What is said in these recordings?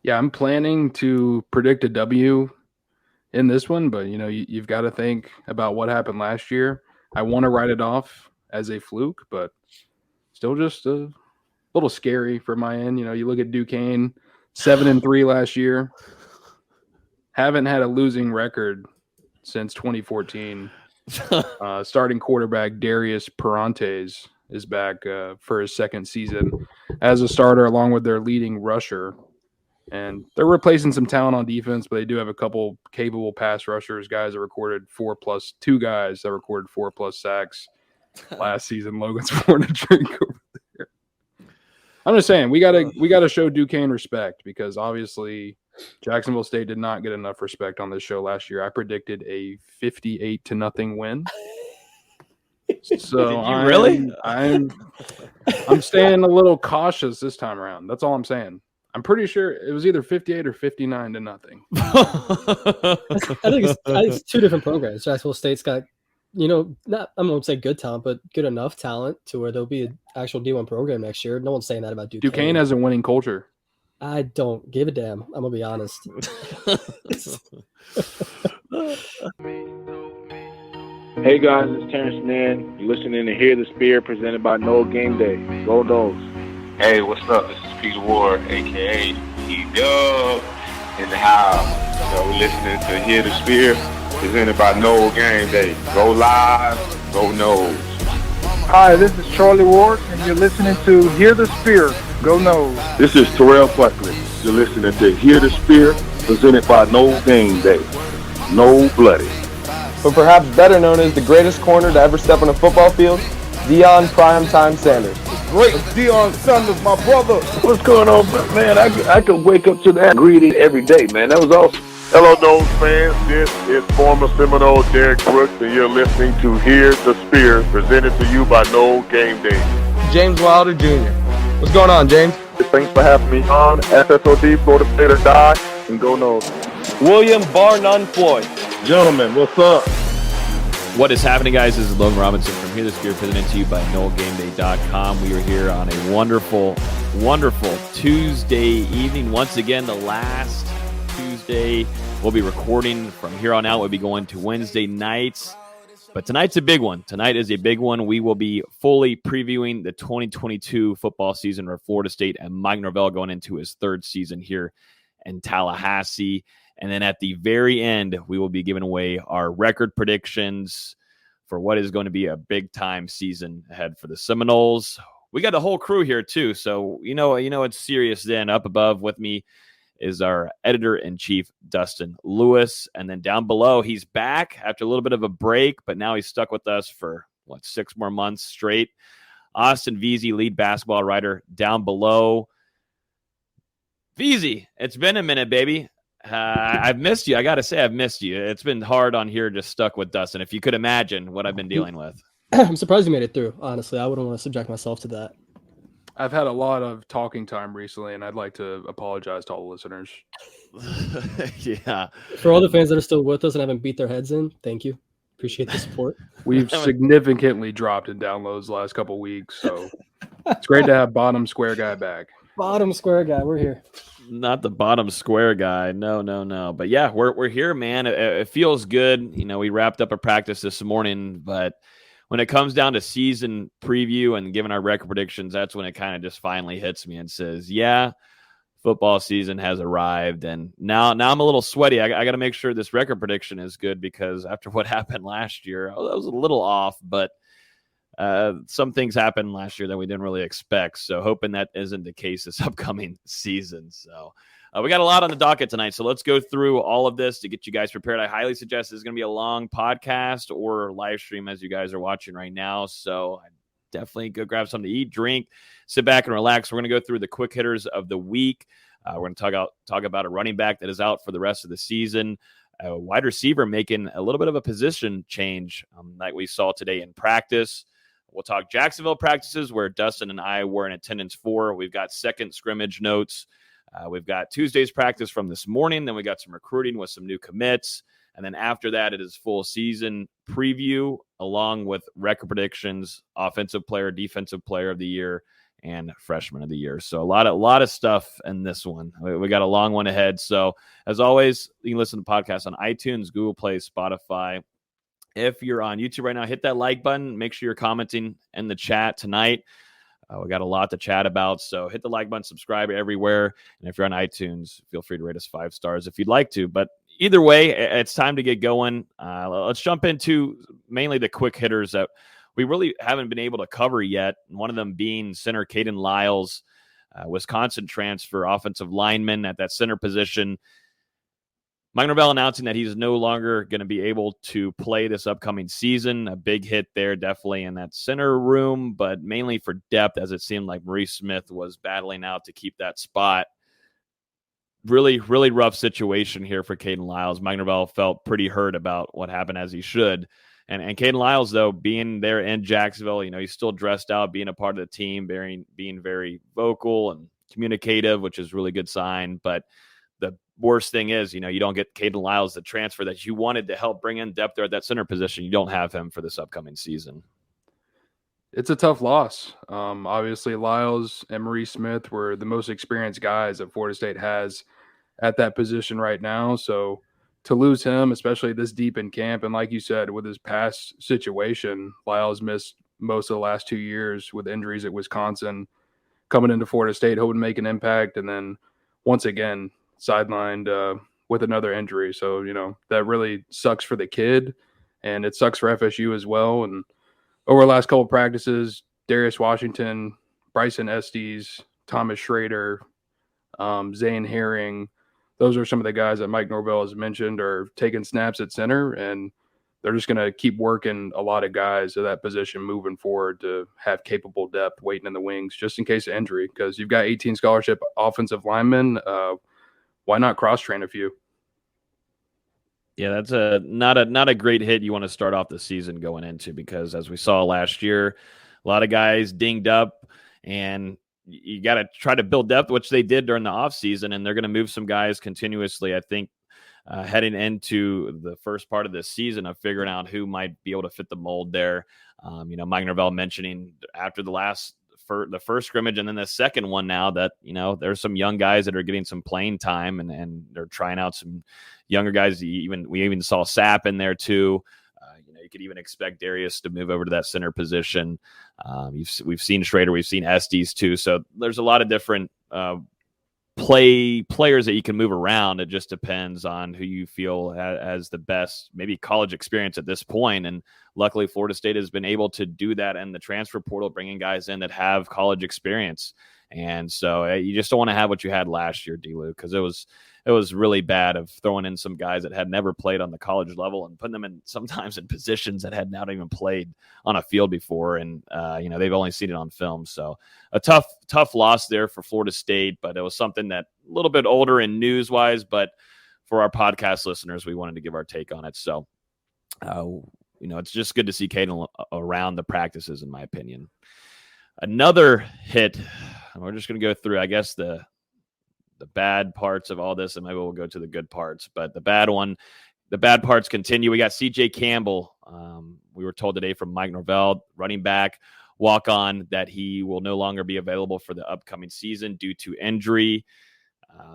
Yeah, I'm planning to predict a W in this one, but you've got to think about what happened last year. I want to write it off as a fluke, but still just a little scary for my end. You look at Duquesne, 7-3 last year, haven't had a losing record since 2014. Starting quarterback Darius Perantes is back for his second season as a starter, along with their leading rusher. And they're replacing some talent on defense, but they do have a couple capable pass rushers, guys that recorded 4+ two guys that recorded 4+ sacks last season. Logan's pouring a drink over there. I'm just saying we gotta show Duquesne respect because obviously Jacksonville State did not get enough respect on this show last year. I predicted a 58-0 win. So Did you really? I'm staying a little cautious this time around. That's all I'm saying. I'm pretty sure it was either 58 or 59-0. I think it's two different programs. Jacksonville State's got, not I'm gonna say good talent, but good enough talent to where there'll be an actual D1 program next year. No one's saying that about Duquesne. Duquesne has a winning culture. I don't give a damn. I'm gonna be honest. Hey guys, it's Terrence Mann. You're listening to Hear the Spear presented by No Game Day. Go Noles. Hey, what's up? This is Peter Ward, a.k.a. E-Dub, in the house. We're listening to Hear the Spear, presented by No Game Day. Go live, go Noles. Hi, this is Charlie Ward, and you're listening to Hear the Spear, Go Noles. This is Terrell Buckley. You're listening to Hear the Spear, presented by No Game Day. No Bloody. But perhaps better known as the greatest corner to ever step on a football field, Deion Primetime Sanders. Great Deion Sanders, my brother. What's going on, man? I could wake up to that greeting every day, man. That was awesome. Hello, Noles fans. This is former Seminole Derek Brooks, and you're listening to Hear the Spear, presented to you by No Game Day. James Wilder Jr. What's going on, James? Thanks for having me on. SSOD, Florida State or Die, and go Noles. William Bar None Floyd. Gentlemen, what's up? What is happening, guys? This is Logan Robinson from Hear the Spear, presented to you by NoleGameDay.com. We are here on a wonderful, wonderful Tuesday evening. Once again, the last Tuesday. We'll be recording from here on out. We'll be going to Wednesday nights. But tonight's a big one. Tonight is a big one. We will be fully previewing the 2022 football season for Florida State and Mike Norvell going into his third season here in Tallahassee. And then at the very end, we will be giving away our record predictions for what is going to be a big-time season ahead for the Seminoles. We got the whole crew here, too. So, it's serious then. Up above with me is our editor-in-chief, Dustin Lewis. And then down below, he's back after a little bit of a break, but now he's stuck with us for, 6 more months straight. Austin Veazey, lead basketball writer, down below. Veazey, it's been a minute, baby. I've missed you. I got to say, I've missed you. It's been hard on here, just stuck with Dustin. If you could imagine what I've been dealing with. I'm surprised you made it through, honestly. I wouldn't want to subject myself to that. I've had a lot of talking time recently, and I'd like to apologize to all the listeners. Yeah. For all the fans that are still with us and haven't beat their heads in, thank you. Appreciate the support. We've significantly dropped in downloads the last couple of weeks, so it's great to have Bottom Square Guy back. Bottom Square Guy, we're here. Not the bottom square guy. No. But yeah, we're here, man. It feels good. We wrapped up a practice this morning, but when it comes down to season preview and giving our record predictions, that's when it kind of just finally hits me and says, yeah, football season has arrived. And now I'm a little sweaty. I got to make sure this record prediction is good because after what happened last year, I was a little off, but some things happened last year that we didn't really expect. So hoping that isn't the case this upcoming season. So we got a lot on the docket tonight. So let's go through all of this to get you guys prepared. I highly suggest this is going to be a long podcast or live stream as you guys are watching right now. So definitely go grab something to eat, drink, sit back and relax. We're going to go through the quick hitters of the week. We're going to talk about a running back that is out for the rest of the season. A wide receiver making a little bit of a position change like we saw today in practice. We'll talk Jacksonville practices where Dustin and I were in attendance for. We've got second scrimmage notes. We've got Tuesday's practice from this morning. Then we got some recruiting with some new commits. And then after that, it is full season preview along with record predictions, offensive player, defensive player of the year, and freshman of the year. So a lot of stuff in this one. We got a long one ahead. So as always, you can listen to podcasts on iTunes, Google Play, Spotify. If you're on YouTube right now, hit that like button. Make sure you're commenting in the chat tonight. We got a lot to chat about, so hit the like button, subscribe everywhere. And if you're on iTunes, feel free to rate us 5 stars if you'd like to. But either way, it's time to get going. Let's jump into mainly the quick hitters that we really haven't been able to cover yet. One of them being center Kayden Lyles, Wisconsin transfer, offensive lineman at that center position. Mike Norvell announcing that he's no longer going to be able to play this upcoming season. A big hit there, definitely in that center room, but mainly for depth, as it seemed like Maurice Smith was battling out to keep that spot. Really, really rough situation here for Kayden Lyles. Mike Norvell felt pretty hurt about what happened, as he should. And Kayden Lyles, though, being there in Jacksonville, he's still dressed out, being a part of the team, being very vocal and communicative, which is a really good sign. But the worst thing is, you don't get Kayden Lyles, the transfer that you wanted to help bring in depth there at that center position. You don't have him for this upcoming season. It's a tough loss. Obviously, Lyles and Maurice Smith were the most experienced guys that Florida State has at that position right now. So to lose him, especially this deep in camp, and like you said, with his past situation, Lyles missed most of the last 2 years with injuries at Wisconsin, coming into Florida State, hoping to make an impact, and then once again sidelined with another injury. So, that really sucks for the kid, and it sucks for FSU as well. And over the last couple of practices, Darius Washington, Bryson Estes, Thomas Schrader, Zane Herring, those are some of the guys that Mike Norvell has mentioned are taking snaps at center, and they're just going to keep working a lot of guys at that position moving forward to have capable depth waiting in the wings just in case of injury, because you've got 18 scholarship offensive linemen. Why not cross-train a few? Yeah, that's not a great hit you want to start off the season going into, because as we saw last year, a lot of guys dinged up, and you got to try to build depth, which they did during the offseason, and they're going to move some guys continuously, I think, heading into the first part of this season of figuring out who might be able to fit the mold there. Mike Norvell mentioning after the first scrimmage and then the second one now that, there's some young guys that are getting some playing time and they're trying out some younger guys. We even saw Sapp in there too. You could even expect Darius to move over to that center position. We've seen Schrader, we've seen Estes too. So there's a lot of different players that you can move around. It just depends on who you feel has the best, maybe college experience at this point. And luckily, Florida State has been able to do that in the transfer portal, bringing guys in that have college experience. And so you just don't want to have what you had last year, D-Lou, because it was really bad of throwing in some guys that had never played on the college level and putting them in sometimes in positions that had not even played on a field before. And, they've only seen it on film. So a tough loss there for Florida State, but it was something that a little bit older in news wise, but for our podcast listeners, we wanted to give our take on it. So, it's just good to see Kayden around the practices, in my opinion. Another hit, we're just going to go through, I guess, the bad parts of all this, and maybe we'll go to the good parts. But the bad parts continue. We got CJ Campbell. We were told today from Mike Norvell, running back, walk on, that he will no longer be available for the upcoming season due to injury.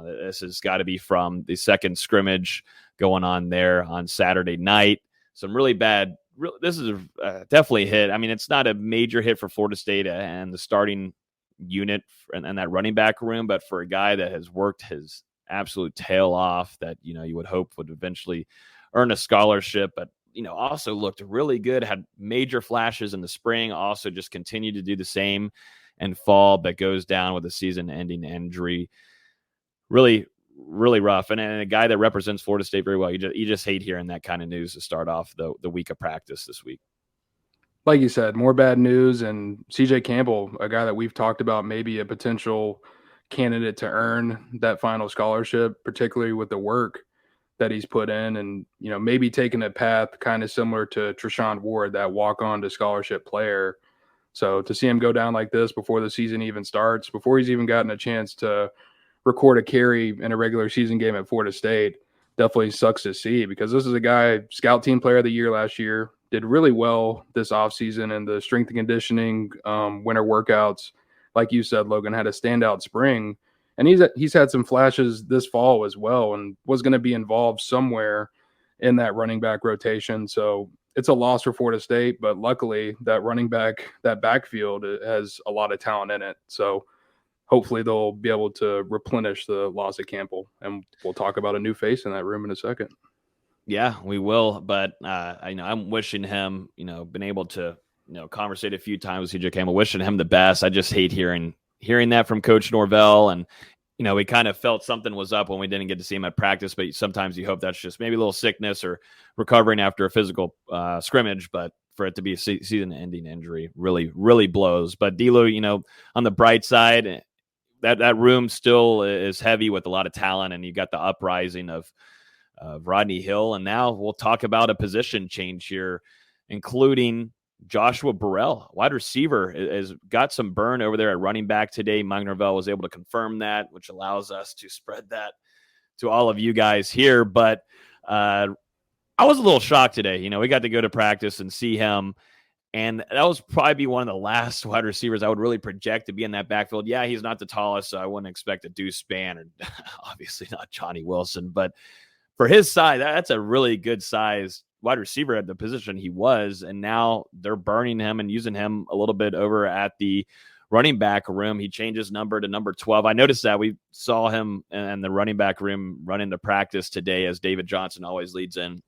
This has got to be from the second scrimmage going on there on Saturday night. Some really bad. This is definitely a hit. I mean, it's not a major hit for Florida State and the starting unit and that running back room, but for a guy that has worked his absolute tail off, that you would hope would eventually earn a scholarship, but also looked really good, had major flashes in the spring, also just continued to do the same and fall, but goes down with a season-ending injury. Really, really rough, and a guy that represents Florida State very well. You just hate hearing that kind of news to start off the week of practice this week. Like you said, more bad news, and CJ Campbell, a guy that we've talked about, maybe a potential candidate to earn that final scholarship, particularly with the work that he's put in, and maybe taking a path kind of similar to Treshaun Ward, that walk-on to scholarship player. So to see him go down like this before the season even starts, before he's even gotten a chance to record a carry in a regular season game at Florida State, definitely sucks to see, because this is a guy, scout team player of the year last year, did really well this offseason in the strength and conditioning winter workouts, like you said, Logan, had a standout spring. And he's had some flashes this fall as well and was going to be involved somewhere in that running back rotation. So it's a loss for Florida State, but luckily that backfield has a lot of talent in it. So hopefully they'll be able to replenish the loss of Campbell. And we'll talk about a new face in that room in a second. Yeah, we will. But I'm wishing him, been able to, conversate a few times with CJ Campbell, wishing him the best. I just hate hearing that from Coach Norvell. And, we kind of felt something was up when we didn't get to see him at practice, but sometimes you hope that's just maybe a little sickness or recovering after a physical scrimmage. But for it to be a season-ending injury really, really blows. But D'Lo, on the bright side, that room still is heavy with a lot of talent, and you got the uprising of Rodney Hill. And now we'll talk about a position change here, including Joshua Burrell, wide receiver, has got some burn over there at running back today. Mike Norvell was able to confirm that, which allows us to spread that to all of you guys here. But I was a little shocked today. We got to go to practice and see him, and that was probably one of the last wide receivers I would really project to be in that backfield. Yeah, he's not the tallest, so I wouldn't expect a Deuce Spann or obviously not Johnny Wilson. But for his size, that's a really good size wide receiver at the position he was, and now they're burning him and using him a little bit over at the running back room. He changes number to number 12. I noticed that we saw him in the running back room run into practice today, as David Johnson always leads in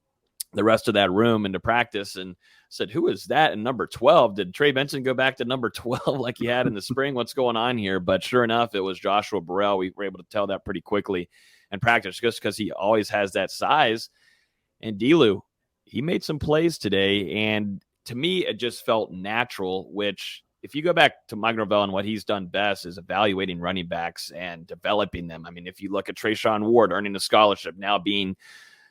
the rest of that room into practice, and said, who is that in number 12? Did Trey Benson go back to number 12 like he had in the spring? What's going on here? But sure enough, it was Joshua Burrell. We were able to tell that pretty quickly in practice, just because he always has that size. And D'Lo, he made some plays today, and to me, it just felt natural, which if you go back to Mike Norvell and what he's done best is evaluating running backs and developing them. I mean, if you look at Trayshawn Ward earning a scholarship, now being,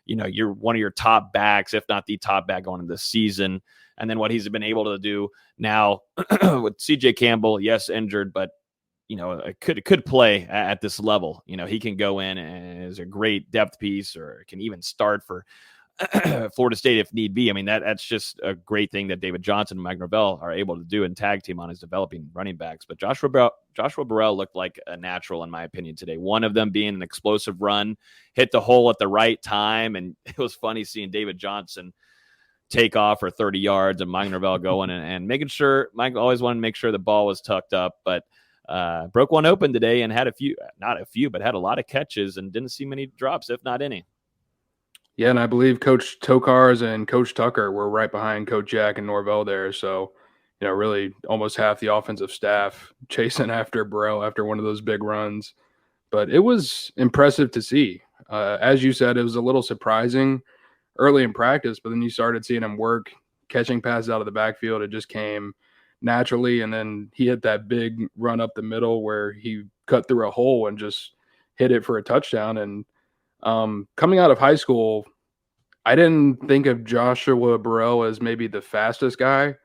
you're one of your top backs, if not the top back going into the season, and then what he's been able to do now with CJ Campbell, yes, injured, but could play at this level. He can go in and is a great depth piece, or can even start for Florida State if need be. I mean, that's just a great thing that David Johnson and Mike Norvell are able to do and tag team on his developing running backs. But Joshua Burrell looked like a natural, in my opinion, today. One of them being an explosive run, hit the hole at the right time. And it was funny seeing David Johnson take off for 30 yards and Mike Norvell going and making sure. Mike always wanted to make sure the ball was tucked up, but broke one open today and had had a lot of catches and didn't see many drops, if not any. Yeah, and I believe Coach Tokars and Coach Tucker were right behind Coach Jack and Norvell there. So, really almost half the offensive staff chasing after Burrell after one of those big runs. But it was impressive to see. As you said, it was a little surprising early in practice, but then you started seeing him work, catching passes out of the backfield. It just came naturally, and then he hit that big run up the middle where he cut through a hole and just hit it for a touchdown. And coming out of high school, I didn't think of Joshua Burrell as maybe the fastest guy,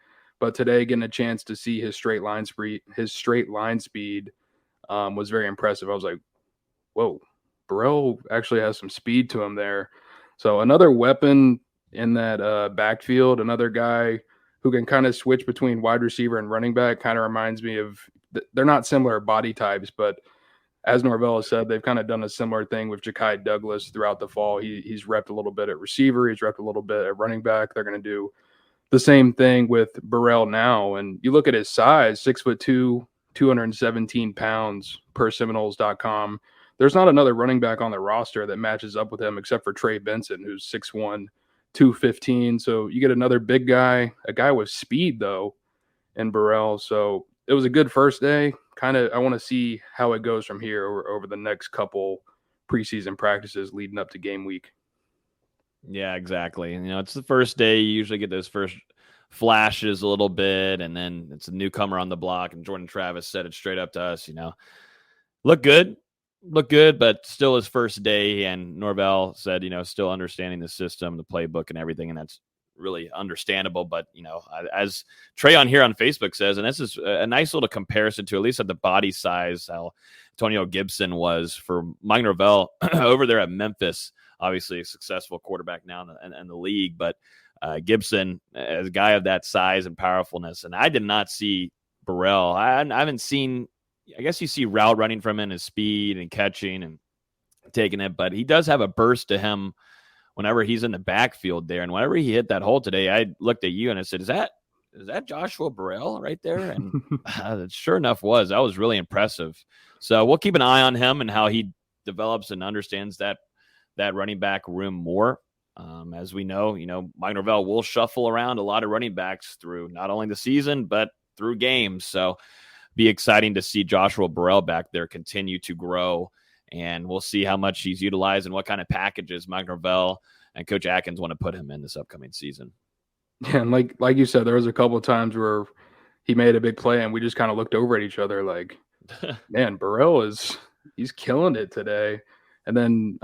but today getting a chance to see his straight line speed was very impressive. I was like, whoa, Burrell actually has some speed to him there. So another weapon in that backfield, another guy who can kind of switch between wide receiver and running back. Kind of reminds me of they're not similar body types, but as Norvell has said, they've kind of done a similar thing with Ja'Kai Douglas throughout the fall. He's repped a little bit at receiver. He's repped a little bit at running back. They're going to do the same thing with Burrell now. And you look at his size, 6'2", 217 pounds per Seminoles.com. There's not another running back on the roster that matches up with him except for Trey Benson, who's 6'1", 215. So you get another big guy, a guy with speed, though, in Burrell. So it was a good first day. I want to see how it goes from here over the next couple preseason practices leading up to game week. Yeah, exactly. It's the first day. You usually get those first flashes a little bit, and then it's a newcomer on the block, and Jordan Travis said it straight up to us, look good, but still his first day. And Norvell said, still understanding the system, the playbook and everything. And that's really understandable. But, as Trey on here on Facebook says, and this is a nice little comparison to, at least at the body size, how Antonio Gibson was for Mike Norvell over there at Memphis. Obviously a successful quarterback now in the league, but Gibson as a guy of that size and powerfulness. And I did not see Burrell. I haven't seen I guess you see route running from him, his speed and catching and taking it, but he does have a burst to him whenever he's in the backfield there. And whenever he hit that hole today, I looked at you and I said, is that Joshua Burrell right there? And it sure enough was. That was really impressive. So we'll keep an eye on him and how he develops and understands that running back room more. As we know, Mike Norvell will shuffle around a lot of running backs through not only the season, but through games. So be exciting to see Joshua Burrell back there continue to grow. And we'll see how much he's utilized and what kind of packages Mike Norvell and Coach Atkins want to put him in this upcoming season. Yeah, and like you said, there was a couple of times where he made a big play and we just kind of looked over at each other like, man, Burrell he's killing it today. And then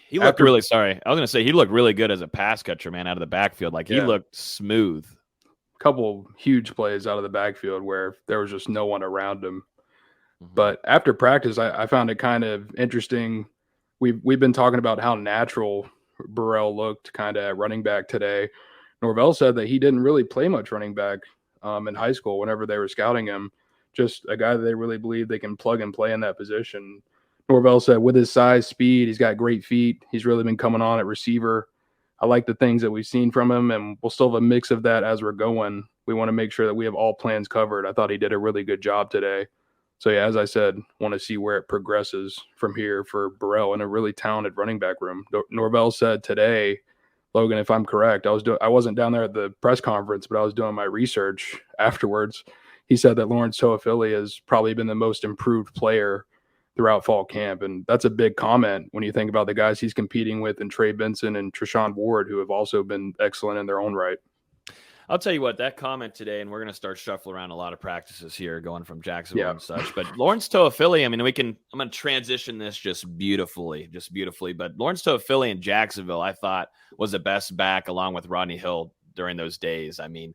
he looked he looked really good as a pass catcher, man, out of the backfield. Like he looked smooth. A couple huge plays out of the backfield where there was just no one around him. Mm-hmm. But after practice, I found it kind of interesting. We've been talking about how natural Burrell looked kind of at running back today. Norvell said that he didn't really play much running back in high school whenever they were scouting him. Just a guy that they really believe they can plug and play in that position. Norvell said with his size, speed, he's got great feet. He's really been coming on at receiver. I like the things that we've seen from him, and we'll still have a mix of that as we're going. We want to make sure that we have all plans covered. I thought he did a really good job today. So, yeah, as I said, want to see where it progresses from here for Burrell in a really talented running back room. Norvell said today, Logan, if I'm correct, I wasn't down there at the press conference, but I was doing my research afterwards. He said that Lawrence Toafili has probably been the most improved player throughout fall camp. And that's a big comment when you think about the guys he's competing with and Trey Benson and Treshaun Ward, who have also been excellent in their own right. I'll tell you what, that comment today, and we're going to start shuffling around a lot of practices here going from Jacksonville and such. But Lawrence Toafili, I mean, I'm going to transition this just beautifully. But Lawrence Toafili in Jacksonville, I thought was the best back along with Rodney Hill during those days. I mean,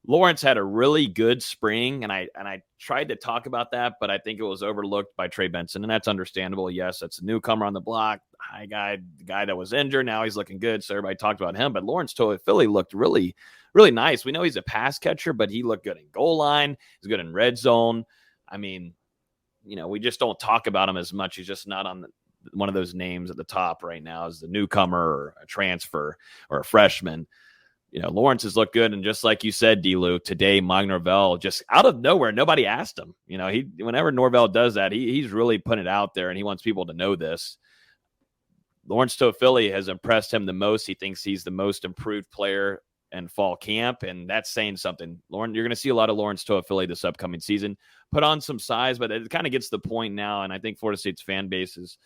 Lawrence had a really good spring, and I tried to talk about that, but I think it was overlooked by Trey Benson, and that's understandable. Yes, that's a newcomer on the block, the guy that was injured. Now he's looking good, so everybody talked about him. But Lawrence Toafili looked really, really nice. We know he's a pass catcher, but he looked good in goal line. He's good in red zone. I mean, we just don't talk about him as much. He's just not on one of those names at the top right now as the newcomer or a transfer or a freshman. Lawrence has looked good. And just like you said, D-Lou, today, Mike Norvell, just out of nowhere, nobody asked him. Whenever Norvell does that, he's really putting it out there and he wants people to know this. Lawrence Toafili has impressed him the most. He thinks he's the most improved player in fall camp, and that's saying something. You're going to see a lot of Lawrence Toafili this upcoming season. Put on some size, but it kind of gets to the point now, and I think Florida State's fan base is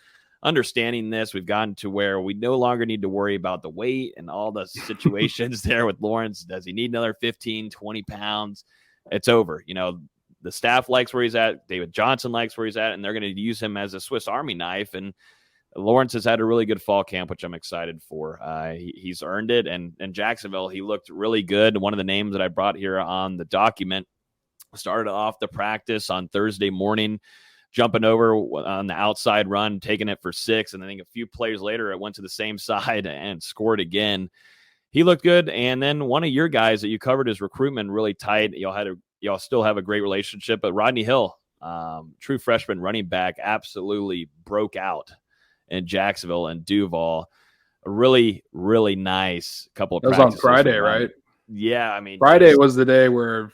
understanding this. We've gotten to where we no longer need to worry about the weight and all the situations there with Lawrence. Does he need another 15, 20 pounds? It's over. The staff likes where he's at. David Johnson likes where he's at, and they're going to use him as a Swiss Army knife. And Lawrence has had a really good fall camp, which I'm excited for. He's earned it. And in Jacksonville, he looked really good. One of the names that I brought here on the document started off the practice on Thursday morning, jumping over on the outside run, taking it for 6. And I think a few plays later, it went to the same side and scored again. He looked good. And then one of your guys that you covered his recruitment really tight. Y'all still have a great relationship, but Rodney Hill, true freshman running back, absolutely broke out in Jacksonville and Duval. A really, really nice couple of practices. That was on Friday, right? Yeah. I mean, Friday was the day where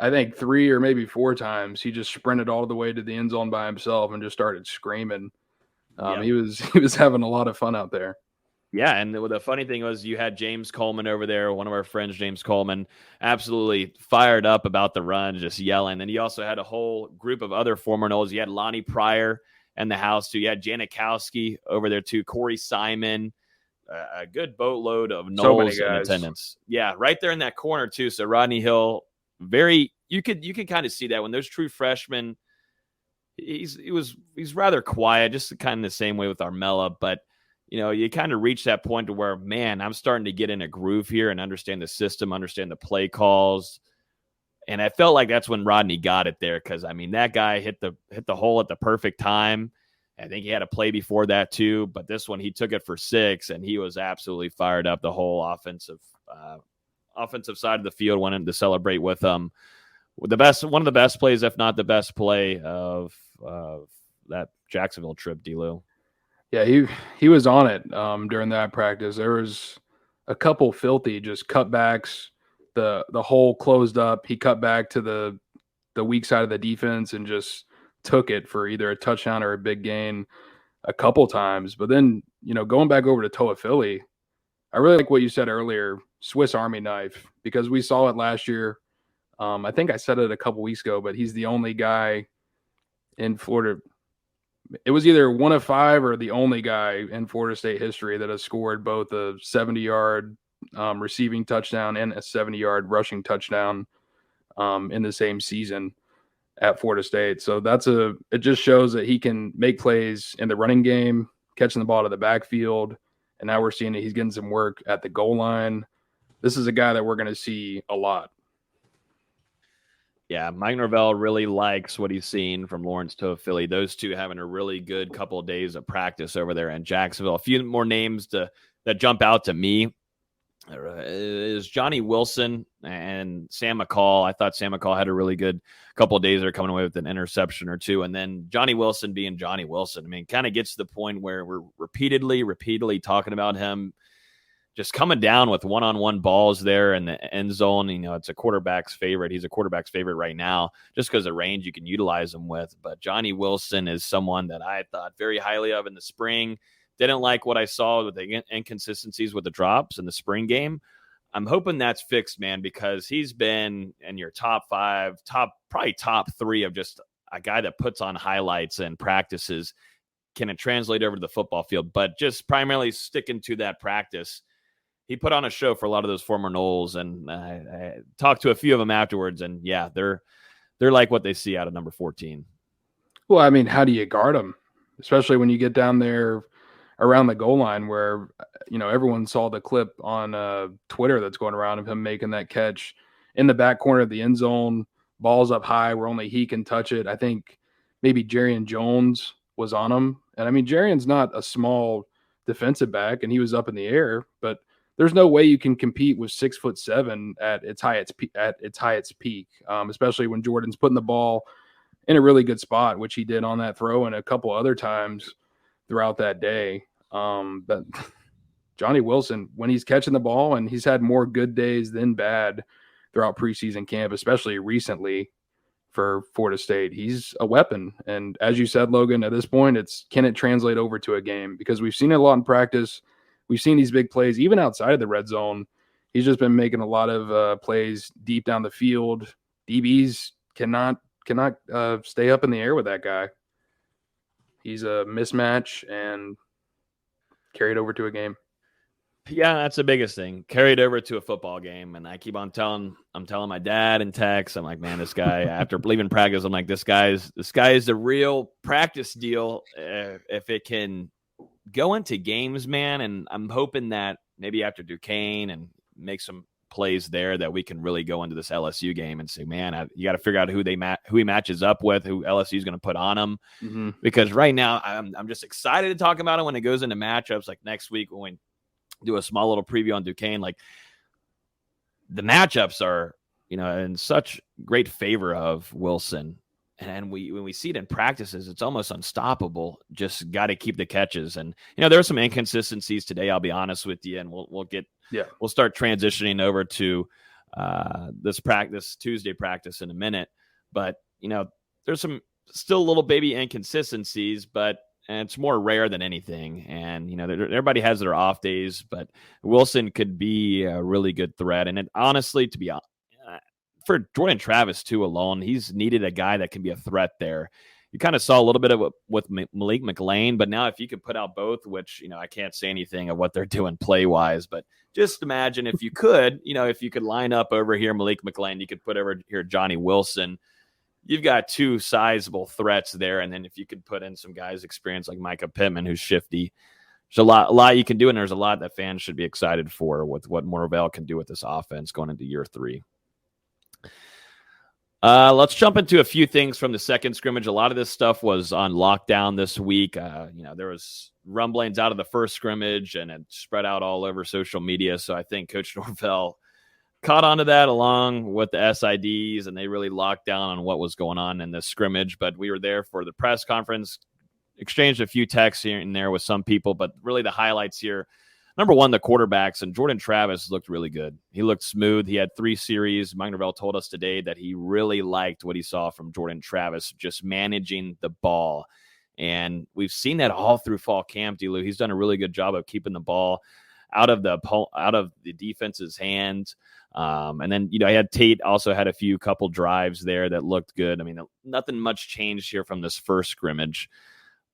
I think 3 or maybe 4 times he just sprinted all the way to the end zone by himself and just started screaming. He was having a lot of fun out there. Yeah, and the funny thing was you had James Coleman over there, one of our friends, James Coleman, absolutely fired up about the run, just yelling. And you also had a whole group of other former Noles. You had Lonnie Pryor in the house, too. You had Janikowski over there, too. Corey Simon, a good boatload of Noles in attendance. Yeah, right there in that corner, too. So Rodney Hill, you can kind of see that when those true freshmen, he's rather quiet, just kind of the same way with Armella, but you kind of reach that point to where, man, I'm starting to get in a groove here and understand the system, understand the play calls. And I felt like that's when Rodney got it there. Cause I mean, that guy hit the hole at the perfect time. I think he had a play before that too, but this one he took it for 6 and he was absolutely fired up. The whole offensive side of the field wanted to celebrate with him. one of the best plays, if not the best play of that Jacksonville trip, D-Lou. Yeah, he was on it during that practice. There was a couple filthy just cutbacks. The hole closed up. He cut back to the weak side of the defense and just took it for either a touchdown or a big gain a couple times. But then, going back over to Toa Philly, I really like what you said earlier, Swiss Army knife, because we saw it last year. I think I said it a couple weeks ago, but he's the only guy in Florida. It was either one of 5 or the only guy in Florida State history that has scored both a 70-yard receiving touchdown and a 70-yard rushing touchdown in the same season at Florida State. So it just shows that he can make plays in the running game, catching the ball to the backfield, and now we're seeing that he's getting some work at the goal line. This is a guy that we're going to see a lot. Yeah, Mike Norvell really likes what he's seen from Lawrence Toafili. Those two having a really good couple of days of practice over there in Jacksonville. A few more names that jump out to me is Johnny Wilson and Sam McCall. I thought Sam McCall had a really good couple of days there, coming away with an interception or two. And then Johnny Wilson being Johnny Wilson. I mean, kind of gets to the point where we're repeatedly talking about him just coming down with one-on-one balls there in the end zone. It's a quarterback's favorite. He's a quarterback's favorite right now just because of range you can utilize him with. But Johnny Wilson is someone that I thought very highly of in the spring. Didn't like what I saw with the inconsistencies with the drops in the spring game. I'm hoping that's fixed, man, because he's been in your top 5, probably top 3 of just a guy that puts on highlights and practices. Can it translate over to the football field? But just primarily sticking to that practice, he put on a show for a lot of those former Noles, and I talked to a few of them afterwards, and yeah, they're like what they see out of number 14. Well, I mean, how do you guard him, especially when you get down there around the goal line where, everyone saw the clip on Twitter that's going around of him making that catch in the back corner of the end zone, balls up high where only he can touch it. I think maybe Jarian Jones was on him. And I mean, Jarian's not a small defensive back, and he was up in the air, but there's no way you can compete with 6'7" at its highest peak, especially when Jordan's putting the ball in a really good spot, which he did on that throw and a couple other times throughout that day. But Johnny Wilson, when he's catching the ball, and he's had more good days than bad throughout preseason camp, especially recently for Florida State, he's a weapon. And as you said, Logan, at this point, can it translate over to a game? Because we've seen it a lot in practice. We've seen these big plays, even outside of the red zone. He's just been making a lot of plays deep down the field. DBs cannot stay up in the air with that guy. He's a mismatch and carried over to a game. Yeah, that's the biggest thing. Carried over to a football game. And I keep on telling my dad in text, I'm like, man, this guy, after leaving practice, I'm like, this guy is the real practice deal. If it can go into games, man, and I'm hoping that maybe after Duquesne and make some plays there that we can really go into this LSU game and say, man, you got to figure out who he matches up with, who LSU is going to put on him. Mm-hmm. Because right now I'm just excited to talk about it when it goes into matchups like next week when we do a small little preview on Duquesne. Like, the matchups are, in such great favor of Wilson. And when we see it in practices, it's almost unstoppable. Just got to keep the catches. And, there are some inconsistencies today, I'll be honest with you. And we'll start transitioning over to this Tuesday practice in a minute. But, there's some still little baby inconsistencies, but it's more rare than anything. And, everybody has their off days, but Wilson could be a really good threat. And honestly, to be honest, for Jordan Travis too alone, he's needed a guy that can be a threat there. You kind of saw a little bit of it with Malik McLean, but now if you could put out both, which, I can't say anything of what they're doing play wise, but just imagine if you could, if you could line up over here Malik McLean, you could put over here Johnny Wilson. You've got 2 sizable threats there. And then if you could put in some guys experienced like Micah Pittman, who's shifty, there's a lot you can do. And there's a lot that fans should be excited for with what Norvell can do with this offense going into year 3. Let's jump into a few things from the second scrimmage. A lot of this stuff was on lockdown this week. There was rumblings out of the first scrimmage and it spread out all over social media. So I think Coach Norvell caught on to that along with the SIDs, and they really locked down on what was going on in the scrimmage. But we were there for the press conference, exchanged a few texts here and there with some people, but really the highlights here. Number one, the quarterbacks, and Jordan Travis looked really good. He looked smooth. He had 3 series. Mike Norvell told us today that he really liked what he saw from Jordan Travis, just managing the ball. And we've seen that all through fall camp, D-Lou. He's done a really good job of keeping the ball out of the defense's hands. And then, I had Tate also had a couple drives there that looked good. I mean, nothing much changed here from this first scrimmage.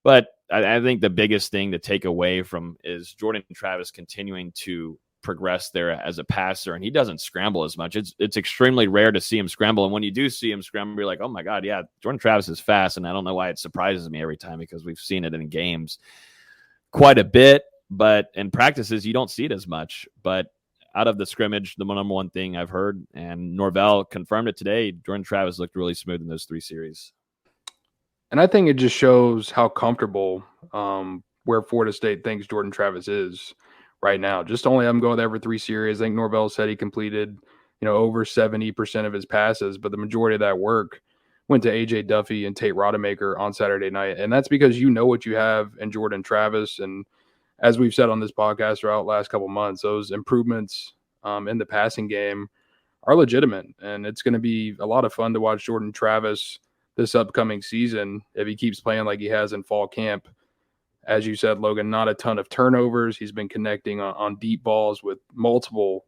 But I think the biggest thing to take away from is Jordan Travis continuing to progress there as a passer, and he doesn't scramble as much. It's extremely rare to see him scramble, and when you do see him scramble, you're like, oh my God, yeah, Jordan Travis is fast, and I don't know why it surprises me every time because we've seen it in games quite a bit, but in practices you don't see it as much. But out of the scrimmage, the number one thing I've heard, and Norvell confirmed it today, Jordan Travis looked really smooth in those 3 series. And I think it just shows how comfortable where Florida State thinks Jordan Travis is right now. Just only I'm going over 3 series. I think Norvell said he completed, over 70% of his passes, but the majority of that work went to AJ Duffy and Tate Rodemaker on Saturday night. And that's because you know what you have in Jordan Travis. And as we've said on this podcast throughout the last couple months, those improvements in the passing game are legitimate. And it's going to be a lot of fun to watch Jordan Travis this upcoming season if he keeps playing like he has in fall camp. As you said, Logan, not a ton of turnovers. He's been connecting on deep balls with multiple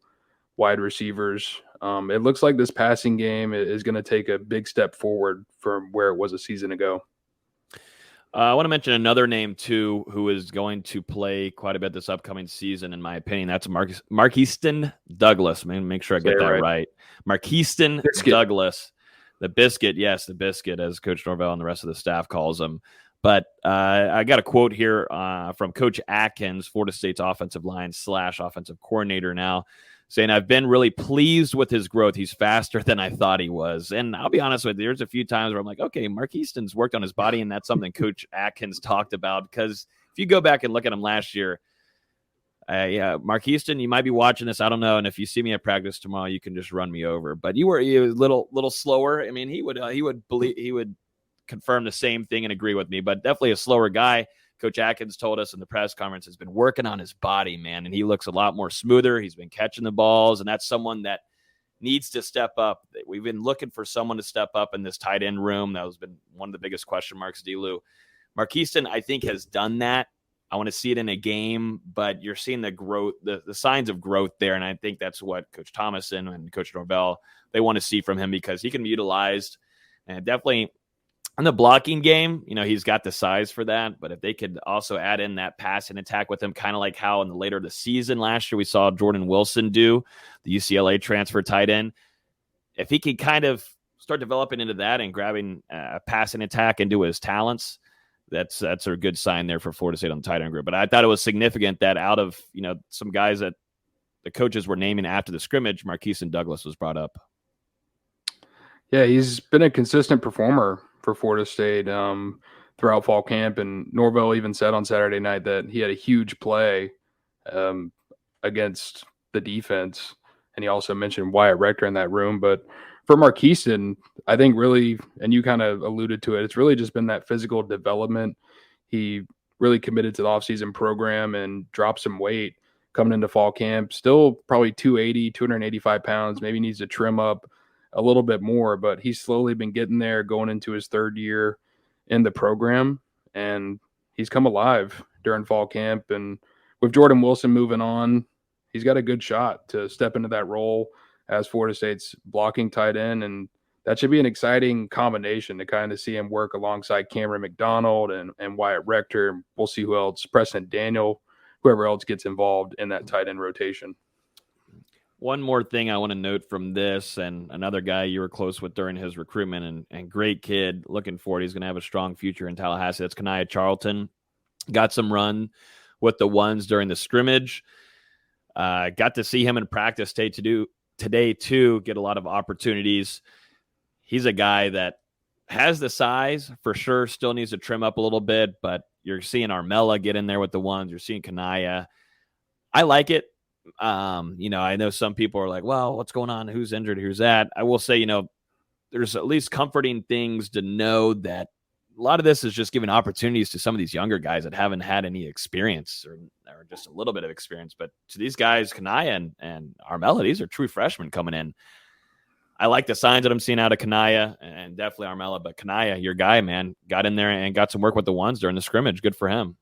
wide receivers. It looks like this passing game is going to take a big step forward from where it was a season ago. I want to mention another name, too, who is going to play quite a bit this upcoming season, in my opinion. That's Marqueston Douglas. Make sure I get that right. Marqueston Douglas. The biscuit, yes, the biscuit, as Coach Norvell and the rest of the staff calls him. But I got a quote here from Coach Atkins, Florida State's offensive line / offensive coordinator now, saying, I've been really pleased with his growth. He's faster than I thought he was. And I'll be honest with you, there's a few times where I'm like, okay, Marqueston's worked on his body, and that's something Coach Atkins talked about. Because if you go back and look at him last year, Marqueston, you might be watching this. I don't know. And if you see me at practice tomorrow, you can just run me over. But you were a little slower. I mean, he would confirm the same thing and agree with me. But definitely a slower guy. Coach Atkins told us in the press conference has been working on his body, man, and he looks a lot more smoother. He's been catching the balls, and that's someone that needs to step up. We've been looking for someone to step up in this tight end room. That has been one of the biggest question marks, D-Lou. Marqueston, I think, has done that. I want to see it in a game, but you're seeing the growth, the signs of growth there. And I think that's what Coach Thomason and Coach Norvell, they want to see from him because he can be utilized. And definitely in the blocking game, he's got the size for that. But if they could also add in that pass and attack with him, kind of like how in the later of the season last year we saw Jordan Wilson do, the UCLA transfer tight end. If he could kind of start developing into that and grabbing a pass and attack into his talents, that's a good sign there for Florida State on the tight end group. But I thought it was significant that out of some guys that the coaches were naming after the scrimmage, Marqueston Douglas was brought up. Yeah, he's been a consistent performer for Florida State throughout fall camp, and Norvell even said on Saturday night that he had a huge play against the defense, and he also mentioned Wyatt Rector in that room. But for Marqueston, I think really, and you kind of alluded to it, it's really just been that physical development. He really committed to the offseason program and dropped some weight coming into fall camp. Still probably 285 pounds, maybe needs to trim up a little bit more, but he's slowly been getting there going into his 3rd year in the program, and he's come alive during fall camp. And with Jordan Wilson moving on, he's got a good shot to step into that role as Florida State's blocking tight end, and that should be an exciting combination to kind of see him work alongside Cameron McDonald and Wyatt Rector. We'll see who else, Preston Daniel, whoever else gets involved in that tight end rotation. One more thing I want to note from this, and another guy you were close with during his recruitment and great kid, looking forward. He's going to have a strong future in Tallahassee. That's Kanaya Charlton. Got some run with the ones during the scrimmage. Got to see him in practice today too, get a lot of opportunities. He's a guy that has the size for sure, still needs to trim up a little bit, but you're seeing Armella get in there with the ones. You're seeing Kanaya. I like it. I know some people are like, well, what's going on? Who's injured? Who's that? I will say, there's at least comforting things to know that a lot of this is just giving opportunities to some of these younger guys that haven't had any experience or just a little bit of experience. But to these guys, Kanaya and Armella, these are true freshmen coming in. I like the signs that I'm seeing out of Kanaya and definitely Armella, but Kanaya, your guy, man, got in there and got some work with the ones during the scrimmage. Good for him.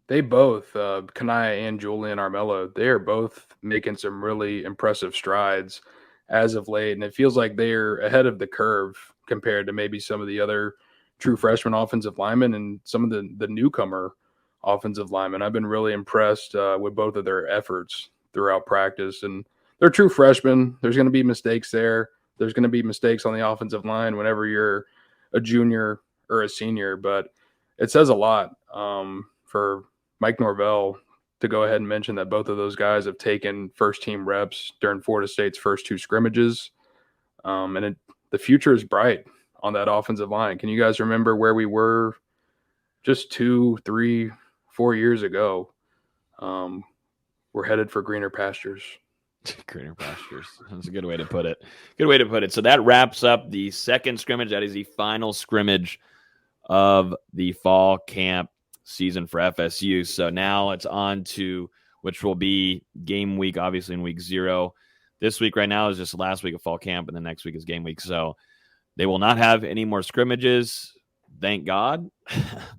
They both, Kanaya and Julian Armella, they are both making some really impressive strides as of late. And it feels like they're ahead of the curve compared to maybe some of the other true freshman offensive linemen and some of the newcomer offensive linemen. I've been really impressed with both of their efforts throughout practice. And they're true freshmen. There's going to be mistakes there. There's going to be mistakes on the offensive line whenever you're a junior or a senior. But it says a lot for Mike Norvell to go ahead and mention that both of those guys have taken first-team reps during Florida State's first two scrimmages. The future is bright on that offensive line. Can you guys remember where we were just 2, 3, 4 years ago? We're headed for greener pastures. Greener pastures. That's a good way to put it. Good way to put it. So that wraps up the second scrimmage. That is the final scrimmage of the fall camp season for FSU. So now it's on to, which will be game week, obviously in week 0. This week right now is just the last week of fall camp, and the next week is game week. So they will not have any more scrimmages. Thank God.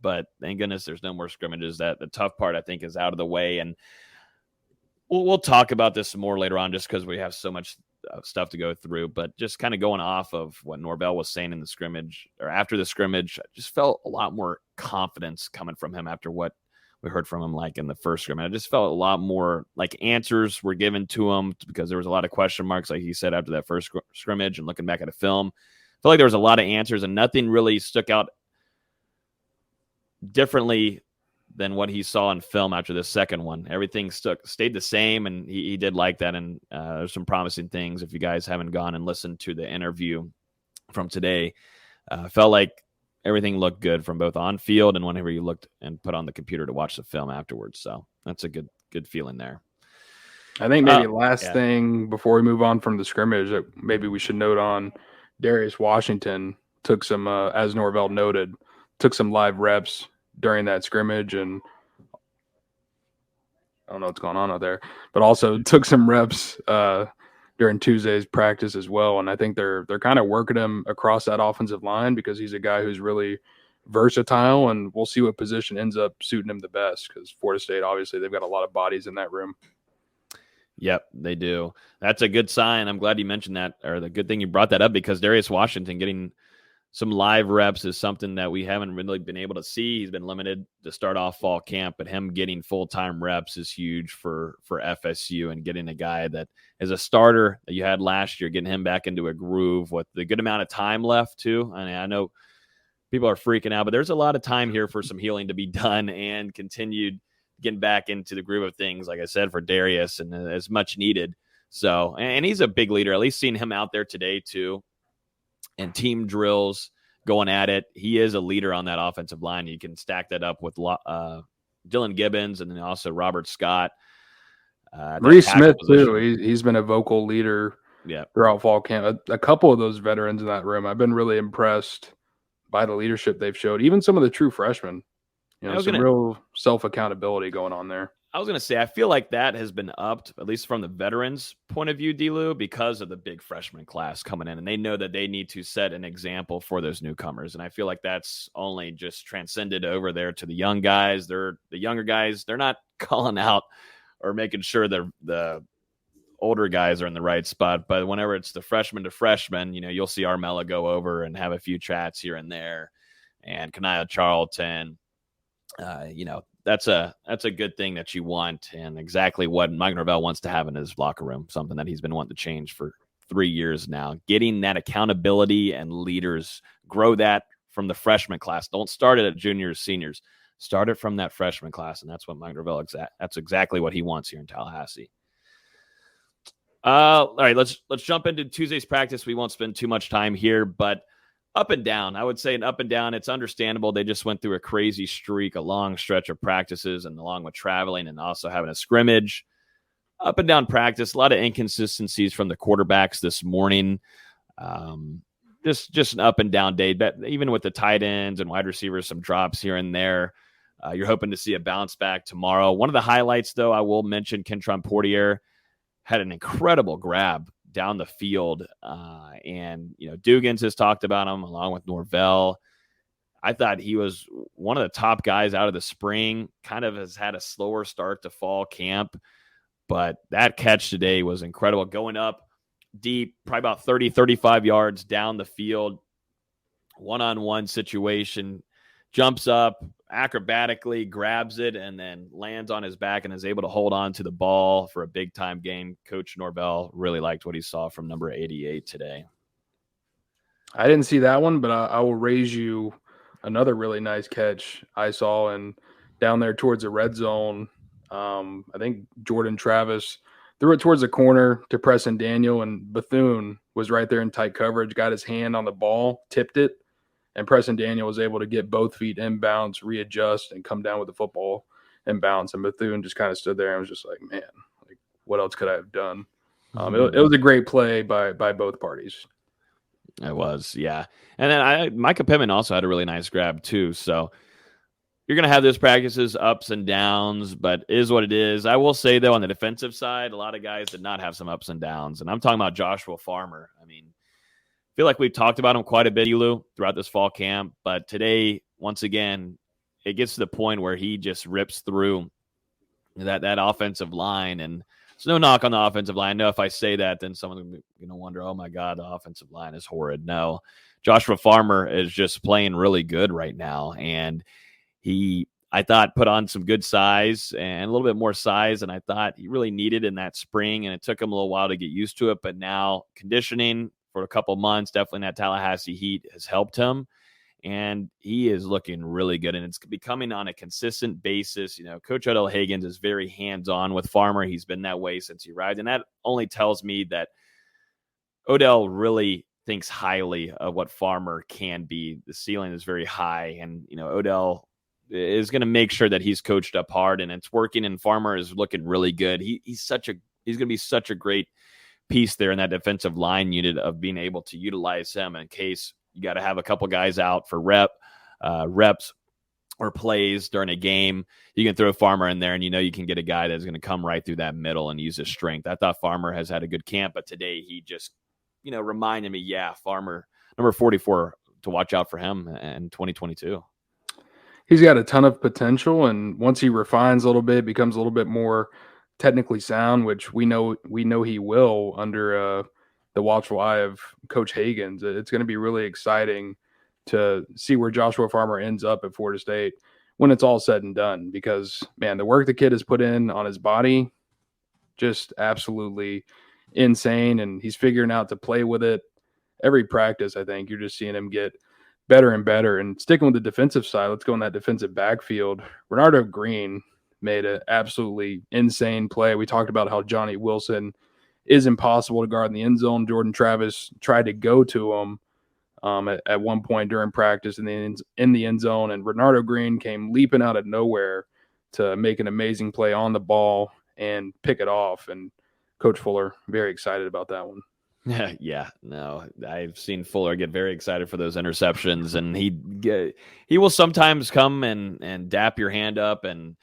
But thank goodness there's no more scrimmages. That the tough part, I think, is out of the way. And we'll talk about this more later on just because we have so much stuff to go through. But just kind of going off of what Norvell was saying in the scrimmage or after the scrimmage, I just felt a lot more confidence coming from him after what we heard from him like in the first scrimmage. I just felt a lot more like answers were given to him because there was a lot of question marks, like he said, after that first scrimmage and looking back at the film. I felt like there was a lot of answers and nothing really stuck out differently than what he saw in film after the second one. Everything stayed the same, and he did like that. And there's some promising things. If you guys haven't gone and listened to the interview from today, felt like everything looked good from both on field and whenever you looked and put on the computer to watch the film afterwards. So that's a good feeling there. I think maybe last thing before we move on from the scrimmage that maybe we should note on, Darius Washington took some, as Norvell noted, took some live reps during that scrimmage, and I don't know what's going on out there, but also took some reps during Tuesday's practice as well. And I think they're kind of working him across that offensive line because he's a guy who's really versatile, and we'll see what position ends up suiting him the best because Florida State, obviously, they've got a lot of bodies in that room. Yep, they do. That's a good sign. I'm glad you mentioned that, or the good thing you brought that up, because Darius Washington getting some live reps is something that we haven't really been able to see. He's been limited to start off fall camp, but him getting full-time reps is huge for FSU, and getting a guy that is a starter that you had last year, getting him back into a groove with the good amount of time left too. I mean, I know people are freaking out, but there's a lot of time here for some healing to be done and continued getting back into the groove of things, like I said, for Darius, and as much needed. So, and he's a big leader, at least seeing him out there today too, and team drills going at it. He is a leader on that offensive line. You can stack that up with Dylan Gibbons and then also Robert Scott. Reese Smith too. He's been a vocal leader throughout fall camp. A couple of those veterans in that room, I've been really impressed by the leadership they've showed. Even some of the true freshmen. Real self-accountability going on there. I was going to say, I feel like that has been upped, at least from the veterans' point of view, D-Lou, because of the big freshman class coming in. And they know that they need to set an example for those newcomers. And I feel like that's only just transcended over there to the young guys. The younger guys, they're not calling out or making sure the older guys are in the right spot. But whenever it's the freshman to freshman, you'll see Armella go over and have a few chats here and there. And Kanaya Charlton, that's a good thing that you want, and exactly what Mike Norvell wants to have in his locker room, something that he's been wanting to change for 3 years now. Getting that accountability and leaders, grow that from the freshman class. Don't start it at juniors, seniors. Start it from that freshman class, and that's what Mike Norvell that's exactly what he wants here in Tallahassee. All right, let's jump into Tuesday's practice. We won't spend too much time here, but up and down. I would say an up and down. It's understandable. They just went through a crazy streak, a long stretch of practices, and along with traveling and also having a scrimmage. up and down practice, a lot of inconsistencies from the quarterbacks this morning. Just an up and down day. But even with the tight ends and wide receivers, some drops here and there. You're hoping to see a bounce back tomorrow. One of the highlights, though, I will mention Kentron Portier had an incredible grab down the field. And, Dugans has talked about him along with Norvell. I thought he was one of the top guys out of the spring, kind of has had a slower start to fall camp. But that catch today was incredible. Going up deep, probably about 30, 35 yards down the field, one-on-one situation, jumps up, acrobatically grabs it, and then lands on his back and is able to hold on to the ball for a big-time game. Coach Norvell really liked what he saw from number 88 today. I didn't see that one, but I will raise you another really nice catch I saw, and down there towards the red zone, I think Jordan Travis threw it towards the corner to Preston Daniel, and Bethune was right there in tight coverage, got his hand on the ball, tipped it, and Preston Daniel was able to get both feet inbounds, readjust, and come down with the football inbounds. And Bethune just kind of stood there and was just like, man, like, what else could I have done? It was a great play by both parties. It was, yeah. And then Micah Pittman also had a really nice grab too. So you're going to have those practices, ups and downs, but it is what it is. I will say, though, on the defensive side, a lot of guys did not have some ups and downs. And I'm talking about Joshua Farmer. I mean, I feel like we've talked about him quite a bit, Elu, throughout this fall camp. But today, once again, it gets to the point where he just rips through that offensive line. And there's no knock on the offensive line. I know if I say that, then someone's going to wonder, oh, my God, the offensive line is horrid. No, Joshua Farmer is just playing really good right now. And I thought, put on some good size and a little bit more size than I thought he really needed in that spring. And it took him a little while to get used to it. But now conditioning for a couple months, definitely in that Tallahassee heat, has helped him. And he is looking really good. And it's becoming on a consistent basis. Coach Odell Higgins is very hands-on with Farmer. He's been that way since he arrived. And that only tells me that Odell really thinks highly of what Farmer can be. The ceiling is very high. And, Odell is going to make sure that he's coached up hard and it's working, and Farmer is looking really good. He's going to be such a great piece there in that defensive line unit of being able to utilize him in case you got to have a couple guys out for reps or plays during a game. You can throw Farmer in there and you can get a guy that's going to come right through that middle and use his strength. I thought Farmer has had a good camp, but today he just, reminded me, Farmer, number 44, to watch out for him in 2022. He's got a ton of potential, and once he refines a little bit, becomes a little bit more technically sound, which we know he will under the watchful eye of Coach Higgins. It's going to be really exciting to see where Joshua Farmer ends up at Florida State when it's all said and done, because, man, the work the kid has put in on his body, just absolutely insane, and he's figuring out to play with it. Every practice, I think, you're just seeing him get better and better. And sticking with the defensive side, let's go in that defensive backfield. Renardo Green made an absolutely insane play. We talked about how Johnny Wilson is impossible to guard in the end zone. Jordan Travis tried to go to him at one point during practice in the end zone, and Renardo Green came leaping out of nowhere to make an amazing play on the ball and pick it off. And Coach Fuller, very excited about that one. Yeah, no, I've seen Fuller get very excited for those interceptions, and he will sometimes come and dap your hand up, and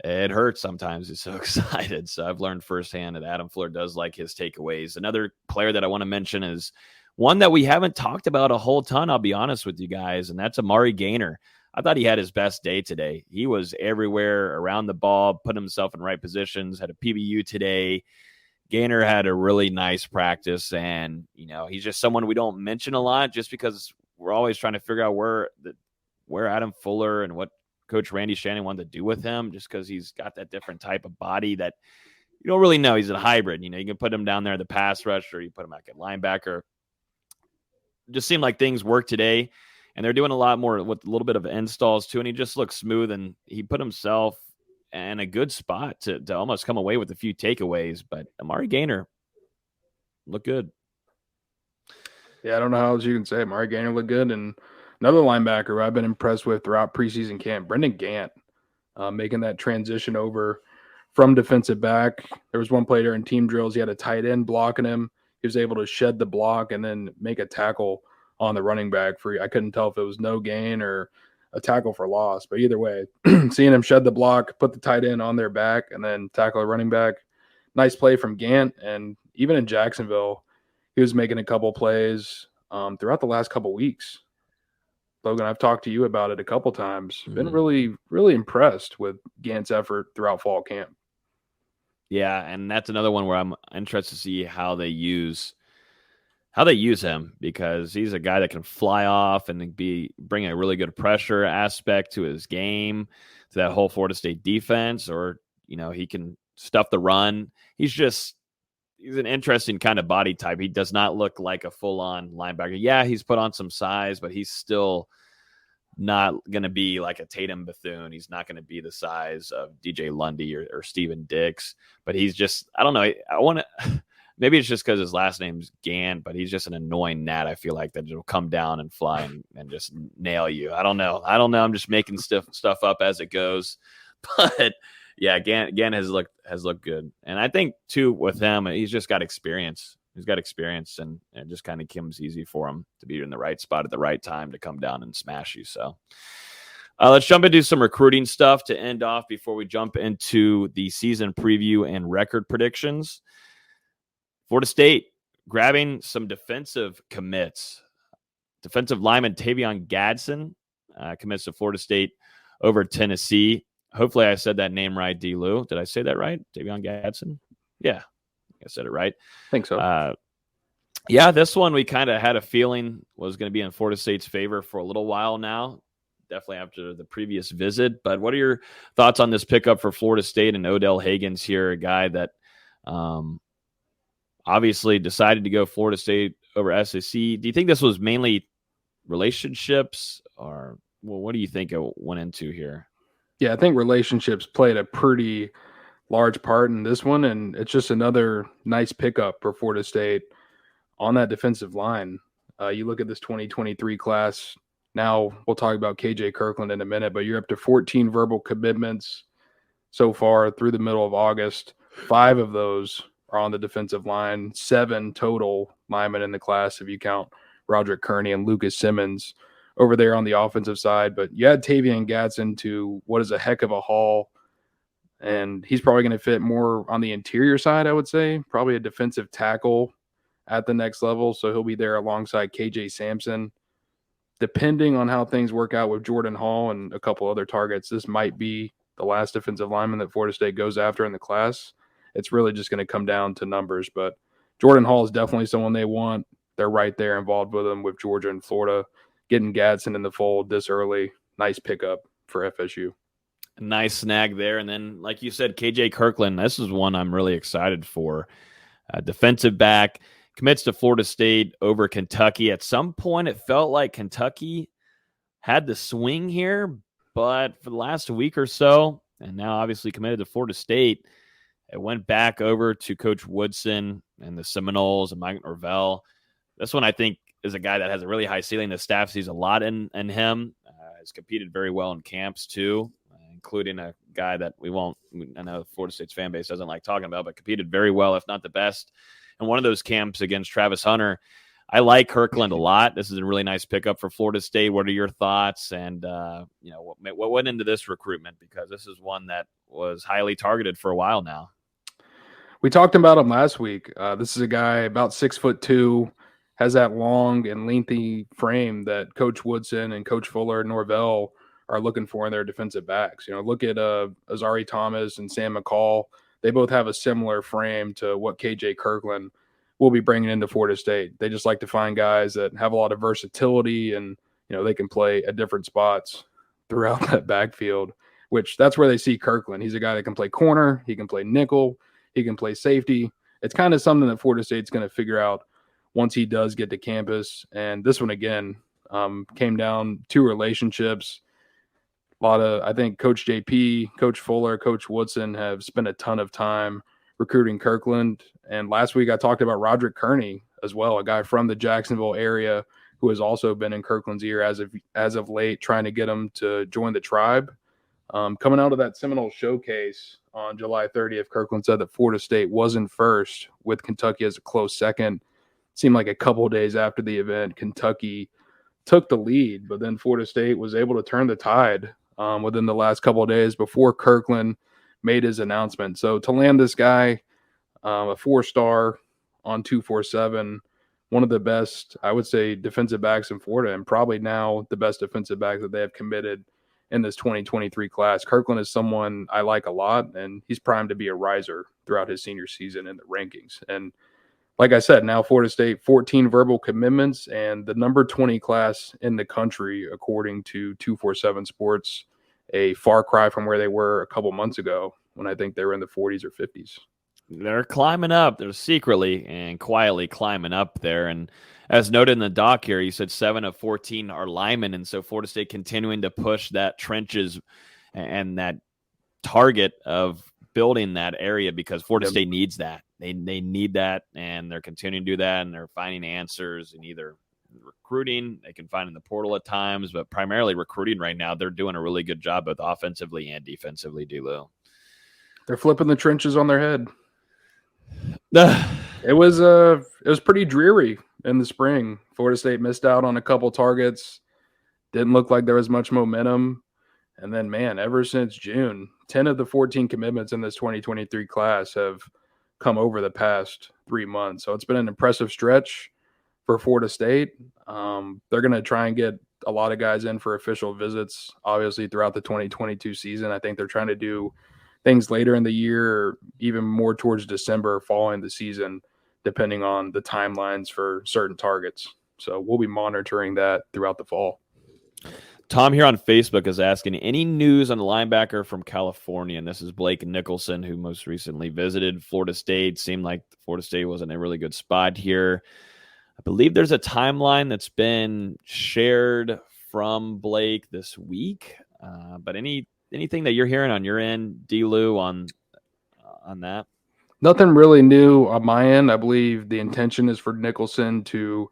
it hurts sometimes. He's so excited. So I've learned firsthand that Adam Fuller does like his takeaways. Another player that I want to mention is one that we haven't talked about a whole ton, I'll be honest with you guys, and that's Amari Gaynor. I thought he had his best day today. He was everywhere around the ball, put himself in right positions, had a PBU today. Gaynor had a really nice practice, and, he's just someone we don't mention a lot just because we're always trying to figure out where Adam Fuller and what Coach Randy Shannon wanted to do with him, just because he's got that different type of body that you don't really know. He's a hybrid. You can put him down there at the pass rush, or you put him back at linebacker. Just seemed like things worked today, and they're doing a lot more with a little bit of installs too, and he just looks smooth, and he put himself in a good spot to almost come away with a few takeaways. But Amari Gaynor looked good. Yeah, I don't know how else you can say it. Amari Gaynor looked good. And another linebacker who I've been impressed with throughout preseason camp, Brendan Gant, making that transition over from defensive back. There was one play during team drills. He had a tight end blocking him. He was able to shed the block and then make a tackle on the running back for, I couldn't tell if it was no gain or a tackle for loss, but either way, seeing him shed the block, put the tight end on their back, and then tackle a running back. Nice play from Gant. And even in Jacksonville, he was making a couple plays throughout the last couple weeks. Logan, I've talked to you about it a couple times. Been really, really impressed with Gant's effort throughout fall camp. Yeah, and that's another one where I'm interested to see how they use him, because he's a guy that can fly off and bring a really good pressure aspect to his game, to that whole Florida State defense, or he can stuff the run. He's an interesting kind of body type. He does not look like a full-on linebacker. Yeah, he's put on some size, but he's still not going to be like a Tatum Bethune. He's not going to be the size of DJ Lundy or Steven Dix, but he's just, I don't know. Maybe it's just because his last name's Gant, but he's just an annoying gnat. I feel like that will come down and fly and just nail you. I don't know. I'm just making stuff up as it goes, but yeah, Gant has looked good. And I think too with him, he's just got experience. He's got experience, and it just kind of comes easy for him to be in the right spot at the right time to come down and smash you. So let's jump into some recruiting stuff to end off before we jump into the season preview and record predictions. Florida State grabbing some defensive commits. Defensive lineman Tavion Gadsden commits to Florida State over Tennessee. Hopefully I said that name right, D-Lou. Did I say that right? Tavion Gadsden? Yeah. I said it right. I think so. Yeah, this one we kind of had a feeling was going to be in Florida State's favor for a little while now, definitely after the previous visit. But what are your thoughts on this pickup for Florida State and Odell Haggins here, a guy that obviously decided to go Florida State over SEC? Do you think this was mainly relationships, or what do you think it went into here? Yeah, I think relationships played a pretty large part in this one, and it's just another nice pickup for Florida State on that defensive line. You look at this 2023 class. Now we'll talk about KJ Kirkland in a minute, but you're up to 14 verbal commitments so far through the middle of August. 5 of those are on the defensive line, 7 total linemen in the class if you count Roderick Kearney and Lucas Simmons over there on the offensive side. But you add Tavion Gadsden to what is a heck of a haul, and he's probably going to fit more on the interior side, I would say, probably a defensive tackle at the next level. So he'll be there alongside KJ Sampson. Depending on how things work out with Jordan Hall and a couple other targets, this might be the last defensive lineman that Florida State goes after in the class. It's really just going to come down to numbers. But Jordan Hall is definitely someone they want. They're right there involved with them with Georgia and Florida. Getting Gadsden in the fold this early, nice pickup for FSU. Nice snag there. And then, like you said, KJ Kirkland, this is one I'm really excited for. Defensive back, commits to Florida State over Kentucky. At some point, it felt like Kentucky had the swing here, but for the last week or so, and now obviously committed to Florida State, it went back over to Coach Woodson and the Seminoles and Mike Norvell. This one, I think, is a guy that has a really high ceiling. The staff sees a lot in him. Has competed very well in camps, too, including a guy that I know Florida State's fan base doesn't like talking about, but competed very well, if not the best, in one of those camps against Travis Hunter. I like Kirkland a lot. This is a really nice pickup for Florida State. What are your thoughts? And, what went into this recruitment? Because this is one that was highly targeted for a while now. We talked about him last week. This is a guy about 6'2", has that long and lengthy frame that Coach Woodson and Coach Fuller and Norvell are looking for in their defensive backs. Look at Azari Thomas and Sam McCall. They both have a similar frame to what KJ Kirkland will be bringing into Florida State. They just like to find guys that have a lot of versatility and, they can play at different spots throughout that backfield, which that's where they see Kirkland. He's a guy that can play corner. He can play nickel. He can play safety. It's kind of something that Florida State's going to figure out once he does get to campus. And this one, again, came down to relationships. I think Coach JP, Coach Fuller, Coach Woodson have spent a ton of time recruiting Kirkland. And last week I talked about Roderick Kearney as well, a guy from the Jacksonville area who has also been in Kirkland's ear as of late, trying to get him to join the tribe. Coming out of that Seminole showcase on July 30th, Kirkland said that Florida State wasn't first with Kentucky as a close second. It seemed like a couple of days after the event, Kentucky took the lead, but then Florida State was able to turn the tide within the last couple of days before Kirkland made his announcement. So to land this guy, a 4-star on 247, one of the best, I would say, defensive backs in Florida, and probably now the best defensive back that they have committed in this 2023 class. Kirkland is someone I like a lot, and he's primed to be a riser throughout his senior season in the rankings. And like I said, now Florida State, 14 verbal commitments, and the number 20 class in the country, according to 247 Sports, a far cry from where they were a couple months ago when I think they were in the 40s or 50s. They're climbing up. They're secretly and quietly climbing up there. And as noted in the doc here, you said 7 of 14 are linemen. And so Florida State continuing to push that trenches and that target of building that area because Florida State needs that. They need that, and they're continuing to do that, and they're finding answers in either recruiting. They can find in the portal at times, but primarily recruiting right now. They're doing a really good job both offensively and defensively, D-Lou. They're flipping the trenches on their head. It was pretty dreary in the spring. Florida State missed out on a couple targets. Didn't look like there was much momentum. And then, man, ever since June, 10 of the 14 commitments in this 2023 class have come over the past 3 months. So it's been an impressive stretch for Florida State. They're going to try and get a lot of guys in for official visits, obviously, throughout the 2022 season. I think they're trying to do things later in the year, or even more towards December following the season, depending on the timelines for certain targets. So we'll be monitoring that throughout the fall. Tom here on Facebook is asking, any news on the linebacker from California? And this is Blake Nicholson, who most recently visited Florida State. Seemed like Florida State was in a really good spot here. I believe there's a timeline that's been shared from Blake this week. But anything that you're hearing on your end, D-Lou, on that? Nothing really new on my end. I believe the intention is for Nicholson to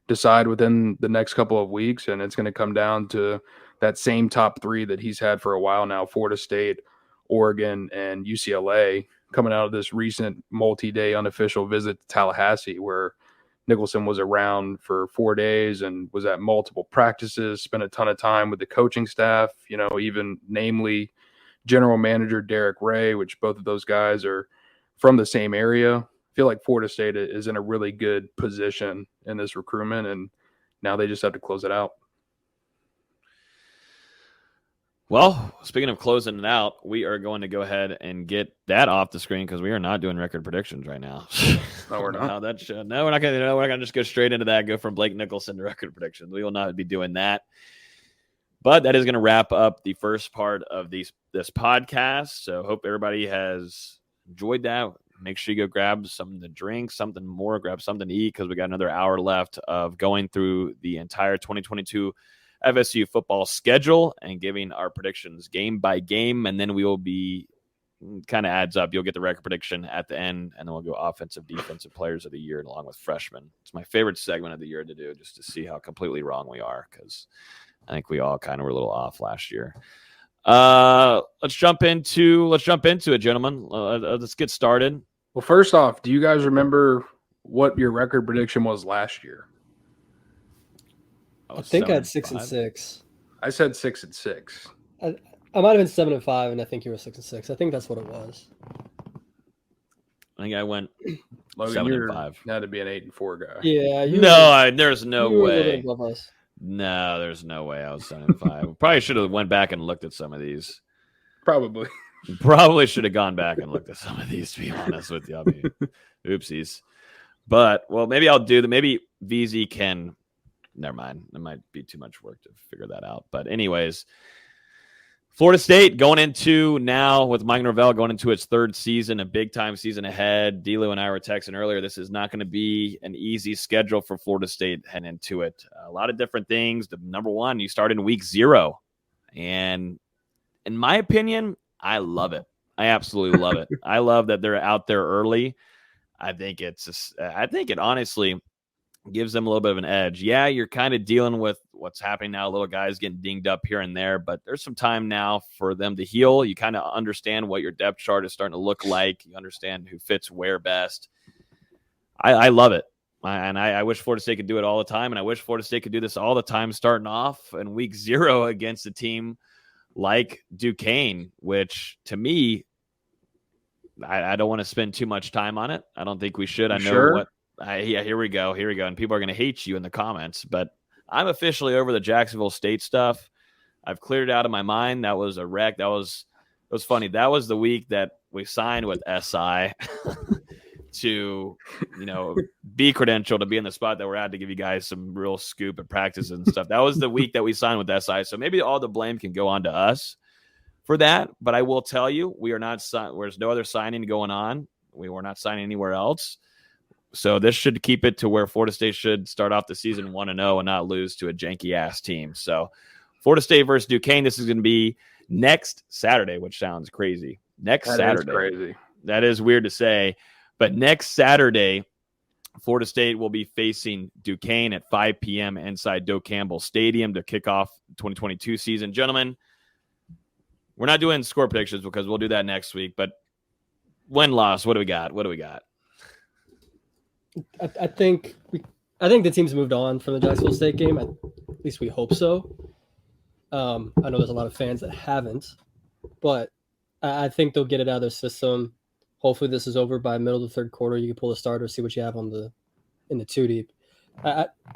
decide within the next couple of weeks, and it's going to come down to that same top 3 that he's had for a while now: Florida State, Oregon, and UCLA, coming out of this recent multi-day unofficial visit to Tallahassee, where Nicholson was around for 4 days and was at multiple practices, spent a ton of time with the coaching staff, even namely general manager Derek Ray, which both of those guys are from the same area. I feel like Florida State is in a really good position in this recruitment, and now they just have to close it out. Well, speaking of closing it out, we are going to go ahead and get that off the screen because we are not doing record predictions right now. No, we're not. No, we're not going to just go straight into that, go from Blake Nicholson to record predictions. We will not be doing that. But that is going to wrap up the first part of this podcast. So hope everybody has enjoyed that. Make sure you go grab something to drink, something more, grab something to eat, because we got another hour left of going through the entire 2022 FSU football schedule and giving our predictions game by game. And then we will be kind of adds up. You'll get the record prediction at the end, and then we'll go offensive, defensive players of the year, and along with freshmen. It's my favorite segment of the year to do, just to see how completely wrong we are, because I think we all kind of were a little off last year. Let's jump into it, gentlemen. Let's get started. Well, first off, do you guys remember what your record prediction was last year? I think I had 6-6. I said 6-6. I might have been 7-5, and I think you were 6-6. I think that's what it was. I think I went Logan, 7-5. Had to be an 8-4 guy. Yeah. There's no way. No, there's no way I was 7-5. Probably should have went back and looked at some of these. Probably should have gone back and looked at some of these, to be honest with you. I mean, oopsies. But, well, maybe I'll do that. Maybe VZ can. Never mind. It might be too much work to figure that out. But anyways, Florida State going into now with Mike Norvell going into its third season, a big-time season ahead. D-Lo and I were texting earlier. This is not going to be an easy schedule for Florida State heading into it. A lot of different things. Number one, you start in week 0. And in my opinion, I love it. I absolutely love it. I love that they're out there early. I think it honestly gives them a little bit of an edge. Yeah, you're kind of dealing with what's happening now. Little guys getting dinged up here and there, but there's some time now for them to heal. You kind of understand what your depth chart is starting to look like. You understand who fits where best. I love it. I wish Florida State could do it all the time, and I wish Florida State could do this all the time starting off in week 0 against a team like Duquesne, which to me, I don't want to spend too much time on it. I don't think we should. I know sure? what. Yeah, here we go. And people are going to hate you in the comments, but I'm officially over the Jacksonville State stuff. I've cleared it out of my mind. That was a wreck. It was funny. That was the week that we signed with SI to, be credentialed to be in the spot that we're at to give you guys some real scoop at practice and stuff. That was the week that we signed with SI. So maybe all the blame can go on to us for that. But I will tell you, we are not. There's no other signing going on. We were not signing anywhere else. So this should keep it to where Florida State should start off the season 1-0 and not lose to a janky-ass team. So Florida State versus Duquesne, this is going to be next Saturday, which sounds crazy. That Saturday. Is crazy. That is weird to say. But next Saturday, Florida State will be facing Duquesne at 5 p.m. inside Doak Campbell Stadium to kick off the 2022 season. Gentlemen, we're not doing score predictions because we'll do that next week. But win-loss, what do we got? I think the team's moved on from the Jacksonville State game. At least we hope so. I know there's a lot of fans that haven't, but I think they'll get it out of their system. Hopefully this is over by middle of the third quarter. You can pull the starter, see what you have in the 2 deep.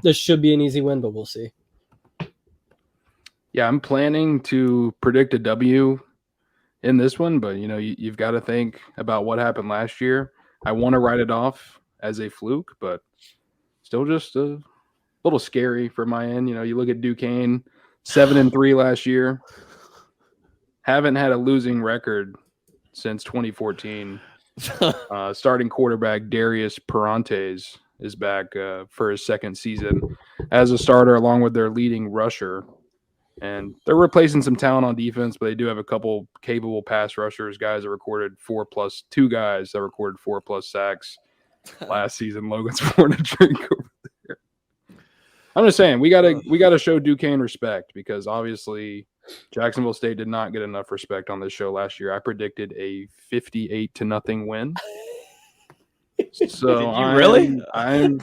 This should be an easy win, but we'll see. Yeah, I'm planning to predict a W in this one, but you've got to think about what happened last year. I want to write it off as a fluke, but still just a little scary for my end. You look at Duquesne, 7-3 last year. Haven't had a losing record since 2014. Starting quarterback Darius Perantes is back for his second season as a starter, along with their leading rusher. And they're replacing some talent on defense, but they do have a couple capable pass rushers, guys that recorded 4+, 2 guys that recorded 4+ sacks last season. Logan's pouring a drink over there. I'm just saying we gotta show Duquesne respect, because obviously Jacksonville State did not get enough respect on this show last year. I predicted a 58-0 win. So I'm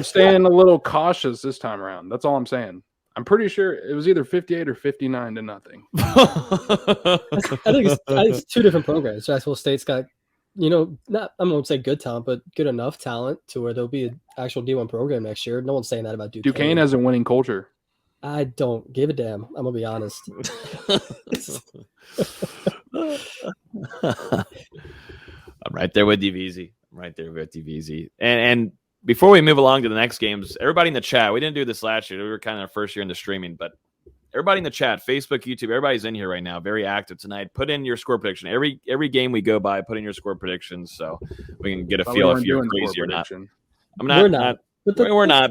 staying a little cautious this time around. That's all I'm saying. I'm pretty sure it was either 58 or 59-0. I think it's 2 different programs. Jacksonville State's got, not, I won't say good talent, but good enough talent to where there'll be an actual D1 program next year. No one's saying that about Duquesne. Duquesne has a winning culture. I don't give a damn. I'm gonna be honest. I'm right there with you, VZ. And before we move along to the next games, everybody in the chat, we didn't do this last year. We were kind of our first year in the streaming, but everybody in the chat, Facebook, YouTube, everybody's in here right now, very active tonight. Put in your score prediction. Every game we go by, put in your score predictions so we can get a feel if you're crazy or not. We're not,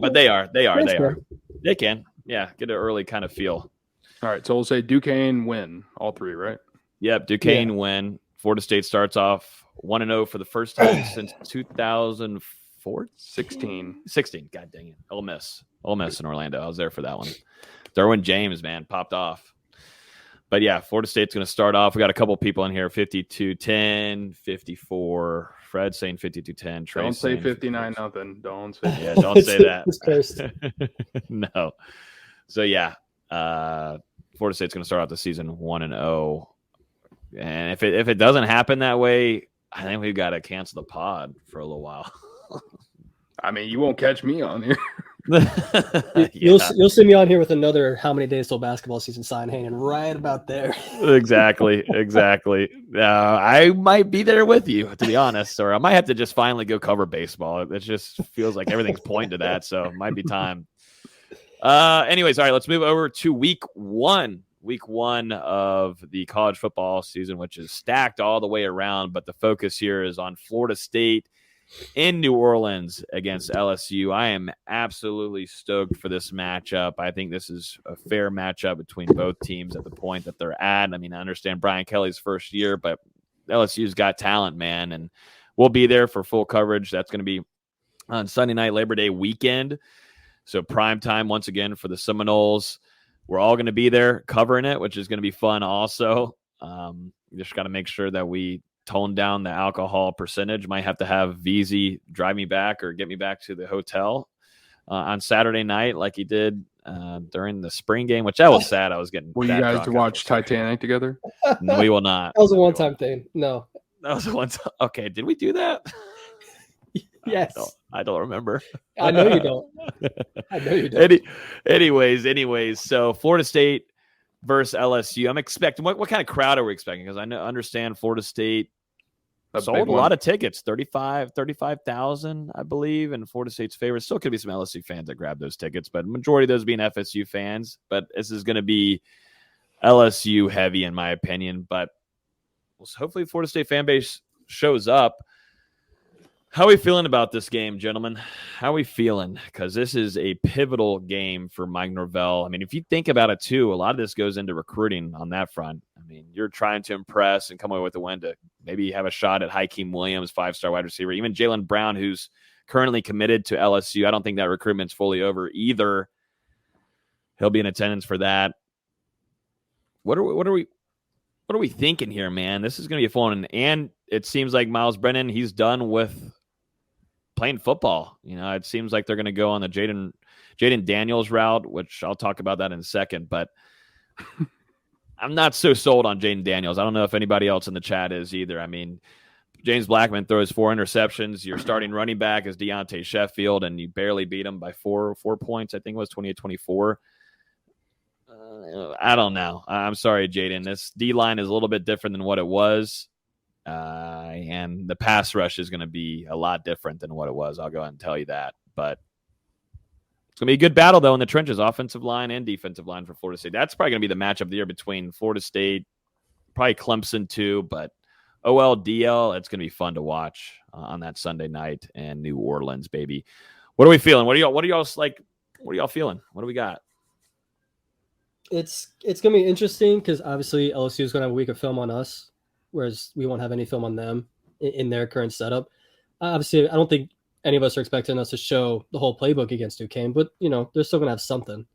but they are. They can. Yeah, get an early kind of feel. All right, so we'll say Duquesne win, all 3, right? Yep, Duquesne win. Florida State starts off 1-0 for the first time since 2016. God dang it. Ole Miss in Orlando. I was there for that one. Derwin James, man, popped off. But yeah, Florida State's going to start off. We got a couple people in here, 52-10, 54. Fred saying 52-10. Don't say 59-0. Don't say Yeah, don't say that. No. So yeah, Florida State's going to start out the season 1-0. And if it doesn't happen that way, I think we've got to cancel the pod for a little while. I mean, you won't catch me on here. You'll see me on here with another how many days till basketball season sign hanging right about there. Exactly. I might be there with you, to be honest, or I might have to just finally go cover baseball. It just feels like everything's pointing to that, so it might be time. Anyways, all right, let's move over to week 1. Week 1 of the college football season, which is stacked all the way around, but the focus here is on Florida State in New Orleans against LSU. I am absolutely stoked for this matchup. I think this is a fair matchup between both teams at the point that they're at. I mean, I understand Brian Kelly's first year, but LSU's got talent, man, and we'll be there for full coverage. That's going to be on Sunday night, Labor Day weekend. So prime time once again for the Seminoles. We're all going to be there covering it, which is going to be fun also. Just got to make sure that we tone down the alcohol percentage. Might have to have VZ drive me back or get me back to the hotel on Saturday night like he did during the spring game, which that was sad. I was getting. Will you guys to watch Titanic together? No, we will not. That was a one-time thing. No. That was a one-time. Okay, did we do that? Yes. I don't remember. I know you don't. I know you don't. Anyways, so Florida State versus LSU. I'm expecting what kind of crowd are we expecting? Because I understand Florida State sold a lot of tickets, 35,000, I believe, and Florida State's favorite. Still could be some LSU fans that grab those tickets, but majority of those being FSU fans. But this is going to be LSU heavy, in my opinion. But hopefully Florida State fan base shows up. How are we feeling about this game, gentlemen? How are we feeling? Because this is a pivotal game for Mike Norvell. I mean, if you think about it, too, a lot of this goes into recruiting on that front. I mean, you're trying to impress and come away with a win to maybe have a shot at Hakeem Williams, 5-star wide receiver. Even Jalen Brown, who's currently committed to LSU. I don't think that recruitment's fully over either. He'll be in attendance for that. What are we thinking here, man? This is going to be fun. And it seems like Miles Brennan, he's done with playing football. You know, it seems like they're going to go on the Jaden Daniels route, which I'll talk about that in a second. But I'm not so sold on Jaden Daniels. I don't know if anybody else in the chat is either. I mean, James Blackman throws 4 interceptions. Your starting running back is Deontay Sheffield, and you barely beat him by 4 points. I think it was 28-24. I don't know. I'm sorry, Jaden. This D-line is a little bit different than what it was. And the pass rush is going to be a lot different than what it was. I'll go ahead and tell you that. But it's going to be a good battle, though, in the trenches, offensive line and defensive line for Florida State. That's probably going to be the matchup of the year between Florida State, probably Clemson, too. But OL, DL, it's going to be fun to watch on that Sunday night in New Orleans, baby. What are we feeling? What are y'all feeling? What do we got? It's going to be interesting because obviously LSU is going to have a week of film on us, whereas we won't have any film on them in their current setup. Obviously, I don't think any of us are expecting us to show the whole playbook against Duquesne, but, you know, they're still going to have something.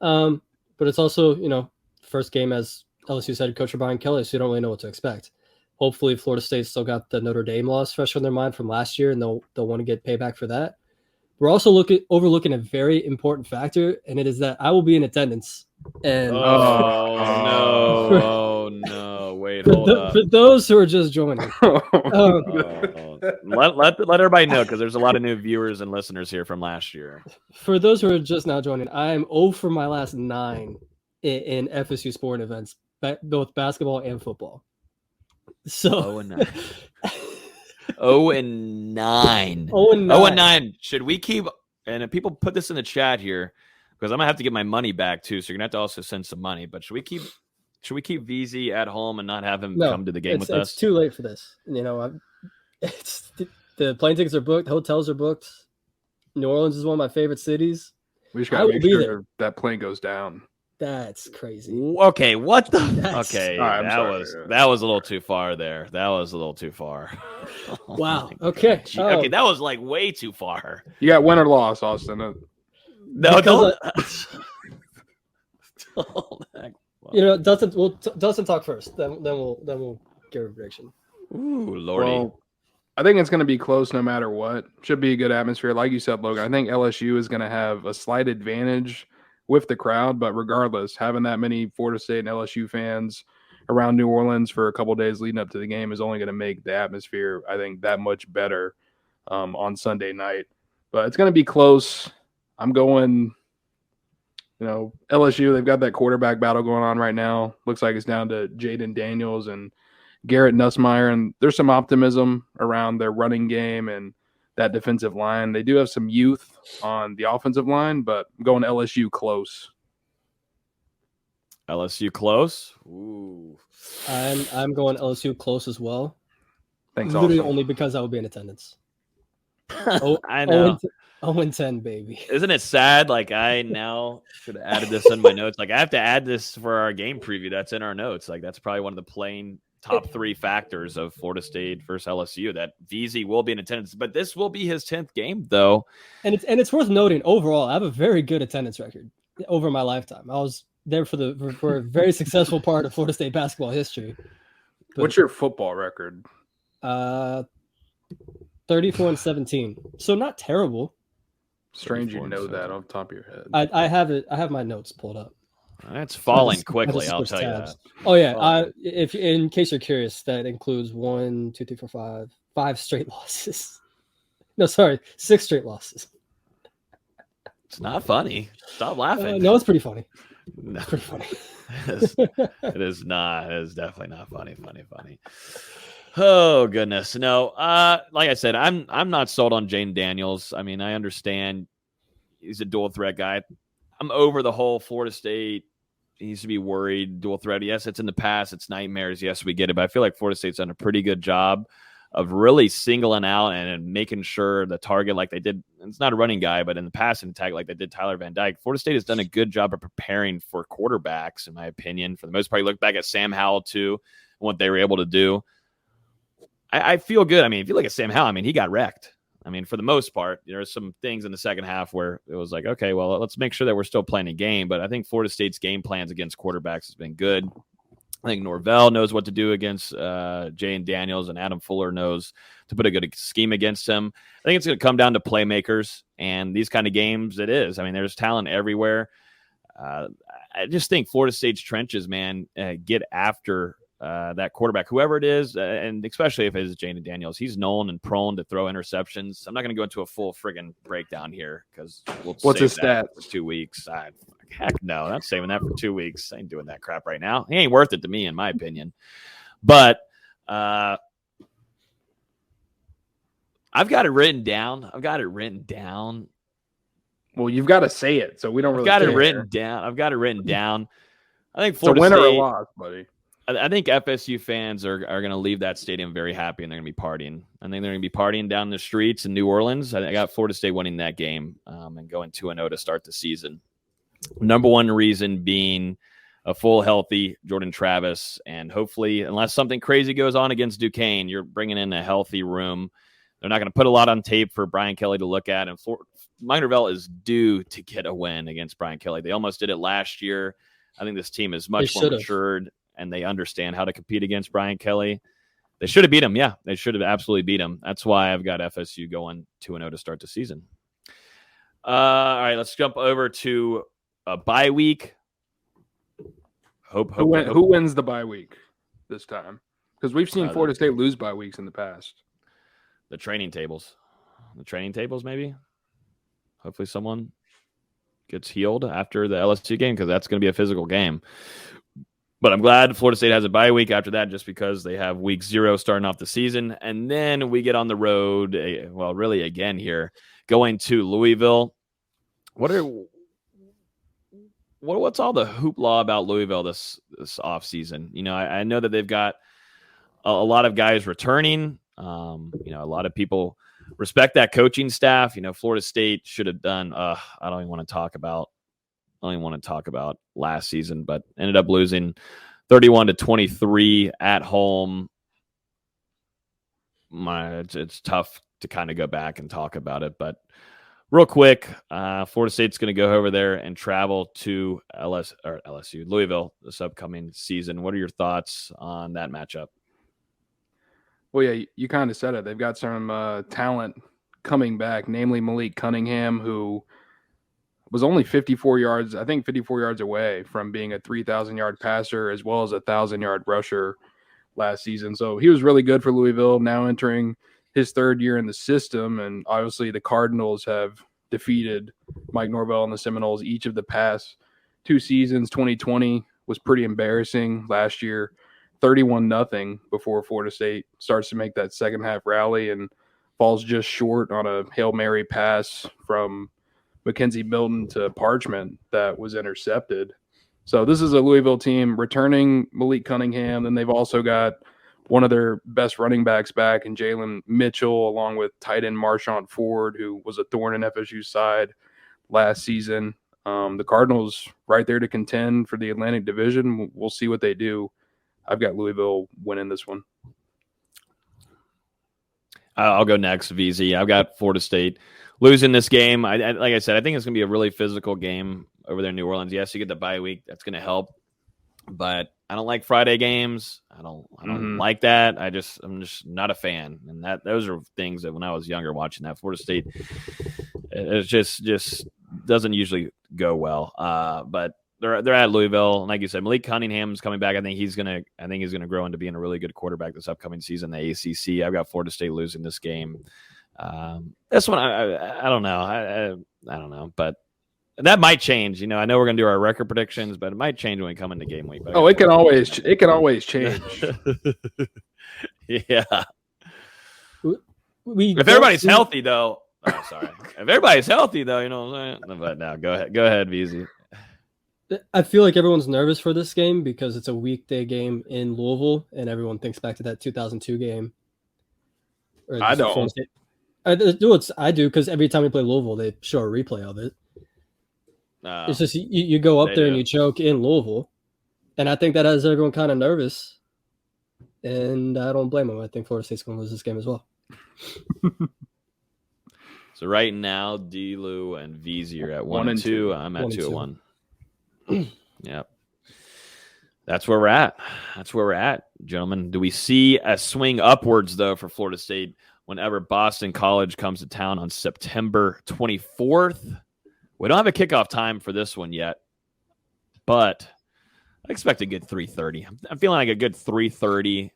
But it's also, you know, first game as LSU's head coach for Brian Kelly, so you don't really know what to expect. Hopefully, Florida State's still got the Notre Dame loss fresh on their mind from last year, and they'll want to get payback for that. We're also overlooking a very important factor, and it is that I will be in attendance. And no! Wait, hold up. For those who are just joining, let everybody know, because there's a lot of new viewers and listeners here from last year. For those who are just now joining, I am 0 for my last 9 in FSU sport events, both basketball and football. So 0-9. 0-9. Should we keep? And if people put this in the chat here, because I'm gonna have to get my money back too, so you're gonna have to also send some money. But should we keep VZ at home and not have him come to the game with us? It's too late for this. You know, the plane tickets are booked, hotels are booked. New Orleans is one of my favorite cities. We just gotta make sure that plane goes down. That's crazy. Okay, what the? Okay, right, that was a little too far there. That was a little too far. Wow. Okay. Okay, that was like way too far. You got win or loss, Austin. No, don't. You know, Dustin talk first. Then we'll give a prediction. Ooh, Lordy. Well, I think it's going to be close no matter what. Should be a good atmosphere, like you said, Logan. I think LSU is going to have a slight advantage with the crowd, but regardless, having that many Florida State and LSU fans around New Orleans for a couple of days leading up to the game is only going to make the atmosphere, I think, that much better on Sunday night. But it's going to be close. I'm going, you know, LSU, they've got that quarterback battle going on right now. Looks like it's down to Jaden Daniels and Garrett Nussmeier, and there's some optimism around their running game and that defensive line. They do have some youth on the offensive line, but I'm going LSU close. LSU close? Ooh. I'm going LSU close as well. Thanks, literally awesome. Only because I will be in attendance. I know. 0-10, baby. Isn't it sad? Like, I now should have added this in my notes. Like, I have to add this for our game preview. That's in our notes. Like, that's probably one of the playing top 3 factors of Florida State versus LSU. That VZ will be in attendance, but this will be his 10th game, though. And it's worth noting, overall, I have a very good attendance record over my lifetime. I was there for a very successful part of Florida State basketball history. But, what's your football record? 34-17. So not terrible. Strange you know that off the top of your head. I have it. I have my notes pulled up. That's falling quickly, I'll tell you that. Oh yeah. If in case you're curious, that includes 1, 2, 3, 4, 5 straight losses. No, sorry, 6 straight losses. It's not funny. Stop laughing. No, it's pretty funny. No. It's pretty funny. It is not. It is definitely not funny. Oh goodness, no. Like I said, I'm not sold on Jaden Daniels. I mean, I understand he's a dual threat guy. I'm over the whole Florida State. He needs to be worried. Dual threat. Yes, it's in the past. It's nightmares. Yes, we get it. But I feel like Florida State's done a pretty good job of really singling out and making sure the target, like they did. It's not a running guy, but in the passing attack, like they did Tyler Van Dyke. Florida State has done a good job of preparing for quarterbacks, in my opinion. For the most part, you look back at Sam Howell too, and what they were able to do. I feel good. I mean, if you look at Sam Howell, I mean, he got wrecked. I mean, for the most part, there are some things in the second half where it was like, okay, well, let's make sure that we're still playing a game. But I think Florida State's game plans against quarterbacks has been good. I think Norvell knows what to do against Jaden Daniels, and Adam Fuller knows to put a good scheme against him. I think it's going to come down to playmakers, and these kind of games it is. I mean, there's talent everywhere. I just think Florida State's trenches, man, get after that quarterback, whoever it is, and especially if it is Jaden Daniels. He's known and prone to throw interceptions. I'm not going to go into a full friggin' breakdown here because what's his stats for 2 weeks. Heck no, I'm not saving that for 2 weeks. I ain't doing that crap right now. He ain't worth it to me, in my opinion. But I've got it written down. Well, you've got to say it, so we don't really. I've got it written down. I think Florida State, or a loss, buddy. I think FSU fans are going to leave that stadium very happy, and they're going to be partying. I think they're going to be partying down the streets in New Orleans. I got Florida State winning that game and going 2-0 to start the season. Number one reason being a full, healthy Jordan Travis, and hopefully, unless something crazy goes on against Duquesne, you're bringing in a healthy room. They're not going to put a lot on tape for Brian Kelly to look at, and Mike Norvell is due to get a win against Brian Kelly. They almost did it last year. I think this team is much more matured, and they understand how to compete against Brian Kelly. They should have beat him. Yeah, they should have absolutely beat him. That's why I've got FSU going 2-0 to start the season. All right, let's jump over to a bye week. Who wins the bye week this time? Because we've seen Florida State lose bye weeks in the past. The training tables, maybe. Hopefully someone gets healed after the LSU game, because that's going to be a physical game. But I'm glad Florida State has a bye week after that, just because they have week 0 starting off the season. And then we get on the road, really again here, going to Louisville. What's all the hoopla about Louisville this offseason? You know, I know that they've got a lot of guys returning. A lot of people respect that coaching staff. You know, Florida State should have done. I don't even want to talk about last season, but ended up losing 31-23 at home. It's tough to kind of go back and talk about it, but real quick, Florida State's going to go over there and travel to Louisville this upcoming season. What are your thoughts on that matchup? Well, yeah, you kind of said it. They've got some talent coming back, namely Malik Cunningham, who was only 54 yards away from being a 3,000-yard passer as well as a 1,000-yard rusher last season. So he was really good for Louisville, now entering his third year in the system. And obviously the Cardinals have defeated Mike Norvell and the Seminoles each of the past 2 seasons. 2020 was pretty embarrassing last year, 31-0 before Florida State starts to make that second half rally and falls just short on a Hail Mary pass from Mackenzie Milton to Parchment that was intercepted. So this is a Louisville team returning Malik Cunningham. Then they've also got one of their best running backs back in Jalen Mitchell, along with tight end Marshawn Ford, who was a thorn in FSU's side last season. The Cardinals right there to contend for the Atlantic Division. We'll see what they do. I've got Louisville winning this one. I'll go next, VZ. I've got Florida State losing this game. Like I said, I think it's going to be a really physical game over there in New Orleans. Yes, you get the bye week. That's going to help. But I don't like Friday games. I don't like that. I'm just not a fan. And those are things that when I was younger watching that Florida State, it just doesn't usually go well. But they're at Louisville, and like you said, Malik Cunningham's coming back. I think he's gonna grow into being a really good quarterback this upcoming season. The ACC. I've got Florida State losing this game. This one, I don't know. I don't know, but that might change. I know we're gonna do our record predictions, but it might change when we come into game week. It can always change. Yeah. If everybody's healthy, though. Oh, sorry. If everybody's healthy, though, you know what I'm saying. But now, go ahead, VZ. I feel like everyone's nervous for this game because it's a weekday game in Louisville, and everyone thinks back to that 2002 game. I don't. I do because every time we play Louisville, they show a replay of it. It's just you go up there and you choke in Louisville, and I think that has everyone kind of nervous, and I don't blame them. I think Florida State's going to lose this game as well. So right now, D-Lou and VZ are at 1-2. I'm at 2-1. Yep. That's where we're at. Gentlemen. Do we see a swing upwards, though, for Florida State whenever Boston College comes to town on September 24th? We don't have a kickoff time for this one yet, but I expect a good 3:30. I'm feeling like a good 3:30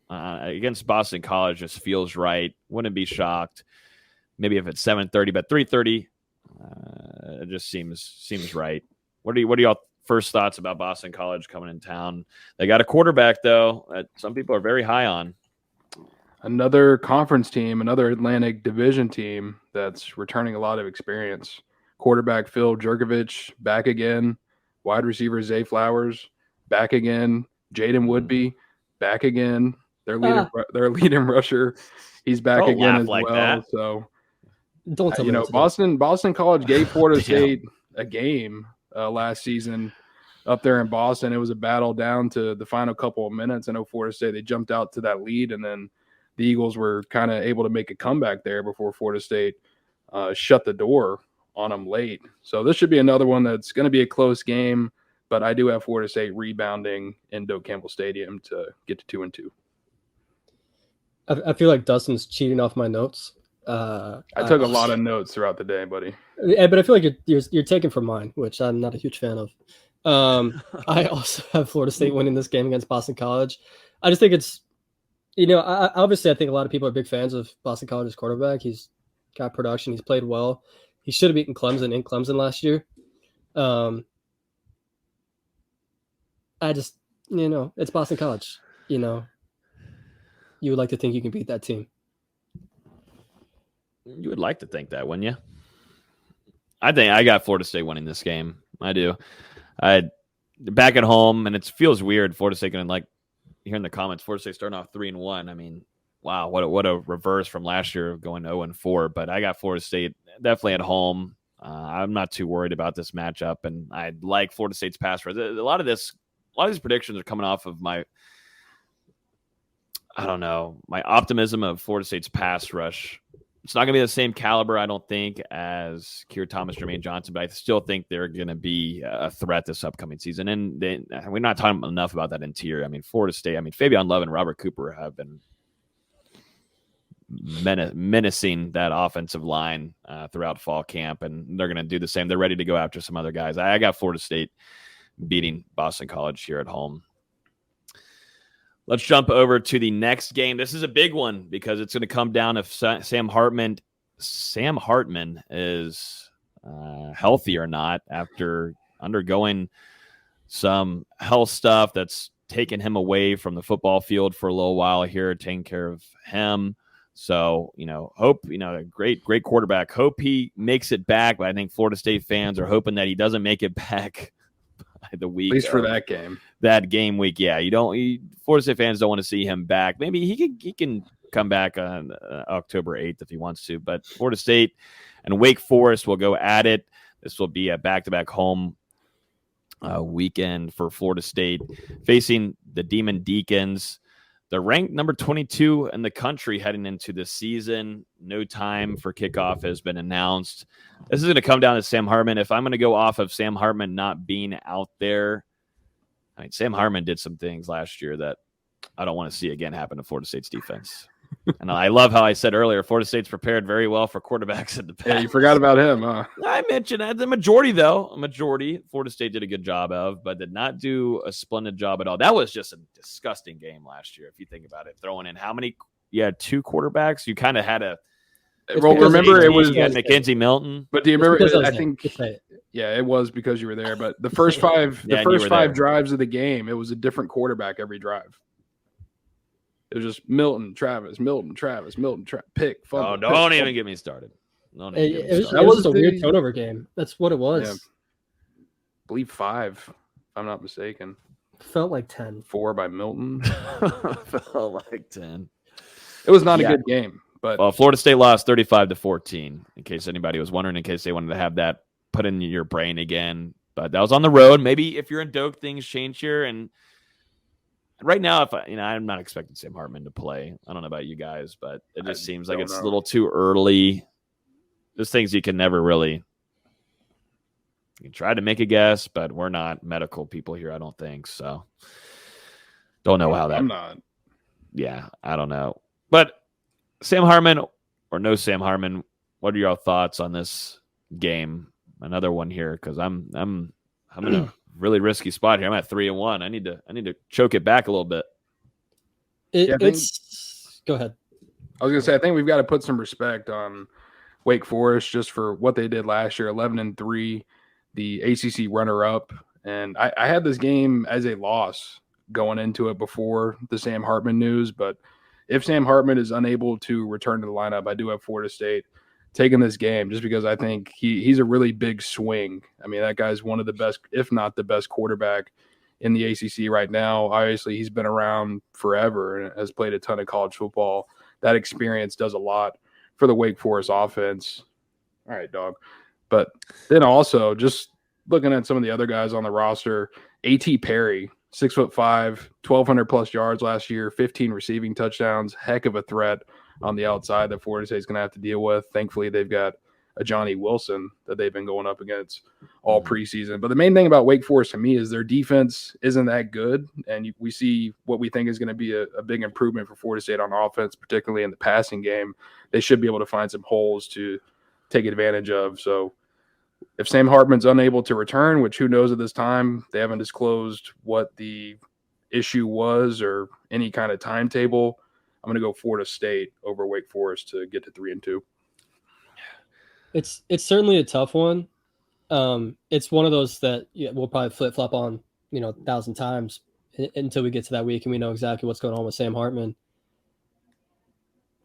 against Boston College just feels right. Wouldn't be shocked. Maybe if it's 7:30, but 3:30 it just seems right. What are y'all first thoughts about Boston College coming in town? They got a quarterback, though, that some people are very high on. Another conference team, another Atlantic Division team that's returning a lot of experience. Quarterback Phil Jurkovich back again. Wide receiver Zay Flowers back again. Jaden Woodby back again. Their leading rusher, he's back again as well. That. So, don't tell me Boston College gave Florida State a game last season up there in Boston. It was a battle down to the final couple of minutes. I know Florida State, they jumped out to that lead, and then the Eagles were kind of able to make a comeback there before Florida State shut the door on them late. So this should be another one that's going to be a close game, but I do have Florida State rebounding in Doak Campbell Stadium to get to 2-2. I feel like Dustin's cheating off my notes. I took a lot of notes throughout the day, buddy. Yeah, but I feel like you're taking from mine, which I'm not a huge fan of. I also have Florida State winning this game against Boston College. I just think it's, obviously I think a lot of people are big fans of Boston College's quarterback. He's got production. He's played well. He should have beaten Clemson in Clemson last year. I just, it's Boston College. You would like to think you can beat that team. You would like to think that, wouldn't you? I think I got Florida State winning this game. I do. Back at home, and it feels weird. Florida State going to here in the comments. Florida State starting off 3-1. I mean, wow, what a reverse from last year of going 0-4. But I got Florida State definitely at home. I'm not too worried about this matchup, and I like Florida State's pass rush. A lot of these predictions are coming off of my optimism of Florida State's pass rush. It's not going to be the same caliber, I don't think, as Keir Thomas, Jermaine Johnson, but I still think they're going to be a threat this upcoming season. And we're not talking enough about that interior. I mean, Florida State, Fabian Love and Robert Cooper have been menacing that offensive line throughout fall camp, and they're going to do the same. They're ready to go after some other guys. I got Florida State beating Boston College here at home. Let's jump over to the next game. This is a big one because it's going to come down if Sam Hartman is healthy or not after undergoing some health stuff that's taken him away from the football field for a little while here, taking care of him. So, hope, a great quarterback. Hope he makes it back, but I think Florida State fans are hoping that he doesn't make it back by the week. At least for that game. That game week, yeah. Florida State fans don't want to see him back. Maybe he can come back on October 8th if he wants to. But Florida State and Wake Forest will go at it. This will be a back-to-back home weekend for Florida State, facing the Demon Deacons. They're ranked number 22 in the country heading into this season. No time for kickoff has been announced. This is going to come down to Sam Hartman. If I'm going to go off of Sam Hartman not being out there, I mean, Sam Hartman did some things last year that I don't want to see again happen to Florida State's defense. And I love how I said earlier, Florida State's prepared very well for quarterbacks in the past. Yeah, you forgot about him, huh? I mentioned that. The majority, though, Florida State did a good job of, but did not do a splendid job at all. That was just a disgusting game last year, if you think about it. Throwing in how many? You had 2 quarterbacks. You kind of had a. Well, remember it was Mackenzie Milton. But do you remember? I think. Yeah, it was because you were there. But the first 5, drives of the game, it was a different quarterback every drive. It was just Milton, Travis, pick. Fumble, don't even get me started. It was just a weird turnover game. That's what it was. Yeah. I believe 5, if I'm not mistaken. Felt like 10. 4 by Milton. Felt like 10. It was not a good game. But Florida State lost 35-14, in case anybody was wondering, in case they wanted to have that put in your brain again. But that was on the road. Maybe if you're in Doak, things change here. And right now, I'm not expecting Sam Hartman to play. I don't know about you guys, but it just seems like it's a little too early. There's things you can never really. You can try to make a guess, but we're not medical people here, I don't think. So don't know how that. I'm not. Yeah, I don't know. But Sam Hartman or no Sam Hartman, what are your thoughts on this game? Another one here, because I'm in a really risky spot here. I'm at 3-1. I need to choke it back a little bit. Go ahead. I was gonna say I think we've got to put some respect on Wake Forest just for what they did last year, 11-3, the ACC runner-up, and I had this game as a loss going into it before the Sam Hartman news, but if Sam Hartman is unable to return to the lineup, I do have Florida State taking this game just because I think he's a really big swing. I mean, that guy's one of the best, if not the best quarterback in the ACC right now. Obviously, he's been around forever and has played a ton of college football. That experience does a lot for the Wake Forest offense. All right, dog. But then also just looking at some of the other guys on the roster, A.T. Perry, 6'5", 1,200 plus yards last year, 15 receiving touchdowns, heck of a threat on the outside that Florida State's going to have to deal with. Thankfully, they've got a Johnny Wilson that they've been going up against all preseason. But the main thing about Wake Forest to me is their defense isn't that good, and we see what we think is going to be a big improvement for Florida State on offense, particularly in the passing game. They should be able to find some holes to take advantage of. So if Sam Hartman's unable to return, which who knows at this time, they haven't disclosed what the issue was or any kind of timetable, I'm going to go Florida State over Wake Forest to get to 3-2. It's certainly a tough one. It's one of those that we'll probably flip-flop on, 1,000 times until we get to that week and we know exactly what's going on with Sam Hartman.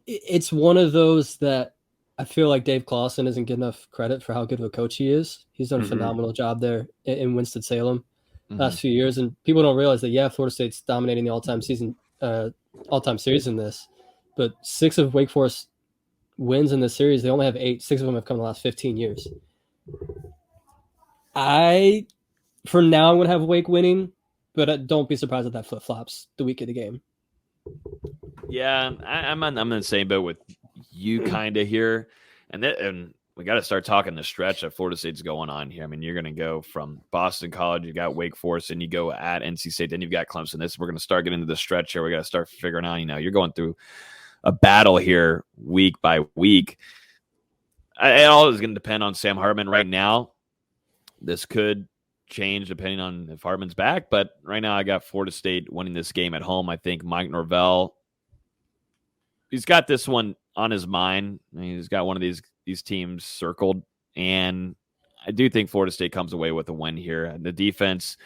It's one of those that I feel like Dave Clawson isn't getting enough credit for how good of a coach he is. He's done a phenomenal job there in Winston-Salem last few years, and people don't realize that, Florida State's dominating the all-time series in this, but 6 of Wake Forest wins in this series, they only have 8. 6 of them have come in the last 15 years. For now, I'm going to have Wake winning, but don't be surprised if that flip-flops the week of the game. Yeah, I'm in the same boat with you kind of here. And we got to start talking the stretch that Florida State's going on here. I mean, you're going to go from Boston College, you got Wake Forest, and you go at NC State, then you've got Clemson. We're going to start getting into the stretch here. We got to start figuring out, you're going through a battle here week by week. It all is going to depend on Sam Hartman right now. This could change depending on if Hartman's back, but right now I got Florida State winning this game at home. I think Mike Norvell, he's got this one on his mind. I mean, he's got one of these teams circled, and I do think Florida State comes away with a win here. The defense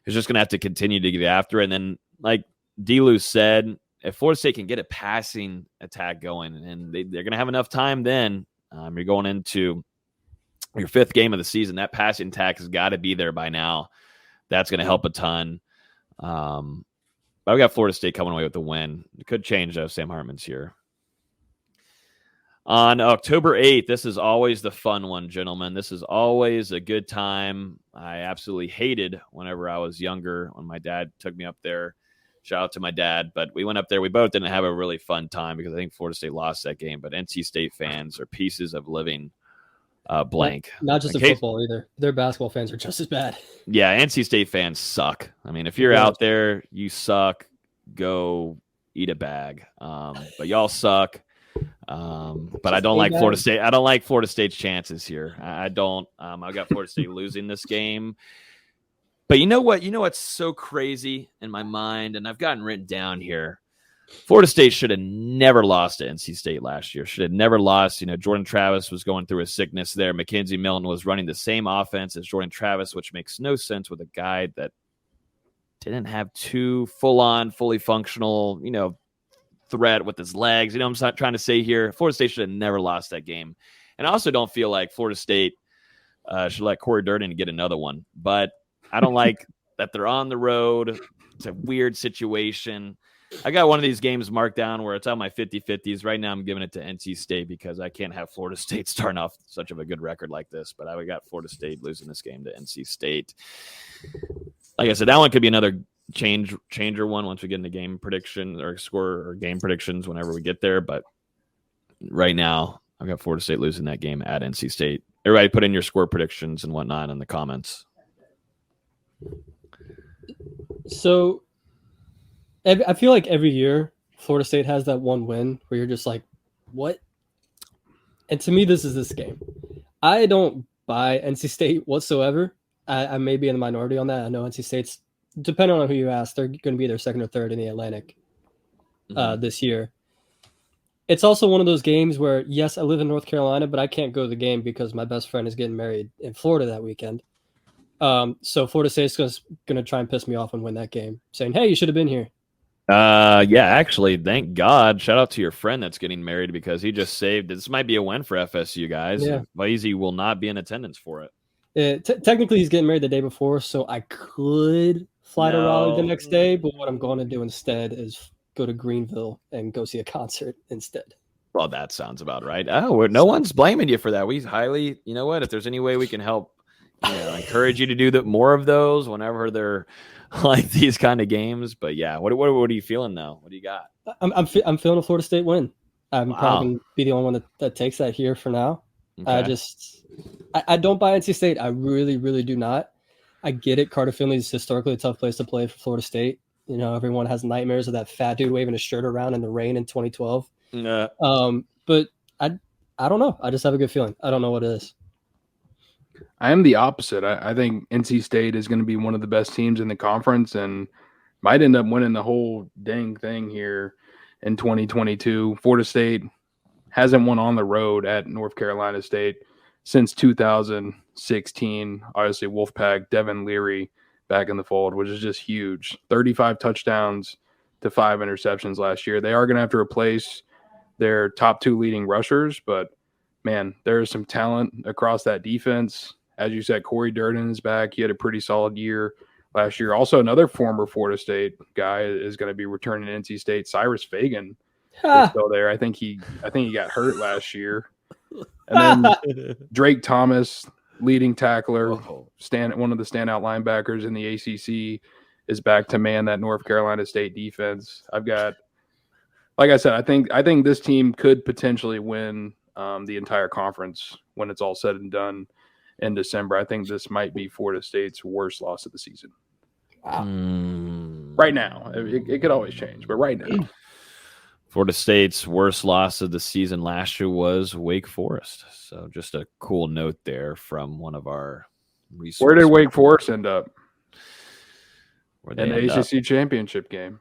is just going to have to continue to get after it. And then, like D-Lou said, if Florida State can get a passing attack going, and they're going to have enough time then, you're going into your 5th game of the season, that passing attack has got to be there by now. That's going to help a ton. But I've got Florida State coming away with the win. It could change if Sam Hartman's here. On October 8th, this is always the fun one, gentlemen. This is always a good time. I absolutely hated whenever I was younger when my dad took me up there. Shout out to my dad. But we went up there. We both didn't have a really fun time because I think Florida State lost that game. But NC State fans are pieces of living blank. Not just in football either. Their basketball fans are just as bad. Yeah, NC State fans suck. I mean, if you're out there, you suck. Go eat a bag. But y'all suck. But I don't like Florida State. I don't like Florida State's chances here. I don't. I got Florida State losing this game. But you know what? You know what's so crazy in my mind, and I've gotten written down here. Florida State should have never lost to NC State last year. Should have never lost. You know, Jordan Travis was going through a sickness there. Mackenzie Milton was running the same offense as Jordan Travis, which makes no sense with a guy that didn't have two full-on, fully functional, threat with his legs. I'm not trying to say here, Florida State should have never lost that game. And I also don't feel like Florida State should let Corey Durden get another one. But I don't like that they're on the road. It's a weird situation. I got one of these games marked down where it's on my 50-50s. Right now I'm giving it to NC State because I can't have Florida State starting off such of a good record like this. But I got Florida State losing this game to NC State. Like I said, that one could be another changer one once we get into game prediction or score or game predictions whenever we get there. But right now, I've got Florida State losing that game at NC State. Everybody put in your score predictions and whatnot in the comments. So I feel like every year Florida State has that one win where you're just like, what? And to me, this is this game. I don't buy NC State whatsoever. I may be in the minority on that. I know NC State's, depending on who you ask, they're going to be either second or third in the Atlantic this year. It's also one of those games where, yes, I live in North Carolina, but I can't go to the game because my best friend is getting married in Florida that weekend. So Florida State's going to try and piss me off and win that game, saying, hey, you should have been here. Yeah, actually, thank God. Shout out to your friend that's getting married because he just saved. This might be a win for FSU, guys. Yeah. Lazy will not be in attendance for it. Technically, he's getting married the day before, so I could fly to Raleigh the next day. But what I'm going to do instead is go to Greenville and go see a concert instead. Well, that sounds about right. Oh, no one's blaming you for that. We highly, you know what? If there's any way we can help, encourage you to do more of those whenever they're like these kind of games. But yeah, what are you feeling though? What do you got? I'm feeling a Florida State win. I'm probably going to be the only one that takes that here for now. Okay. I don't buy NC State. I really, really do not. I get it. Carter Finley is historically a tough place to play for Florida State. Everyone has nightmares of that fat dude waving his shirt around in the rain in 2012. But I don't know. I just have a good feeling. I don't know what it is. I am the opposite. I think NC State is going to be one of the best teams in the conference and might end up winning the whole dang thing here in 2022. Florida State hasn't won on the road at North Carolina State since 2016. Obviously, Wolfpack, Devin Leary back in the fold, which is just huge. 35 touchdowns to 5 interceptions last year. They are going to have to replace their top 2 leading rushers, but, man, there is some talent across that defense. As you said, Corey Durden is back. He had a pretty solid year last year. Also, another former Florida State guy is going to be returning to NC State. Cyrus Fagan is still there. I think he got hurt last year. And then Drake Thomas, leading tackler, one of the standout linebackers in the ACC, is back to man that North Carolina State defense. I've got, like I said, I think this team could potentially win the entire conference when it's all said and done in December. I think this might be Florida State's worst loss of the season. Wow. Right now. It could always change, but right now. Florida State's worst loss of the season last year was Wake Forest. So just a cool note there from one of our resources. Where did Wake Forest end up? In the ACC championship game.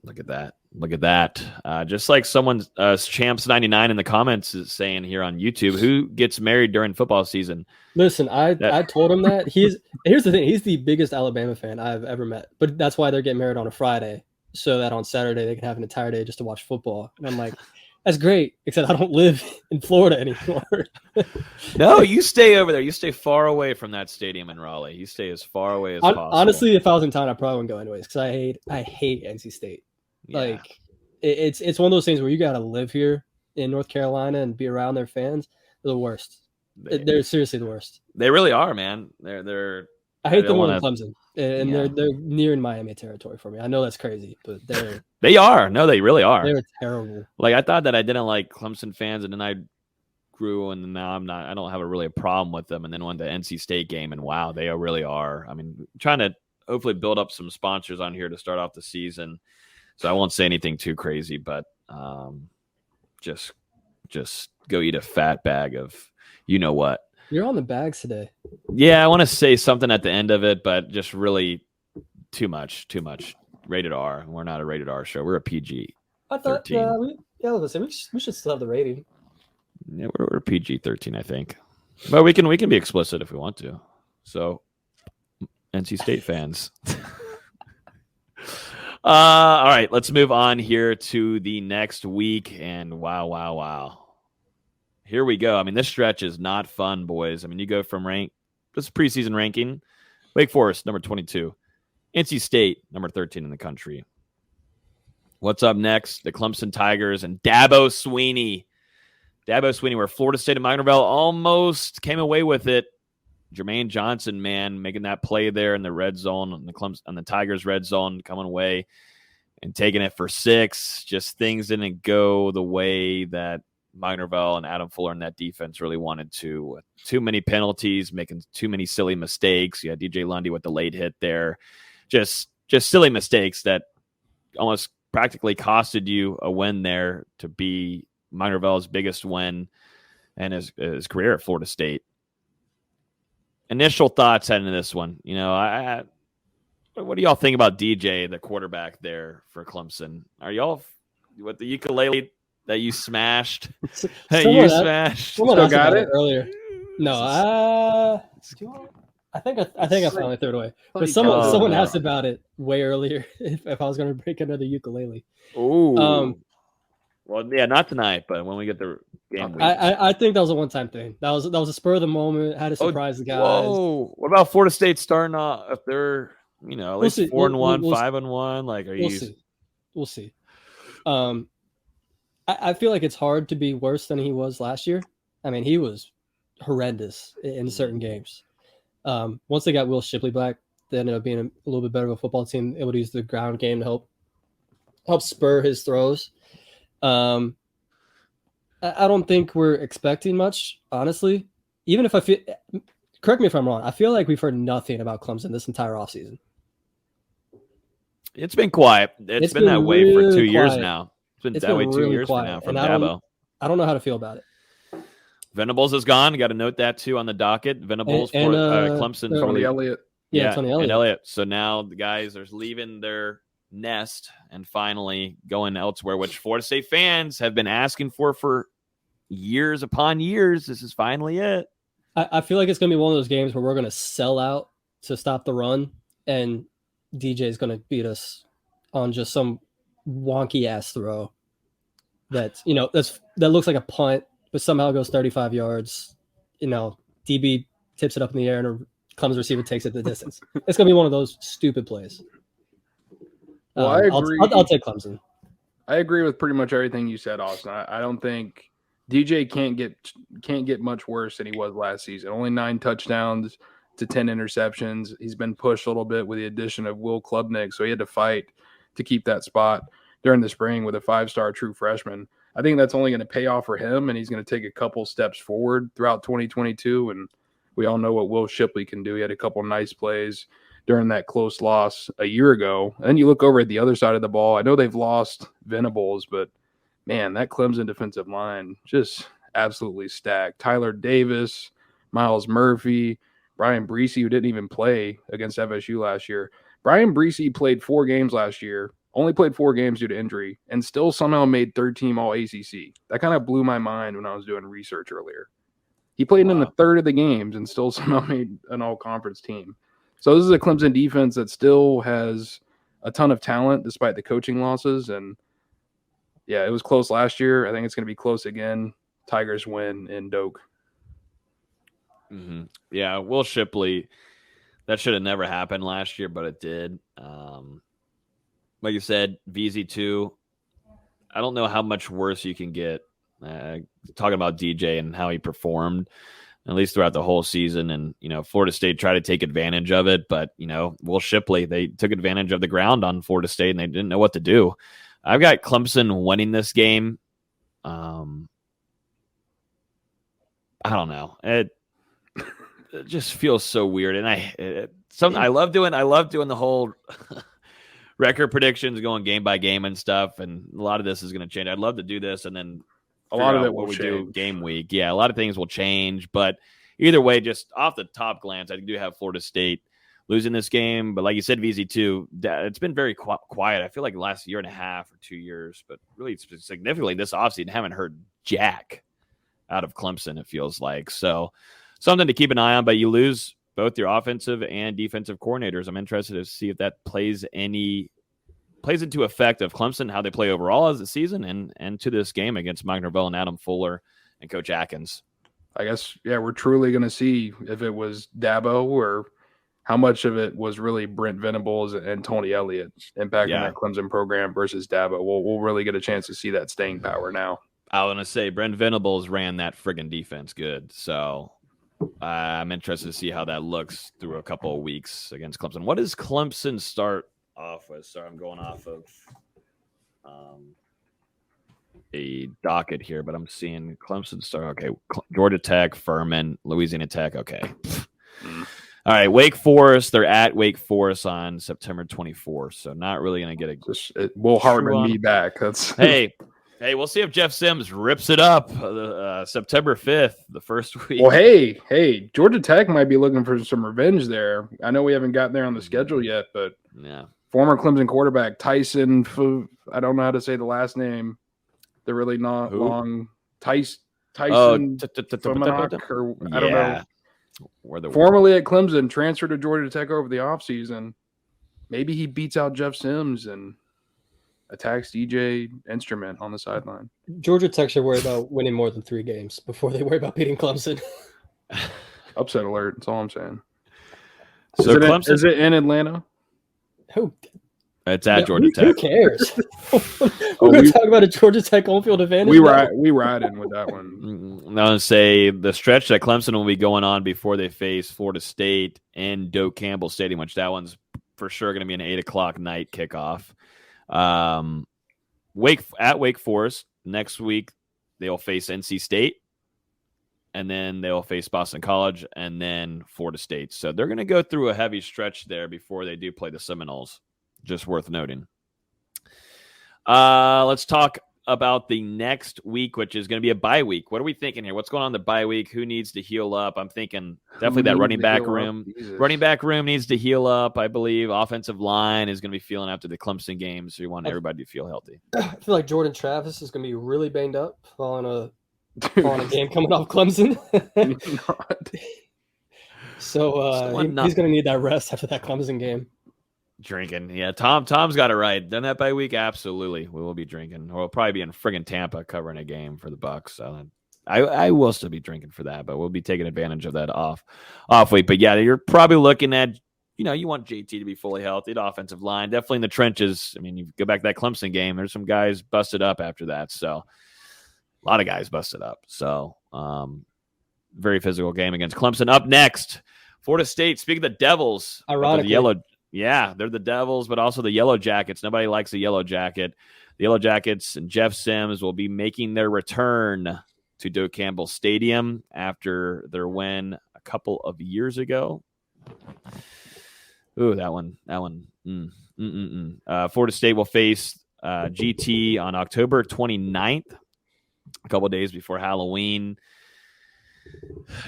Look at that. Look at that. Just like someone, Champs 99 in the comments is saying here on YouTube, who gets married during football season? Listen, I told him that. Here's the thing. He's the biggest Alabama fan I've ever met. But that's why they're getting married on a Friday, so that on Saturday they can have an entire day just to watch football. And I'm like, that's great, except I don't live in Florida anymore. No, you stay over there. You stay far away from that stadium in Raleigh. You stay as far away as possible. Honestly, if I was in town, I probably wouldn't go anyways because I hate NC State. Yeah. Like it's one of those things where you got to live here in North Carolina and be around their fans, they're the worst. They're seriously the worst. They really are, man. They're. I hate them more than Clemson, and they're near in Miami territory for me. I know that's crazy, but they are. No, they really are. They're terrible. Like, I thought that I didn't like Clemson fans, and then I grew, and now I'm not. I don't have a problem with them. And then went to NC State game, and wow, they really are. I mean, trying to hopefully build up some sponsors on here to start off the season. So I won't say anything too crazy, but just go eat a fat bag of you know what. You're on the bags today. Yeah, I want to say something at the end of it, but just really too much. Rated R. We're not a rated R show. We're a PG. I thought, listen, we should still have the rating. Yeah, we're PG-13, I think. But we can be explicit if we want to. So, NC State fans. All right, let's move on here to the next week. And wow. Here we go. I mean, this stretch is not fun, boys. I mean, you go from this is preseason ranking. Wake Forest, number 22. NC State, number 13 in the country. What's up next? The Clemson Tigers and Dabo Swinney, where Florida State and Minor Valley almost came away with it. Jermaine Johnson, man, making that play there in the red zone, on the Tigers' red zone, coming away and taking it for 6. Just things didn't go the way that Minerville and Adam Fuller and that defense really wanted to. Too many penalties, making too many silly mistakes. You had DJ Lundy with the late hit there. Just silly mistakes that almost practically costed you a win there to be Minerville's biggest win and his career at Florida State. Initial thoughts heading into this one. You know, what do y'all think about DJ, the quarterback there for Clemson? Are y'all with the ukulele that you smashed? Someone Still got it earlier. No, I think I finally threw it away. But someone asked about it way earlier if I was going to break another ukulele. Ooh. Well, yeah, not tonight, but when we get the game week. I think that was a one-time thing. That was a spur of the moment. Had to surprise the guys. Whoa! What about Florida State starting off? If they're at least 4-1, 5-1, like We'll see. I feel like it's hard to be worse than he was last year. I mean, he was horrendous in certain games. Once they got Will Shipley back, they ended up being a little bit better of a football team, able to use the ground game to help spur his throws. I don't think we're expecting much, honestly. Even if correct me if I'm wrong, I feel like we've heard nothing about Clemson this entire offseason. It's been quiet. It's been that way for 2 years now. It's been that way 2 really years quiet. now from Dabo. I don't know how to feel about it. Venables is gone. Got to note that too on the docket. Venables for Clemson. Tony Elliott. Yeah, Tony Elliott. And Elliott. So now the guys are leaving their nest and finally going elsewhere, which Florida State fans have been asking for years upon years. This is finally it. I feel like it's going to be one of those games where we're going to sell out to stop the run, and DJ is going to beat us on just some wonky ass throw that looks like a punt, but somehow goes 35 yards. DB tips it up in the air and a Clemson receiver takes it the distance. It's going to be one of those stupid plays. Well, I agree. I'll take Clemson. I agree with pretty much everything you said, Austin. I don't think DJ can't get much worse than he was last season. Only 9 touchdowns to 10 interceptions. He's been pushed a little bit with the addition of Will Klubnik, so he had to fight to keep that spot during the spring with a 5-star true freshman. I think that's only going to pay off for him, and he's going to take a couple steps forward throughout 2022. And we all know what Will Shipley can do. He had a couple nice plays during that close loss a year ago. And then you look over at the other side of the ball. I know they've lost Venables, but man, that Clemson defensive line just absolutely stacked. Tyler Davis, Miles Murphy, Brian Breesy, who didn't even play against FSU last year. Brian Breesy played 4 games last year, only played 4 games due to injury, and still somehow made third-team All-ACC. That kind of blew my mind when I was doing research earlier. He played in the third of the games and still somehow made an all-conference team. So this is a Clemson defense that still has a ton of talent despite the coaching losses. And, yeah, it was close last year. I think it's going to be close again. Tigers win in Doak. Mm-hmm. Yeah, Will Shipley, that should have never happened last year, but it did. Like you said, VZ2, I don't know how much worse you can get talking about DJ and how he performed, at least throughout the whole season. And, Florida State tried to take advantage of it. But, Will Shipley, they took advantage of the ground on Florida State, and they didn't know what to do. I've got Clemson winning this game. I don't know. It just feels so weird. And I love doing the whole record predictions, going game by game and stuff. And a lot of this is going to change. I'd love to do this, and then a lot of it will we change. Do game week. Yeah, a lot of things will change. But either way, just off the top glance, I do have Florida State losing this game. But like you said, VZ2, it's been very quiet. I feel like the last year and a half or 2 years, but really significantly this offseason, haven't heard jack out of Clemson, it feels like. So something to keep an eye on. But you lose both your offensive and defensive coordinators. I'm interested to see if that plays into effect of Clemson, how they play overall as the season, and to this game against Mike Norvell and Adam Fuller and Coach Atkins. I guess, we're truly going to see if it was Dabo or how much of it was really Brent Venables and Tony Elliott impacting that Clemson program versus Dabo. We'll really get a chance to see that staying power now. I want to say Brent Venables ran that friggin' defense good. So I'm interested to see how that looks through a couple of weeks against Clemson. What does Clemson start off with? Sorry, I'm going off of a docket here, but I'm seeing Clemson start. Okay, Georgia Tech, Furman, Louisiana Tech. Okay. All right, Wake Forest. They're at Wake Forest on September 24th, so not really going to get it will harden me back. Hey, we'll see if Jeff Sims rips it up September 5th, the first week. Well, hey, Georgia Tech might be looking for some revenge there. I know we haven't gotten there on the schedule yet, but former Clemson quarterback Tyson, I don't know how to say the last name. They're really not long. Tyson, I don't know. Formerly at Clemson, transferred to Georgia Tech over the offseason. Maybe he beats out Jeff Sims and attacks DJ Instrument on the sideline. Georgia Tech should worry about winning more than 3 games before they worry about beating Clemson. Upset alert. That's all I'm saying. So is it in Atlanta? Who? It's at Georgia Tech. Who cares? We're going to talk about a Georgia Tech home field advantage. We ride in with that one. I'm going to say the stretch that Clemson will be going on before they face Florida State in Doak Campbell Stadium, which that one's for sure going to be an 8:00 night kickoff. Wake Forest next week, they'll face NC State, and then they'll face Boston College, and then Florida State. So they're going to go through a heavy stretch there before they do play the Seminoles. Just worth noting. Let's talk about the next week, which is going to be a bye week. What are we thinking here? What's going on in the bye week? Who needs to heal up? I'm thinking definitely that running back room. Running back room needs to heal up, I believe. Offensive line is going to be feeling after the Clemson game, so you want everybody to feel healthy. I feel like Jordan Travis is going to be really banged up following a game coming off Clemson. So he's going to need that rest after that Clemson game. Drinking. Yeah, Tom's got it right. Done that bye week? Absolutely. We will be drinking. Or we'll probably be in friggin' Tampa covering a game for the Bucks. So I will still be drinking for that, but we'll be taking advantage of that off week. But yeah, you're probably looking at, you want JT to be fully healthy, the offensive line, definitely in the trenches. I mean, you go back to that Clemson game, there's some guys busted up after that. So a lot of guys busted up. So very physical game against Clemson. Up next, Florida State. Speaking of the Devils, ironically, they're the Devils, but also the Yellow Jackets. Nobody likes the Yellow Jacket. The Yellow Jackets and Jeff Sims will be making their return to Doak Campbell Stadium after their win a couple of years ago. Ooh, that one. Florida State will face GT on October 29th, a couple of days before Halloween.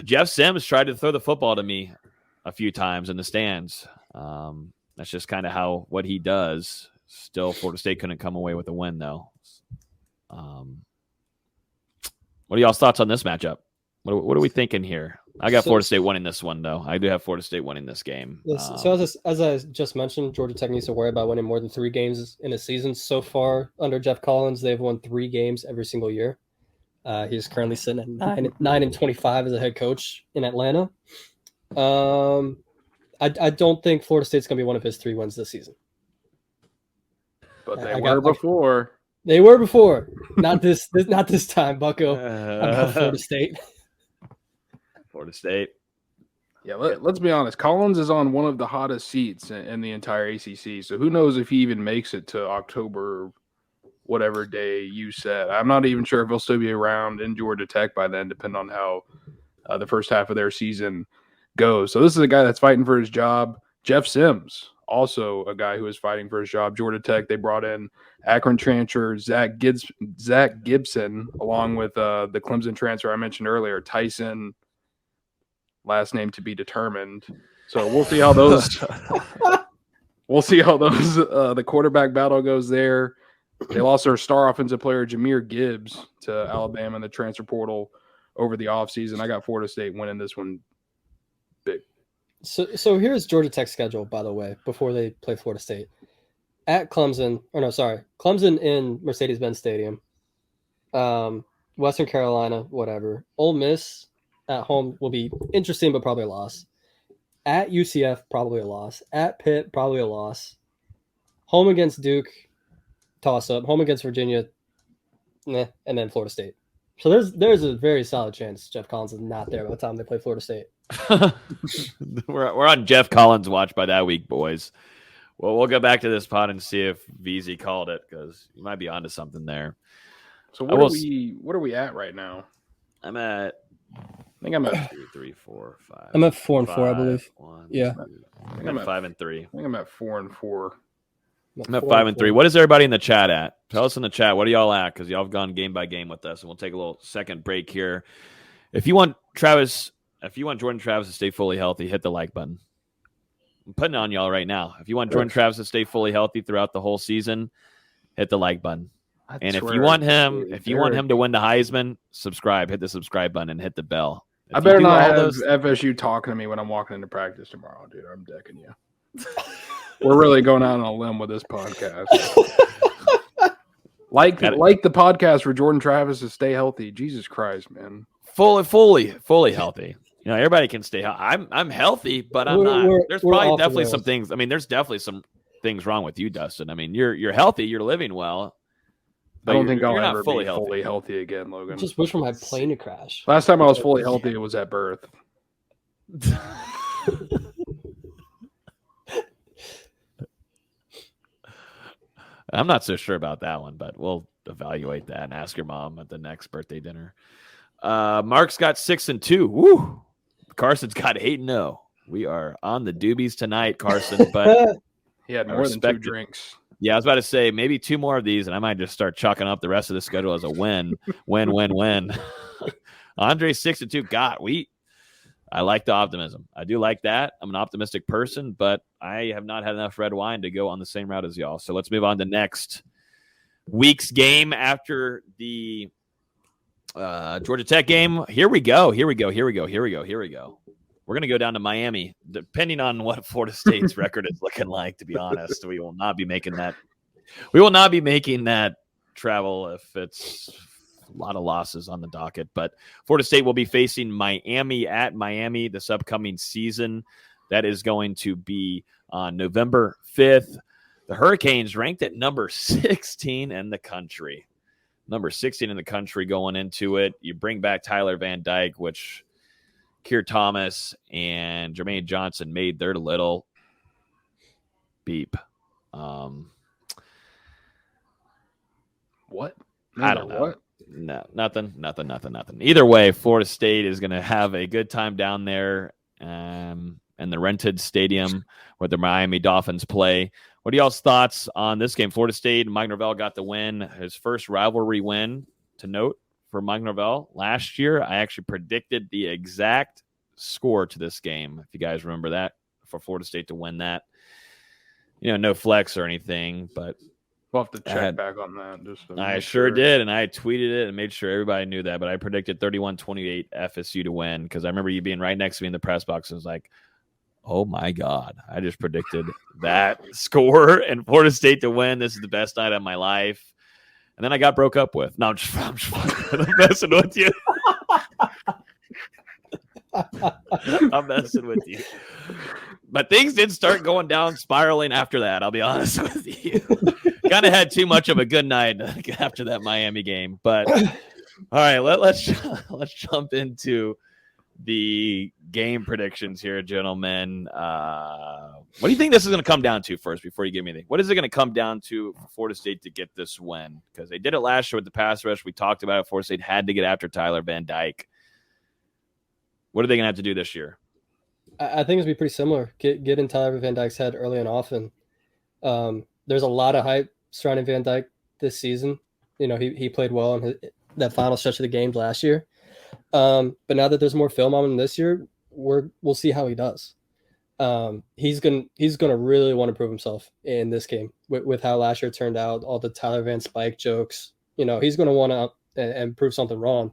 Jeff Sims tried to throw the football to me a few times in the stands. That's just kind of what he does. Still, Florida State couldn't come away with a win, though. What are y'all's thoughts on this matchup? What are we thinking here? I got Florida State winning this one, though. I do have Florida State winning this game. So as I just mentioned, Georgia Tech needs to worry about winning more than 3 games in a season. So far, under Jeff Collins, they've won 3 games every single year. He's currently sitting at 9-25 as a head coach in Atlanta. I don't think Florida State's going to be one of his 3 wins this season. But they were before. They were before. Not this time, Bucko. About Florida State. Florida State. Yeah, let's be honest. Collins is on one of the hottest seats in the entire ACC. So who knows if he even makes it to October, whatever day you said. I'm not even sure if he'll still be around in Georgia Tech by then, depending on how the first half of their season goes. So this is a guy that's fighting for his job. Jeff Sims, also a guy who is fighting for his job. Georgia Tech, they brought in Akron transfer Zach Gibson, along with the Clemson transfer I mentioned earlier, Tyson, last name to be determined. So we'll see how those the quarterback battle goes there. They lost their star offensive player Jahmyr Gibbs to Alabama in the transfer portal over the offseason. I got Florida State winning this one big. So here's Georgia Tech's schedule, by the way, before they play Florida State. At Clemson, Clemson in Mercedes-Benz Stadium. Western Carolina, whatever. Ole Miss at home will be interesting, but probably a loss. At UCF, probably a loss. At Pitt, probably a loss. Home against Duke, toss-up. Home against Virginia, and then Florida State. So there's a very solid chance Jeff Collins is not there by the time they play Florida State. We're on Jeff Collins' watch by that week, boys. Well, we'll go back to this pod and see if VZ called it, because you might be onto something there. So what are we at right now? I think I'm at 2, 3, 4, 5. I'm at 4 and 4, I believe. 1, Yeah. 2, I think I'm at 5 and 3. I think I'm at 4 and 4. I'm at 5 and 3. What is everybody in the chat at? Tell us in the chat. What are y'all at? Because y'all have gone game by game with us, and we'll take a little second break here. If you want Jordan Travis to stay fully healthy, hit the like button. I'm putting it on y'all right now. If you want Jordan Travis to stay fully healthy throughout the whole season, hit the like button. And if you want him to win the Heisman, subscribe. Hit the subscribe button and hit the bell. I better not have FSU talking to me when I'm walking into practice tomorrow, dude. I'm decking you. We're really going out on a limb with this podcast. like the podcast for Jordan Travis to stay healthy. Jesus Christ, man. Fully healthy. You know, everybody can stay healthy. I'm healthy, but I'm not. There's probably definitely some things. I mean, there's definitely some things wrong with you, Dustin. I mean, you're healthy, you're living well. I don't think I'll ever be fully healthy again, Logan. I just wish for my plane to crash. Last time I was fully healthy, it was at birth. I'm not so sure about that one, but we'll evaluate that and ask your mom at the next birthday dinner. Mark's got 6 and 2. Woo! Carson's got 8 and 0. We are on the doobies tonight, Carson, but he had more than 2 drinks. Yeah, I was about to say maybe 2 more of these, and I might just start chalking up the rest of the schedule as a win. Win. Andre 6 and 2. God, I like the optimism. I do like that. I'm an optimistic person, but I have not had enough red wine to go on the same route as y'all. So let's move on to next week's game after the Georgia Tech game. Here we go. We're going to go down to Miami, depending on what Florida State's record is looking like, to be honest. We will not be making that. We will not be making that travel if it's a lot of losses on the docket. But Florida State will be facing Miami at Miami this upcoming season. That is going to be on November 5th. The Hurricanes ranked at number 16 in the country. Number 16 in the country going into it. You bring back Tyler Van Dyke, which Keir Thomas and Jermaine Johnson made their little beep. What? I don't know. What? No, nothing. Either way, Florida State is going to have a good time down there in the rented stadium where the Miami Dolphins play. What are y'all's thoughts on this game? Florida State, Mike Norvell got the win, his first rivalry win to note for Mike Norvell. Last year, I actually predicted the exact score to this game, if you guys remember that, for Florida State to win that. You know, no flex or anything, but we'll have to check back on that. I sure did, and I tweeted it and made sure everybody knew that, but I predicted 31-28 FSU to win because I remember you being right next to me in the press box. I was like, oh, my God. I just predicted that score and Florida State to win. This is the best night of my life. And then I got broke up with. No, I'm just I'm messing with you. I'm messing with you. But things did start going down, spiraling after that. I'll be honest with you. kind of had too much of a good night after that Miami game. But all right, let's jump into the game predictions here, gentlemen. What do you think this is going to come down to first before you give me anything? What is it going to come down to for Florida State to get this win? Because they did it last year with the pass rush. We talked about it. Florida State had to get after Tyler Van Dyke. What are they going to have to do this year? I think it's going to be pretty similar. Get in Tyler Van Dyke's head early and often. There's a lot of hype surrounding Van Dyke this season. You know, he played well in that final stretch of the games last year. But now that there's more film on him this year, we'll see how he does. He's gonna really want to prove himself in this game with how last year turned out, all the Tyler Van Spike jokes. You know, he's gonna want to and prove something wrong.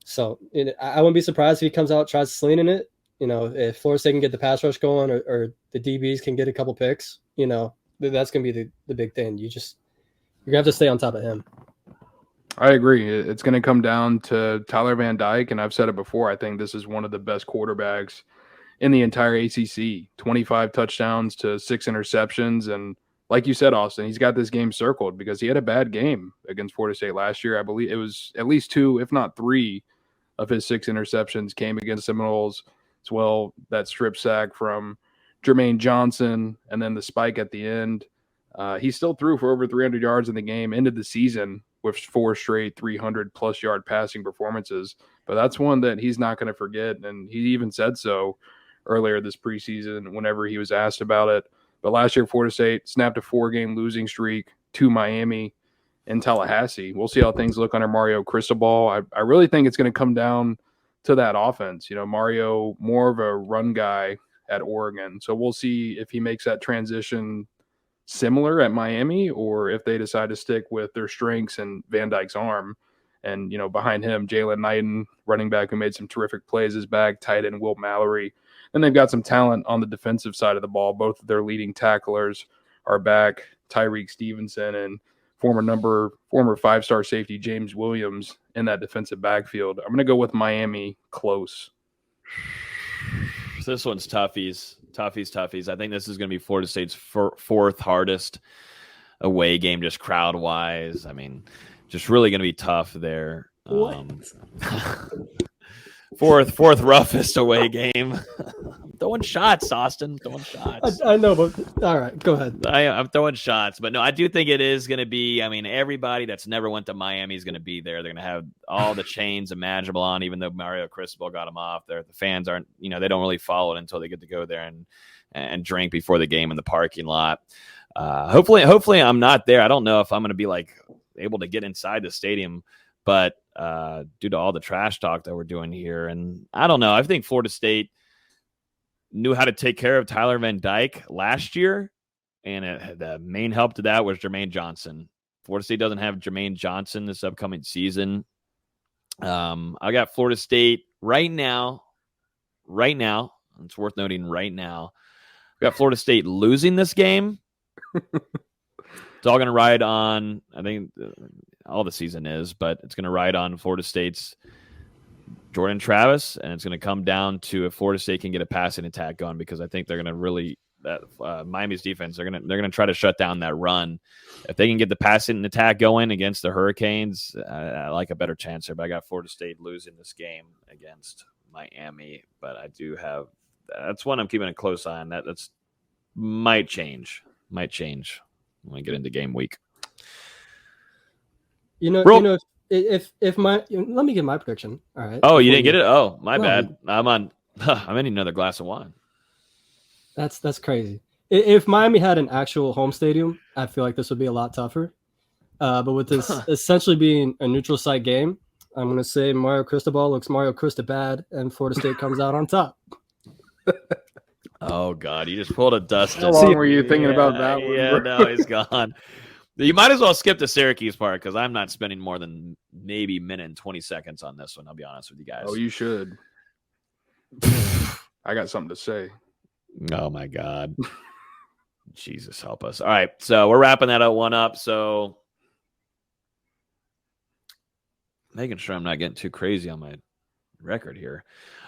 So I wouldn't be surprised if he comes out, tries to lean in it. You know, if Florida State can get the pass rush going or the DBs can get a couple picks, you know, that's gonna be the big thing. You're gonna have to stay on top of him. I agree. It's going to come down to Tyler Van Dyke, and I've said it before. I think this is one of the best quarterbacks in the entire ACC. 25 touchdowns to 6 interceptions, and like you said, Austin, he's got this game circled because he had a bad game against Florida State last year. I believe it was at least 2, if not 3, of his 6 interceptions came against Seminoles as well. That strip sack from Jermaine Johnson, and then the spike at the end. He still threw for over 300 yards in the game, ended the season with 4 straight 300-plus yard passing performances. But that's one that he's not going to forget, and he even said so earlier this preseason whenever he was asked about it. But last year, Florida State snapped a 4-game losing streak to Miami in Tallahassee. We'll see how things look under Mario Cristobal. I really think it's going to come down to that offense. You know, Mario, more of a run guy at Oregon. So we'll see if he makes that transition similar at Miami, or if they decide to stick with their strengths and Van Dyke's arm. And, you know, behind him, Jalen Knighton, running back who made some terrific plays, is back, tight end Will Mallory. And they've got some talent on the defensive side of the ball. Both of their leading tacklers are back, Tyreek Stevenson and former 5-star safety James Williams in that defensive backfield. I'm going to go with Miami close. This one's toughies. I think this is going to be Florida State's fourth hardest away game, just crowd-wise. I mean, just really going to be tough there. Fourth roughest away game. Throwing shots, Austin. Throwing shots. I know, but all right, go ahead. I'm throwing shots, but no, I do think it is going to be. I mean, everybody that's never went to Miami is going to be there. They're going to have all the chains imaginable on, even though Mario Cristobal got them off. The fans aren't, you know, they don't really follow it until they get to go there and drink before the game in the parking lot. Hopefully, I'm not there. I don't know if I'm going to be like able to get inside the stadium, but due to all the trash talk that we're doing here, and I don't know. I think Florida State knew how to take care of Tyler Van Dyke last year, and the main help to that was Jermaine Johnson. Florida State doesn't have Jermaine Johnson this upcoming season. I got Florida State right now, it's worth noting right now, we got Florida State losing this game. It's all going to ride on, I think all the season is, but it's going to ride on Florida State's Jordan Travis, and it's going to come down to if Florida State can get a passing attack going, because I think they're going to really Miami's defense, they're going to try to shut down that run. If they can get the passing attack going against the Hurricanes, I like a better chance there. But I got Florida State losing this game against Miami, but I do have that's one I'm keeping a close eye on. That's might change when we get into game week. If my let me get my prediction. All right. Oh, you didn't get it? Oh, my bad. I'm in another glass of wine. That's crazy. If Miami had an actual home stadium, I feel like this would be a lot tougher. But with this essentially being a neutral site game, I'm going to say Mario Cristobal looks Mario Cristobad, and Florida State comes out on top. Oh, God. You just pulled a Dustin. How long were you thinking about that one? Yeah, no, he's gone. You might as well skip the Syracuse part, because I'm not spending more than maybe a minute and 20 seconds on this one. I'll be honest with you guys. Oh, you should. I got something to say. Oh, my God. Jesus, help us. All right, so we're wrapping that one up. So making sure I'm not getting too crazy on my record here.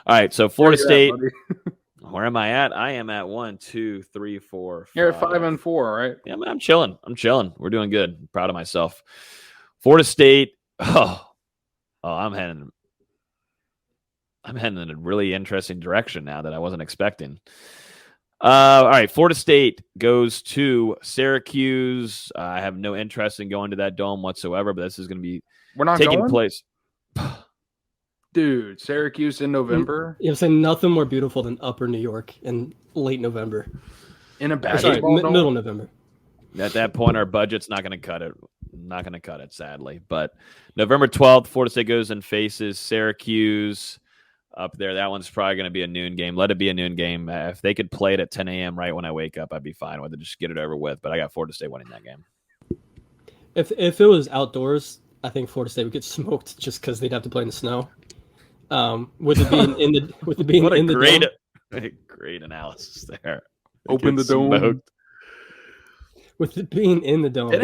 All right, so Florida State. Where am I at? I am at 1, 2, 3, 4. You're at 5 and 4, right? Yeah, I'm chilling. We're doing good. I'm proud of myself. Florida State. I'm heading in a really interesting direction now that I wasn't expecting. All right, Florida State goes to Syracuse. I have no interest in going to that dome whatsoever, but this is going to be taking place. Dude, Syracuse in November. I'm saying nothing more beautiful than Upper New York in late November. In a basketball dome? Middle November. At that point, our budget's not going to cut it. Not going to cut it, sadly. But November 12th, Florida State goes and faces Syracuse up there. That one's probably going to be a noon game. Let it be a noon game. If they could play it at 10 a.m. right when I wake up, I'd be fine with it. Just get it over with. But I got Florida State winning that game. If it was outdoors, I think Florida State would get smoked just because they'd have to play in the snow. With it being in the dome. Great analysis there. Open the dome. Smoked. With it being in the dome.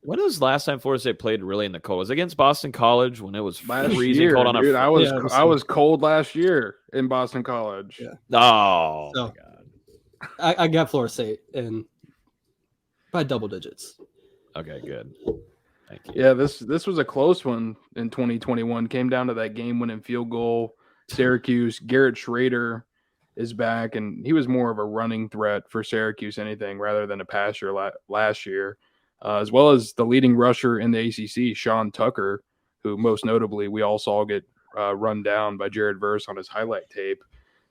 When was the last time Florida State played really in the cold? Was it against Boston College when it was freezing cold on a? Dude, I was cold last year in Boston College. Yeah. Oh, so, my God. I got Florida State and by double digits. Okay, good. Thank you. Yeah, this was a close one in 2021. Came down to that game-winning field goal. Syracuse, Garrett Schrader is back, and he was more of a running threat for Syracuse anything rather than a passer last year, as well as the leading rusher in the ACC, Sean Tucker, who most notably we all saw get run down by Jared Verse on his highlight tape.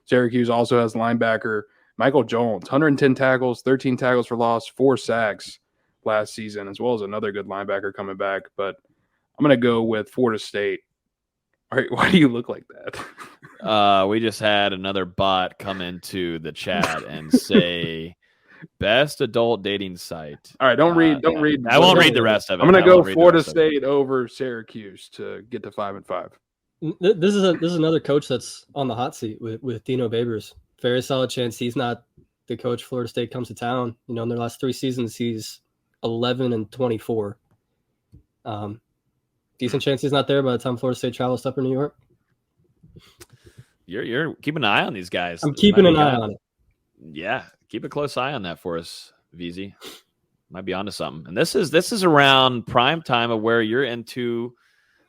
Syracuse also has linebacker Michael Jones, 110 tackles, 13 tackles for loss, 4 sacks last season, as well as another good linebacker coming back. But I'm going to go with Florida State. All right, why do you look like that? We just had another bot come into the chat and say best adult dating site. All right, don't read. I won't read the rest of it. I'm going to go Florida State over Syracuse to get to 5 and 5. This is another coach that's on the hot seat with Dino Babers. Very solid chance he's not the coach Florida State comes to town. You know, in their last 3 seasons, he's 11 and 24. Decent chance he's not there by the time Florida State travels to Upper New York. You're keeping an eye on these guys. I'm keeping an eye on it. Yeah, keep a close eye on that for us, VZ. Might be onto something. And this is around prime time of where you're into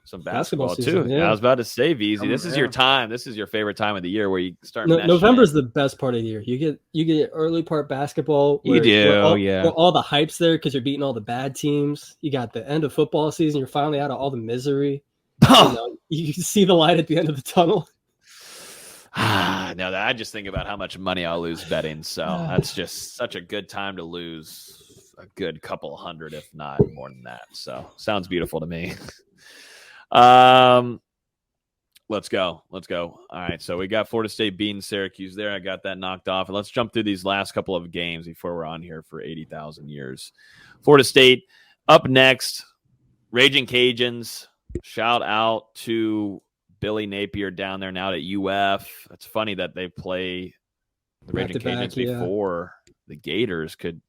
some basketball season, too. yeah. I was about to say, VZ, this is your time. This is your favorite time of the year where you start. November's the best part of the year. You get early part basketball. Where all the hype's there because you're beating all the bad teams. You got the end of football season. You're finally out of all the misery. You see the light at the end of the tunnel. No, I just think about how much money I'll lose betting. So that's just such a good time to lose a good couple hundred, if not more than that. So sounds beautiful to me. Let's go. All right. So we got Florida State beating Syracuse there. I got that knocked off. And let's jump through these last couple of games before we're on here for 80,000 years. Florida State up next. Raging Cajuns. Shout out to Billy Napier down there now at UF. It's funny that they play the Raging Cajuns before the Gators. Could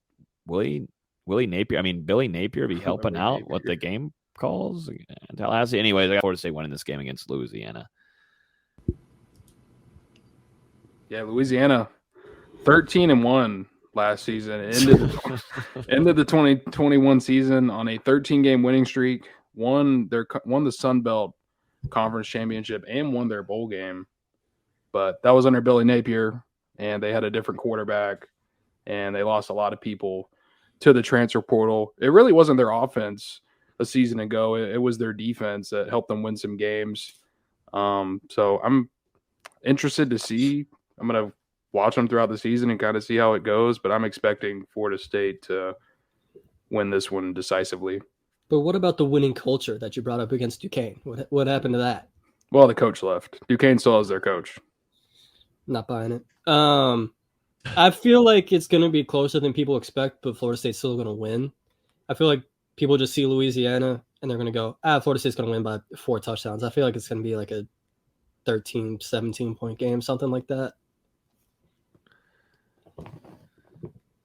Billy Napier be helping out with the game calls in Tallahassee? Anyways, I got Florida State winning this game against Louisiana. Yeah, Louisiana 13-1 last season. Ended the 2021 season on a 13-game winning streak. Won the Sun Belt Conference Championship and won their bowl game. But that was under Billy Napier, and they had a different quarterback, and they lost a lot of people to the transfer portal. It really wasn't their offense a season ago. It was their defense that helped them win some games. So I'm interested to see. I'm going to watch them throughout the season and kind of see how it goes, but I'm expecting Florida State to win this one decisively. But what about the winning culture that you brought up against Duquesne? What happened to that? Well, the coach left. Duquesne still has their coach. Not buying it. I feel like it's going to be closer than people expect, but Florida State's still going to win. I feel like people just see Louisiana and they're going to go, Florida State's going to win by 4 touchdowns. I feel like it's going to be like a 13, 17-point game, something like that.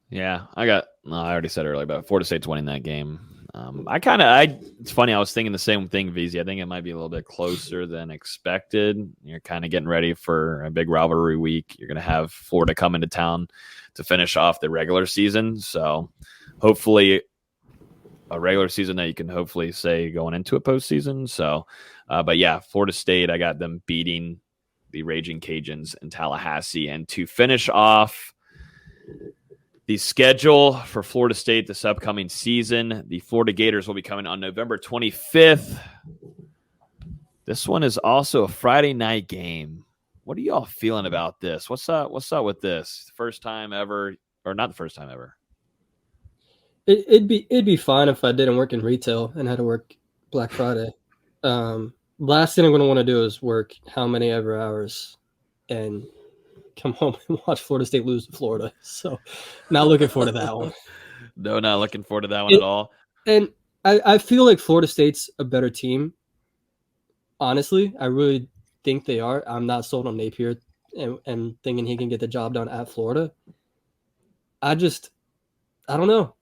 Yeah, I already said earlier, but Florida State's winning that game. It's funny. I was thinking the same thing, VZ. I think it might be a little bit closer than expected. You're kind of getting ready for a big rivalry week. You're going to have Florida come into town to finish off the regular season. So hopefully a regular season that you can hopefully say going into a postseason. So, but yeah, Florida State, I got them beating the Raging Cajuns in Tallahassee. And to finish off the schedule for Florida State this upcoming season, the Florida Gators will be coming on November 25th. This one is also a Friday night game. What are y'all feeling about this? What's up with this? First time ever, or not the first time ever? It'd be fine if I didn't work in retail and had to work Black Friday. Last thing I'm going to want to do is work how many ever hours and come home and watch Florida State lose to Florida. So not looking forward to that one. No, not looking forward to that one at all. And I feel like Florida State's a better team. Honestly, I really think they are. I'm not sold on Napier and thinking he can get the job done at Florida. I don't know.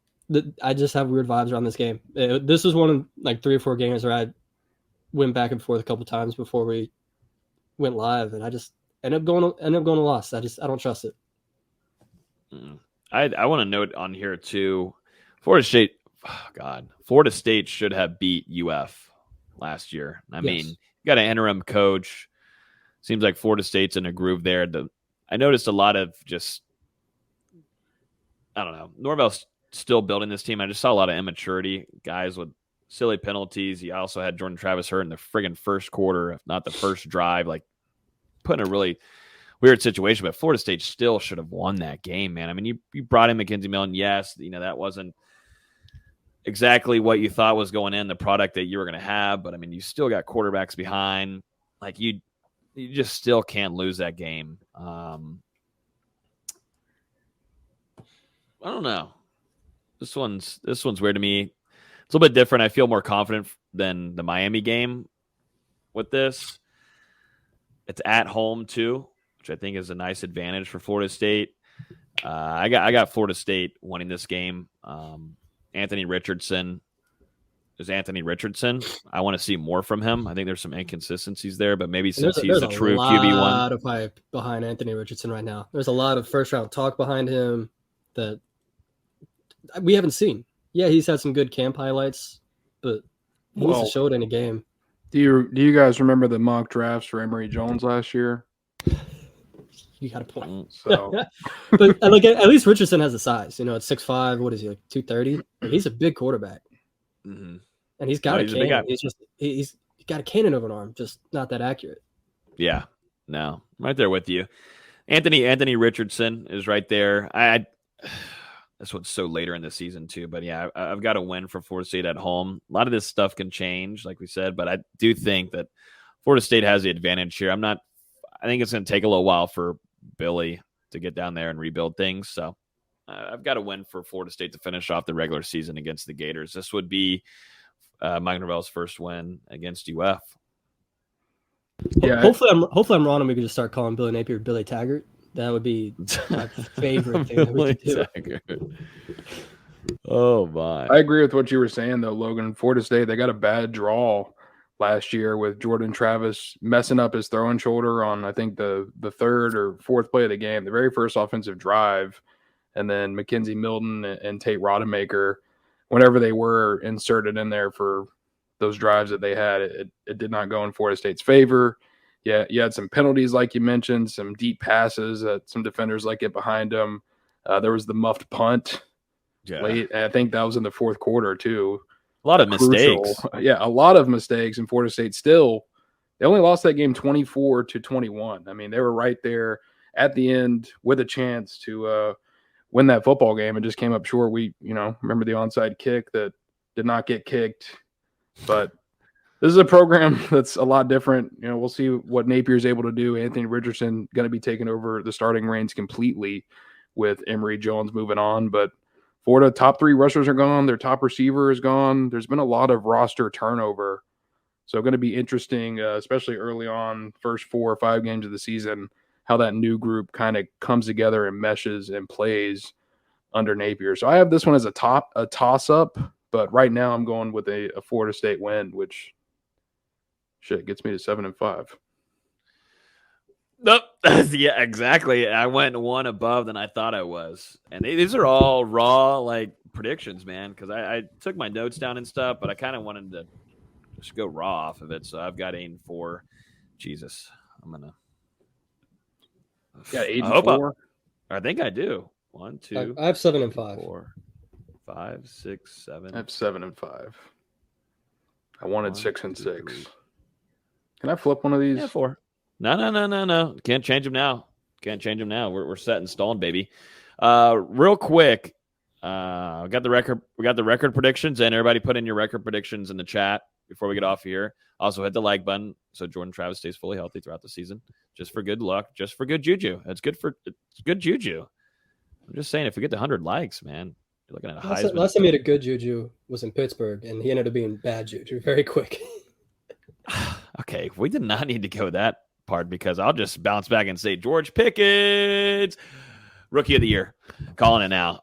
I just have weird vibes around this game. This was one of like 3 or 4 games where I went back and forth a couple times before we went live, and I just end up going to loss. I don't trust it. I want to note on here too, Florida State should have beat UF last year. I mean, you got an interim coach. Seems like Florida State's in a groove there. I noticed a lot of I don't know. Norvell's still building this team. I just saw a lot of immaturity, guys with silly penalties. He also had Jordan Travis hurt in the friggin' first quarter, if not the first drive, like put in a really weird situation. But Florida State still should have won that game, man. I mean, you brought in McKenzie Milton. Yes, that wasn't exactly what you thought was going in, the product that you were going to have. But I mean, you still got quarterbacks behind. Like you just still can't lose that game. I don't know. This one's weird to me. It's a little bit different. I feel more confident than the Miami game with this. It's at home too, which I think is a nice advantage for Florida State. I got Florida State winning this game. Anthony Richardson. I want to see more from him. I think there's some inconsistencies there, but maybe since he's a true QB1. There's a lot of hype behind Anthony Richardson right now. There's a lot of first-round talk behind him that we haven't seen. Yeah, he's had some good camp highlights, but he needs to show it in a game. Do you guys remember the mock drafts for Emory Jones last year? You got a point. So, but like at least Richardson has the size. At 6'5", what is he, like 230? He's a big quarterback, and he's got a cannon. He's got a cannon of an arm, just not that accurate. Yeah, no, I'm right there with you. Anthony Richardson is right there. This one's so later in the season too, but yeah, I've got a win for Florida State at home. A lot of this stuff can change, like we said, but I do think that Florida State has the advantage here. I think it's going to take a little while for Billy to get down there and rebuild things. So I've got a win for Florida State to finish off the regular season against the Gators. This would be Mike Norvell's first win against UF. Yeah, hopefully I'm wrong, and we can just start calling Billy Napier Billy Taggart. That would be my favorite thing that we could do. Oh, my. I agree with what you were saying, though, Logan. Florida State, they got a bad draw last year with Jordan Travis messing up his throwing shoulder on, I think, the third or fourth play of the game, the very first offensive drive. And then McKenzie Milton and Tate Rodemaker, whenever they were inserted in there for those drives that they had, it did not go in Florida State's favor. Yeah, you had some penalties, like you mentioned, some deep passes that some defenders like get behind them. There was the muffed punt late. I think that was in the fourth quarter, too. A lot of mistakes. Yeah, a lot of mistakes. And Florida State they only lost that game 24-21. I mean, they were right there at the end with a chance to win that football game and just came up short. We, remember the onside kick that did not get kicked. But this is a program that's a lot different. We'll see what Napier's able to do. Anthony Richardson going to be taking over the starting reins completely with Emory Jones moving on. But Florida, top 3 rushers are gone. Their top receiver is gone. There's been a lot of roster turnover. So going to be interesting, especially early on, first 4 or 5 games of the season, how that new group kind of comes together and meshes and plays under Napier. So I have this one as a toss-up But right now I'm going with a Florida State win, which gets me to 7-5. Nope. Yeah, exactly. I went one above than I thought I was. And these are all raw like predictions, man, because I took my notes down and stuff, but I kind of wanted to just go raw off of it. So I've got 8-4. Jesus. I'm gonna got 8-4. I think I do. 1, 2. I have 7-5. 4, 5, 6, 7. I have 7-5. I wanted 1, 6 and 2, 6. 3. Can I flip one of these? Yeah, 4. No. Can't change them now. We're set in stone, baby. Real quick, we got the record predictions, and everybody put in your record predictions in the chat before we get off here. Also, hit the like button so Jordan Travis stays fully healthy throughout the season, just for good luck, just for good juju. It's good juju. I'm just saying, if we get to 100 likes, man, you're looking at a Heisman. Last time he had a good juju was in Pittsburgh, and he ended up being bad juju very quick. Okay, we did not need to go that part because I'll just bounce back and say George Pickens, Rookie of the Year, calling it now.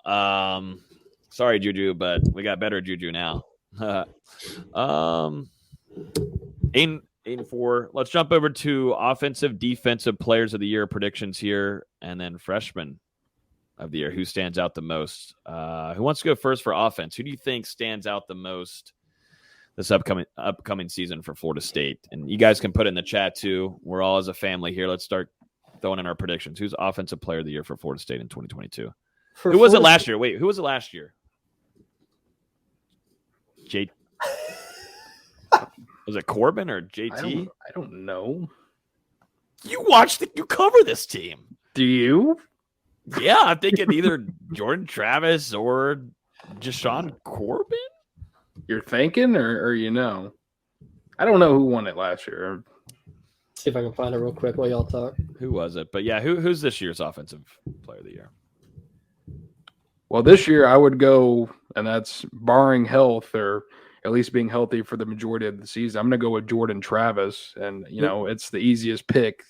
Sorry, Juju, but we got better Juju now. 8-4. Let's jump over to offensive, defensive players of the year predictions here, and then freshman of the year. Who stands out the most? Who wants to go first for offense? Who do you think stands out the most this upcoming season for Florida State? And you guys can put it in the chat too. We're all as a family here. Let's start throwing in our predictions. Who's offensive player of the year for Florida State in 2022? Who was it last year? Wait, who was it last year? Was it Corbin or JT? I don't know. You cover this team. Do you? Yeah, I'm thinking either Jordan Travis or Jashawn Corbin. You're thinking, or I don't know who won it last year. See if I can find it real quick while y'all talk. Who was it? But yeah, who's this year's offensive player of the year? Well, this year I would go, and that's barring health or at least being healthy for the majority of the season. I'm going to go with Jordan Travis, and it's the easiest pick.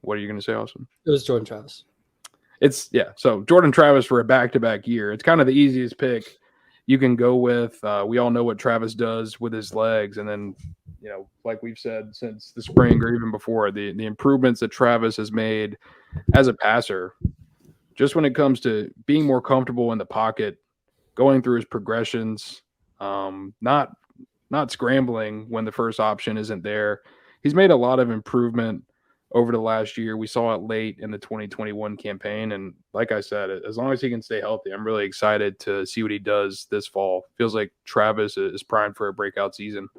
What are you going to say, Austin? It was Jordan Travis. So Jordan Travis for a back-to-back year. It's kind of the easiest pick you can go with. We all know what Travis does with his legs, and then like we've said since the spring or even before, the improvements that Travis has made as a passer, just when it comes to being more comfortable in the pocket, going through his progressions, not scrambling when the first option isn't there. He's made a lot of improvement over the last year. We saw it late in the 2021 campaign. And like I said, as long as he can stay healthy, I'm really excited to see what he does this fall. Feels like Travis is primed for a breakout season.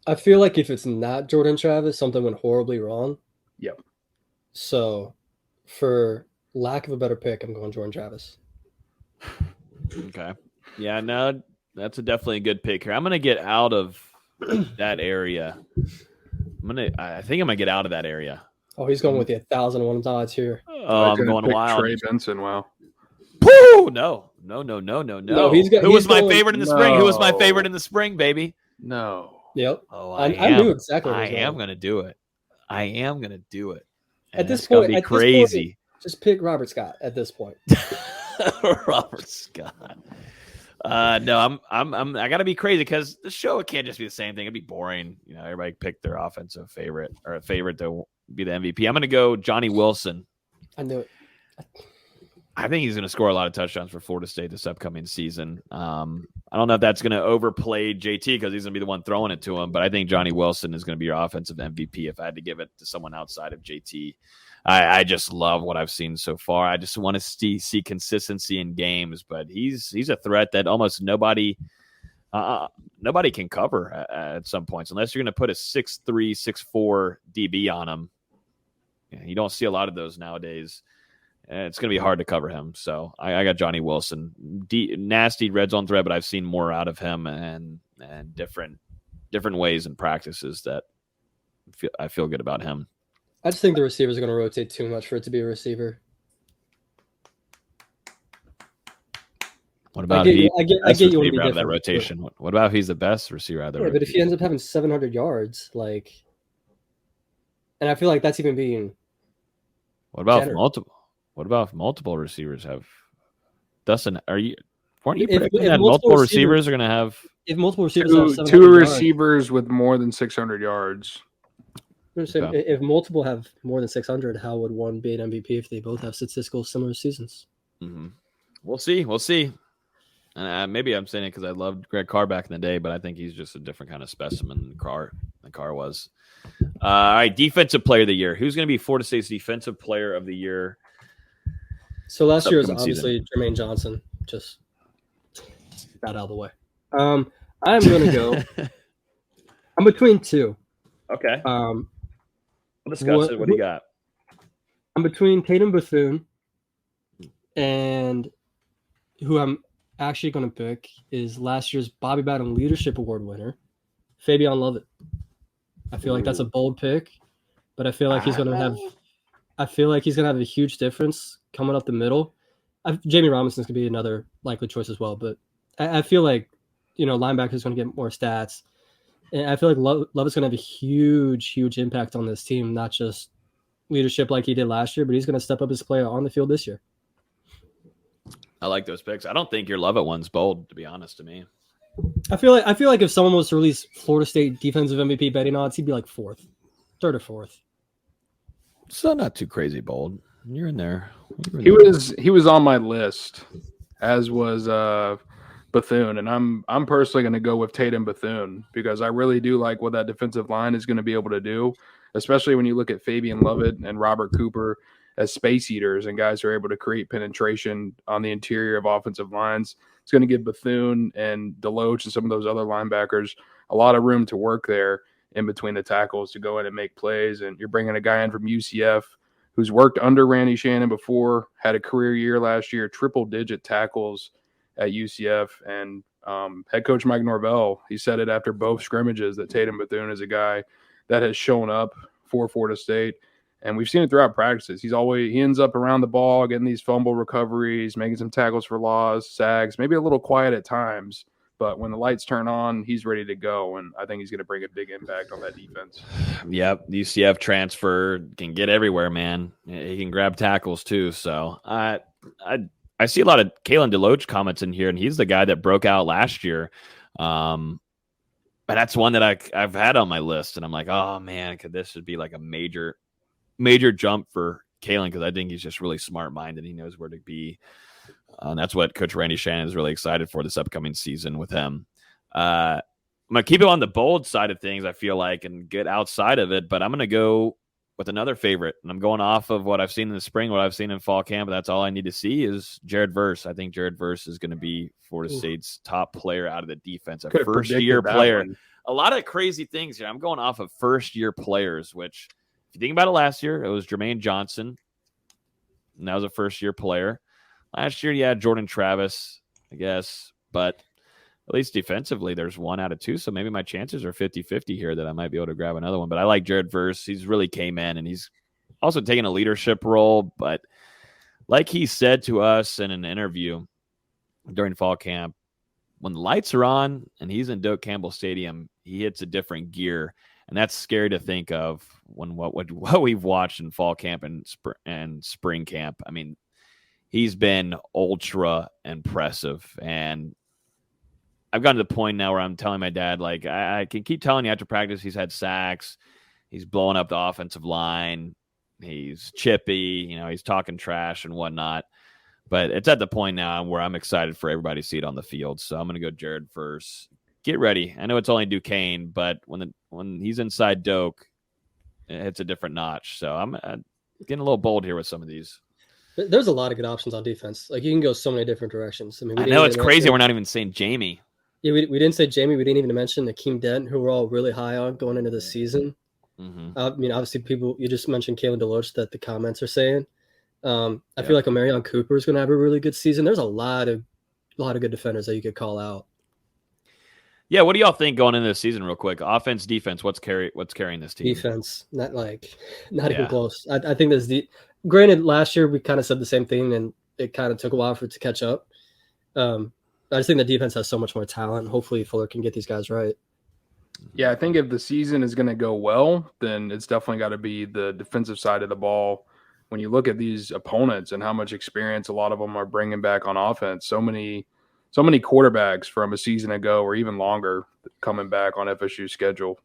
I feel like if it's not Jordan Travis, something went horribly wrong. Yep. So for lack of a better pick, I'm going Jordan Travis. Okay. Yeah, no, that's definitely a good pick here. I'm going to get out of that area. I think I'm going to get out of that area. Oh, he's going with the 1,001 odds here. Oh, I'm going wild. Trey Benson, wow. Woo! No. Who was my favorite in the spring? Who was my favorite in the spring, baby? No. Yep. Oh, I knew exactly what I am going to do it. At this point, be crazy. Just pick Robert Scott at this point. Robert Scott. No, I got to be crazy because the show, it can't just be the same thing. It'd be boring. Everybody picked their offensive favorite or a favorite to be the MVP. I'm going to go Johnny Wilson. I knew it. I think he's going to score a lot of touchdowns for Florida State this upcoming season. I don't know if that's going to overplay JT because he's going to be the one throwing it to him, but I think Johnny Wilson is going to be your offensive MVP if I had to give it to someone outside of JT. I just love what I've seen so far. I just want to see consistency in games, but he's a threat that almost nobody can cover at some points unless you're going to put a 6'3", 6'4" DB on him. You don't see a lot of those nowadays. It's going to be hard to cover him. So I got Johnny Wilson. Nasty red zone threat, but I've seen more out of him and different ways and practices that I feel good about him. I just think the receivers are going to rotate too much for it to be a receiver. What about I get you want to be out of that rotation? But what about if he's the best receiver out of that rotation? But if he ends up having 700 yards, and I feel like that's even being. What about if multiple receivers have? Dustin, Weren't you predicting that multiple receivers are going to have if multiple receivers have 700 two yards, receivers with more than 600 yards? If multiple have more than 600, how would one be an MVP if they both have statistical similar seasons? Mm-hmm. We'll see. And maybe I'm saying it because I loved Greg Carr back in the day, but I think he's just a different kind of specimen than Carr was. All right, defensive player of the year. Who's going to be Florida State's defensive player of the year? So last year was obviously Jermaine Johnson. Just got out of the way. I'm going to go. I'm between two. Okay. We'll discuss it. What do you got? I'm between Kayden Bethune and who I'm actually going to pick is last year's Bobby Bowden Leadership Award winner, Fabian Lovett. I feel like that's a bold pick, but I feel like he's going to have a huge difference coming up the middle. Jamie Robinson's going to be another likely choice as well, but I feel like, linebacker's going to get more stats. And I feel like Lovett's going to have a huge impact on this team, not just leadership like he did last year, but he's going to step up his play on the field this year. I like those picks. I don't think your Lovett one's bold, to be honest to me. I feel like if someone was to release Florida State defensive MVP betting odds, he'd be like third or fourth. So not too crazy bold. You're in there. He was on my list, as was Bethune, and I'm personally going to go with Kayden Bethune because I really do like what that defensive line is going to be able to do, especially when you look at Fabian Lovett and Robert Cooper as space eaters and guys who are able to create penetration on the interior of offensive lines. It's going to give Bethune and Deloach and some of those other linebackers a lot of room to work there in between the tackles to go in and make plays. And you're bringing a guy in from UCF who's worked under Randy Shannon before, had a career year last year, triple-digit tackles at UCF. And head coach Mike Norvell, he said it after both scrimmages that Kayden Bethune is a guy that has shown up for Florida State. And we've seen it throughout practices. He ends up around the ball, getting these fumble recoveries, making some tackles for loss, sags, maybe a little quiet at times. But when the lights turn on, he's ready to go. And I think he's going to bring a big impact on that defense. Yep. The UCF transfer can get everywhere, man. He can grab tackles too. So I see a lot of Kalen DeLoach comments in here, and he's the guy that broke out last year. And that's one that I've had on my list. And I'm like, oh, man, this should be like a major jump for Kalen because I think he's just really smart-minded. He knows where to be. And that's what Coach Randy Shannon is really excited for this upcoming season with him. I'm going to keep it on the bold side of things, I feel like, and get outside of it. But I'm going to go with another favorite. And I'm going off of what I've seen in the spring, what I've seen in fall camp. That's all I need to see is Jared Verse. I think Jared Verse is going to be Florida State's top player out of the defense, a first-year player. A lot of crazy things here. I'm going off of first-year players, which – if you think about it, last year, it was Jermaine Johnson, and that was a first-year player. Last year, you had Jordan Travis, I guess, but at least defensively, there's 1 out of 2, so maybe my chances are 50-50 here that I might be able to grab another one. But I like Jared Verse. He's really came in, and he's also taken a leadership role. But like he said to us in an interview during fall camp, when the lights are on and he's in Doak Campbell Stadium, he hits a different gear. And that's scary to think of when what we've watched in fall camp and spring camp. I mean, he's been ultra impressive. And I've gotten to the point now where I'm telling my dad, like, I can keep telling you after practice he's had sacks. He's blowing up the offensive line. He's chippy. He's talking trash and whatnot. But it's at the point now where I'm excited for everybody to see it on the field. So I'm going to go Jared first. Get ready. I know it's only Duquesne, but when he's inside Doak, it's a different notch. So I'm getting a little bold here with some of these. There's a lot of good options on defense. Like, you can go so many different directions. I mean, I know it's crazy. We're not even saying Jamie. Yeah, we didn't say Jamie. We didn't even mention Akeem Dent, who we're all really high on going into the season. Mm-hmm. I mean, obviously, you just mentioned Kalen DeLoach that the comments are saying. I feel like Omarion Cooper is going to have a really good season. There's a lot of good defenders that you could call out. Yeah, what do y'all think going into the season, real quick? Offense, defense, what's carrying this team? Defense, not even close. I think there's granted, last year we kind of said the same thing, and it kind of took a while for it to catch up. I just think the defense has so much more talent. Hopefully Fuller can get these guys right. Yeah, I think if the season is going to go well, then it's definitely got to be the defensive side of the ball. When you look at these opponents and how much experience a lot of them are bringing back on offense, so many so many quarterbacks from a season ago or even longer coming back on FSU's schedule.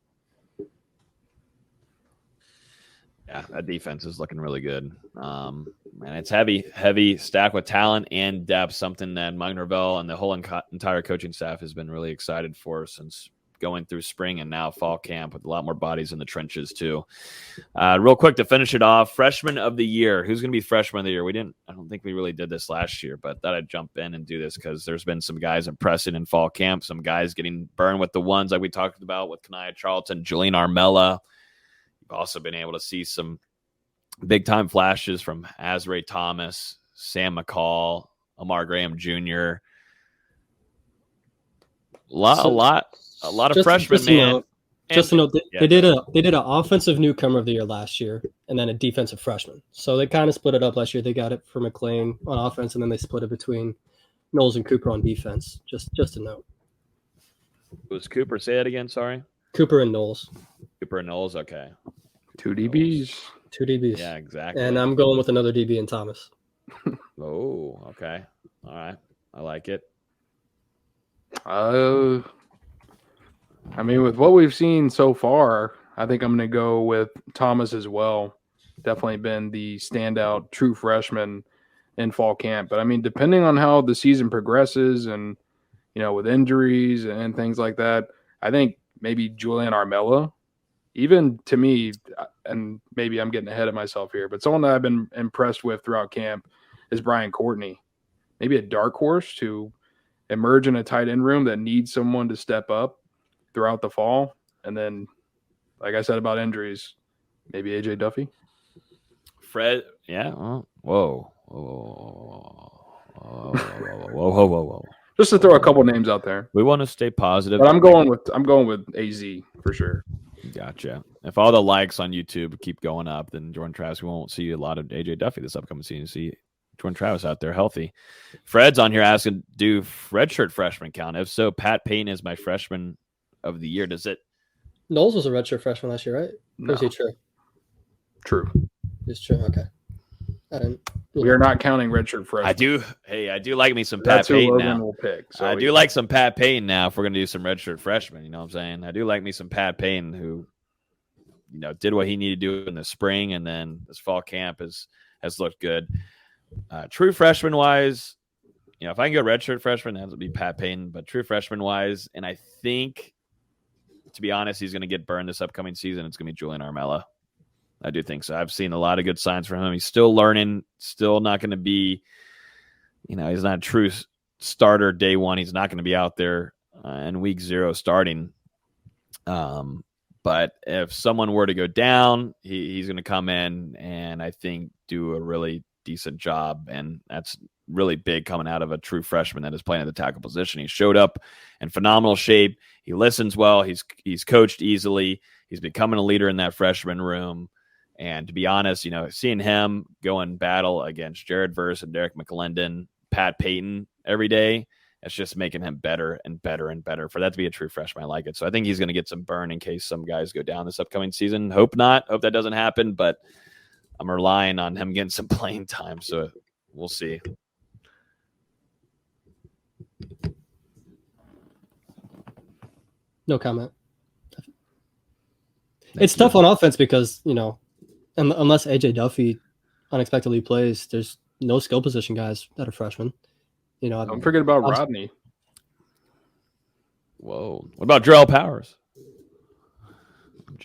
Yeah, that defense is looking really good. And it's heavy stack with talent and depth, something that Mike Norvell and the whole entire coaching staff has been really excited for since going through spring and now fall camp with a lot more bodies in the trenches too. Real quick to finish it off, freshman of the year. Who's going to be freshman of the year? I don't think we really did this last year, but thought I'd jump in and do this because there's been some guys impressing in fall camp, some guys getting burned with the ones like we talked about with Kanaya Charlton, Julian Armella. You've also been able to see some big time flashes from Azrae Thomas, Sam McCall, Amar Graham Jr. A lot of freshmen, man. Just to note, they did an offensive newcomer of the year last year, and then a defensive freshman. So they kind of split it up last year. They got it for McLean on offense, and then they split it between Knowles and Cooper on defense. Just a note. It was Cooper. Say that again. Sorry. Cooper and Knowles. Cooper and Knowles. Okay. 2 DBs. 2 DBs. Yeah, exactly. And I'm going with another DB in Thomas. Oh, okay. All right. I like it. I mean, with what we've seen so far, I think I'm going to go with Thomas as well. Definitely been the standout true freshman in fall camp. But, I mean, depending on how the season progresses and, with injuries and things like that, I think maybe Julian Armella, even to me, and maybe I'm getting ahead of myself here, but someone that I've been impressed with throughout camp is Brian Courtney. Maybe a dark horse to emerge in a tight end room that needs someone to step up throughout the fall. And then, like I said about injuries, maybe AJ Duffy. Fred, yeah. Whoa. Just to throw a couple names out there. We want to stay positive. But I'm going with AZ for sure. Gotcha. If all the likes on YouTube keep going up, then Jordan Travis, we won't see a lot of AJ Duffy this upcoming season. See Jordan Travis out there healthy. Fred's on here asking, do redshirt freshmen count? If so, Pat Payne is my freshman of the year. Does it? Knowles was a redshirt freshman last year, right? No. Or is he true? True. It's true. Okay. We are not counting redshirt freshmen. I do like me some Pat Payne Logan now. Will pick, so I do like some Pat Payne now if we're going to do some redshirt freshmen. You know what I'm saying? I do like me some Pat Payne who, did what he needed to do in the spring, and then this fall camp has looked good. True freshman wise, if I can go redshirt freshman, that would be Pat Payne. But true freshman wise, and I think, to be honest, he's going to get burned this upcoming season. It's going to be Julian Armella. I do think so. I've seen a lot of good signs from him. He's still learning, still not going to be, he's not a true starter day one. He's not going to be out there in week 0 starting. But if someone were to go down, he's going to come in and I think do a really decent job. And that's really big coming out of a true freshman that is playing at the tackle position. He showed up in phenomenal shape. He listens well. He's coached easily. He's becoming a leader in that freshman room. And to be honest, seeing him go in battle against Jared Verse and Derek McClendon, Pat Payton every day, it's just making him better and better and better. For that to be a true freshman, I like it. So I think he's going to get some burn in case some guys go down this upcoming season. Hope not. Hope that doesn't happen. But I'm relying on him getting some playing time. So we'll see. No comment. It's tough on offense because, unless AJ Duffy unexpectedly plays, there's no skill position guys that are freshmen. Don't forget about Rodney. Whoa. What about Jarrell Powers?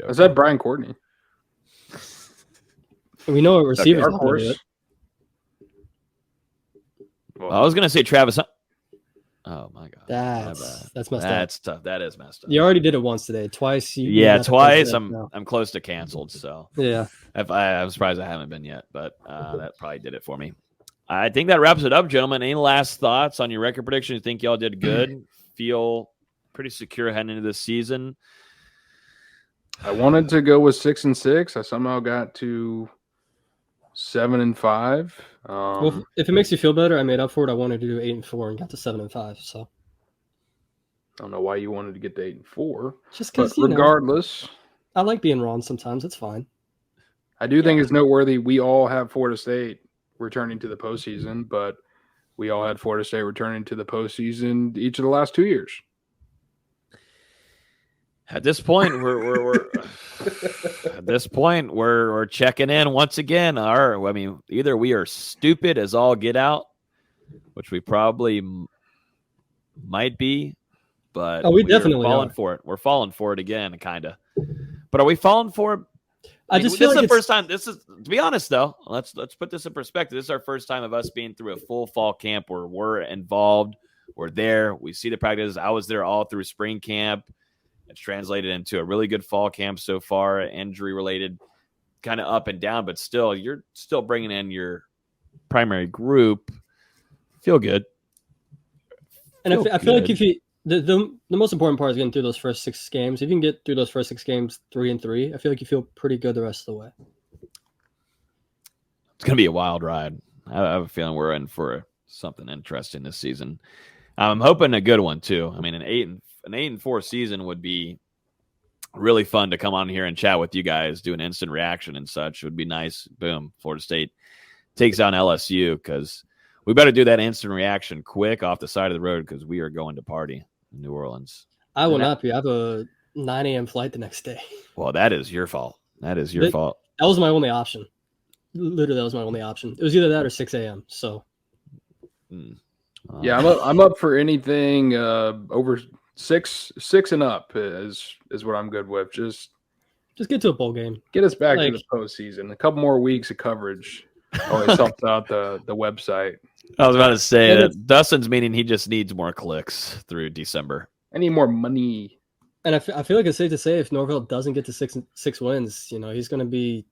I said Brian Courtney. We know what receivers dark horse. Well, I was going to say Travis. Oh, my God. That's messed up. That's tough. That is messed up. You already did it once today. Twice. Twice. I'm close to canceled. So yeah, I'm surprised I haven't been yet, but that probably did it for me. I think that wraps it up, gentlemen. Any last thoughts on your record prediction? You think y'all did good? Feel pretty secure heading into this season? I wanted to go with 6-6. I somehow got to 7-5. Well, if it makes you feel better, I made up for it. I wanted to do 8-4 and got to 7-5. So I don't know why you wanted to get to 8-4. Just because, regardless, I like being wrong sometimes. It's fine. I do think it's noteworthy. We all have Florida State returning to the postseason, but we all had Florida State returning to the postseason each of the last 2 years. At this point, we're we're checking in once again. Either we are stupid as all get out, which we probably might be, but we definitely falling are. for it. We're falling for it again, kind of. But are we falling for it? This is the first time. This is, to be honest, though. Let's put this in perspective. This is our first time of us being through a full fall camp where we're involved. We're there. We see the practices. I was there all through spring camp. It's translated into a really good fall camp so far. Injury related, kind of up and down, but still, you're still bringing in your primary group. Feel good. And I feel like if you the most important part is getting through those first 6 games. If you can get through those first 6 games 3-3, I feel like you feel pretty good the rest of the way. It's going to be a wild ride. I have a feeling we're in for something interesting this season. I'm hoping a good one too. I mean, an 8-4 season would be really fun to come on here and chat with you guys, do an instant reaction and such. It would be nice. Boom, Florida State takes down LSU, because we better do that instant reaction quick off the side of the road, because we are going to party in New Orleans. I will not be. I have a 9 a.m. flight the next day. Well, that is your fault. That is your fault. That was my only option. Literally, that was my only option. It was either that or 6 a.m. So, yeah, I'm up for anything over six and up is what I'm good with. Just get to a bowl game. Get us back to the postseason. A couple more weeks of coverage always helps out the website. I was about to say that Dustin's meaning he just needs more clicks through December. I need more money. And I feel like it's safe to say if Norvell doesn't get to six wins, he's going to be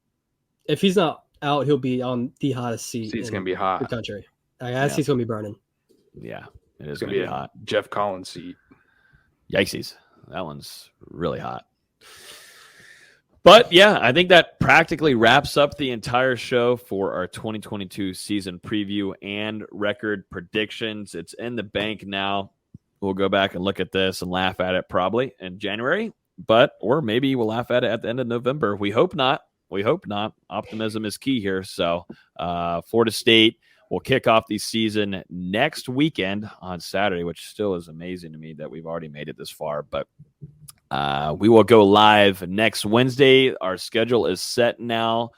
– if he's not out, he'll be on the hottest seat. Seat's going to be hot. The country. That seat's going to be burning. Yeah, it is going to be hot. Jeff Collins seat. Yikesies. That one's really hot. But, yeah, I think that practically wraps up the entire show for our 2022 season preview and record predictions. It's in the bank now. We'll go back and look at this and laugh at it probably in January, or maybe we'll laugh at it at the end of November. We hope not. Optimism is key here. So Florida State will kick off the season next weekend on Saturday, which still is amazing to me that we've already made it this far. But we will go live next Wednesday. Our schedule is set now.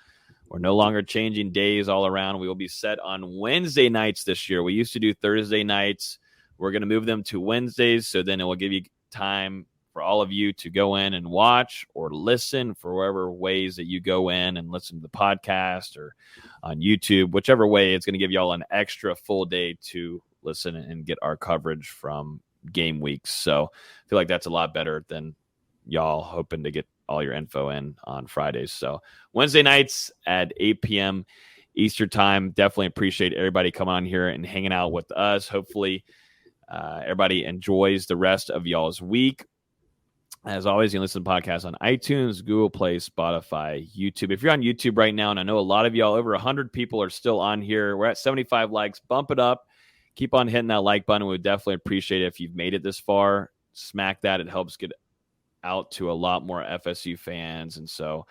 We're no longer changing days all around. We will be set on Wednesday nights this year. We used to do Thursday nights. We're going to move them to Wednesdays, so then it will give you time for all of you to go in and watch or listen for whatever ways that you go in and listen to the podcast or on YouTube, whichever way. It's going to give you all an extra full day to listen and get our coverage from game weeks. So I feel like that's a lot better than y'all hoping to get all your info in on Fridays. So Wednesday nights at 8 p.m. Eastern time. Definitely appreciate everybody coming on here and hanging out with us. Hopefully everybody enjoys the rest of y'all's week. As always, you can listen to podcasts on iTunes, Google Play, Spotify, YouTube. If you're on YouTube right now, and I know a lot of y'all, over 100 people are still on here. We're at 75 likes. Bump it up. Keep on hitting that like button. We would definitely appreciate it if you've made it this far. Smack that. It helps get out to a lot more FSU fans. And so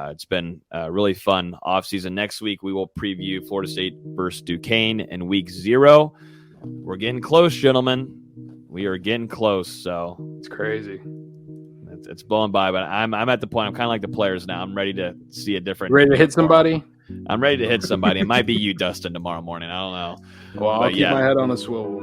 it's been a really fun offseason. Next week, we will preview Florida State versus Duquesne in week 0. We're getting close, gentlemen. We are getting close. So it's crazy. It's blowing by, but I'm at the point. I'm kind of like the players now. I'm ready to see a different. Ready to hit somebody? I'm ready to hit somebody. It might be you, Dustin, tomorrow morning. I don't know. Well, I'll keep my head on a swivel.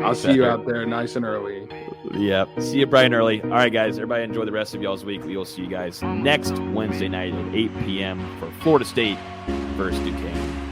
I'll see you out there nice and early. Yep. See you bright and early. All right, guys. Everybody enjoy the rest of y'all's week. We will see you guys next Wednesday night at 8 p.m. for Florida State versus Duquesne.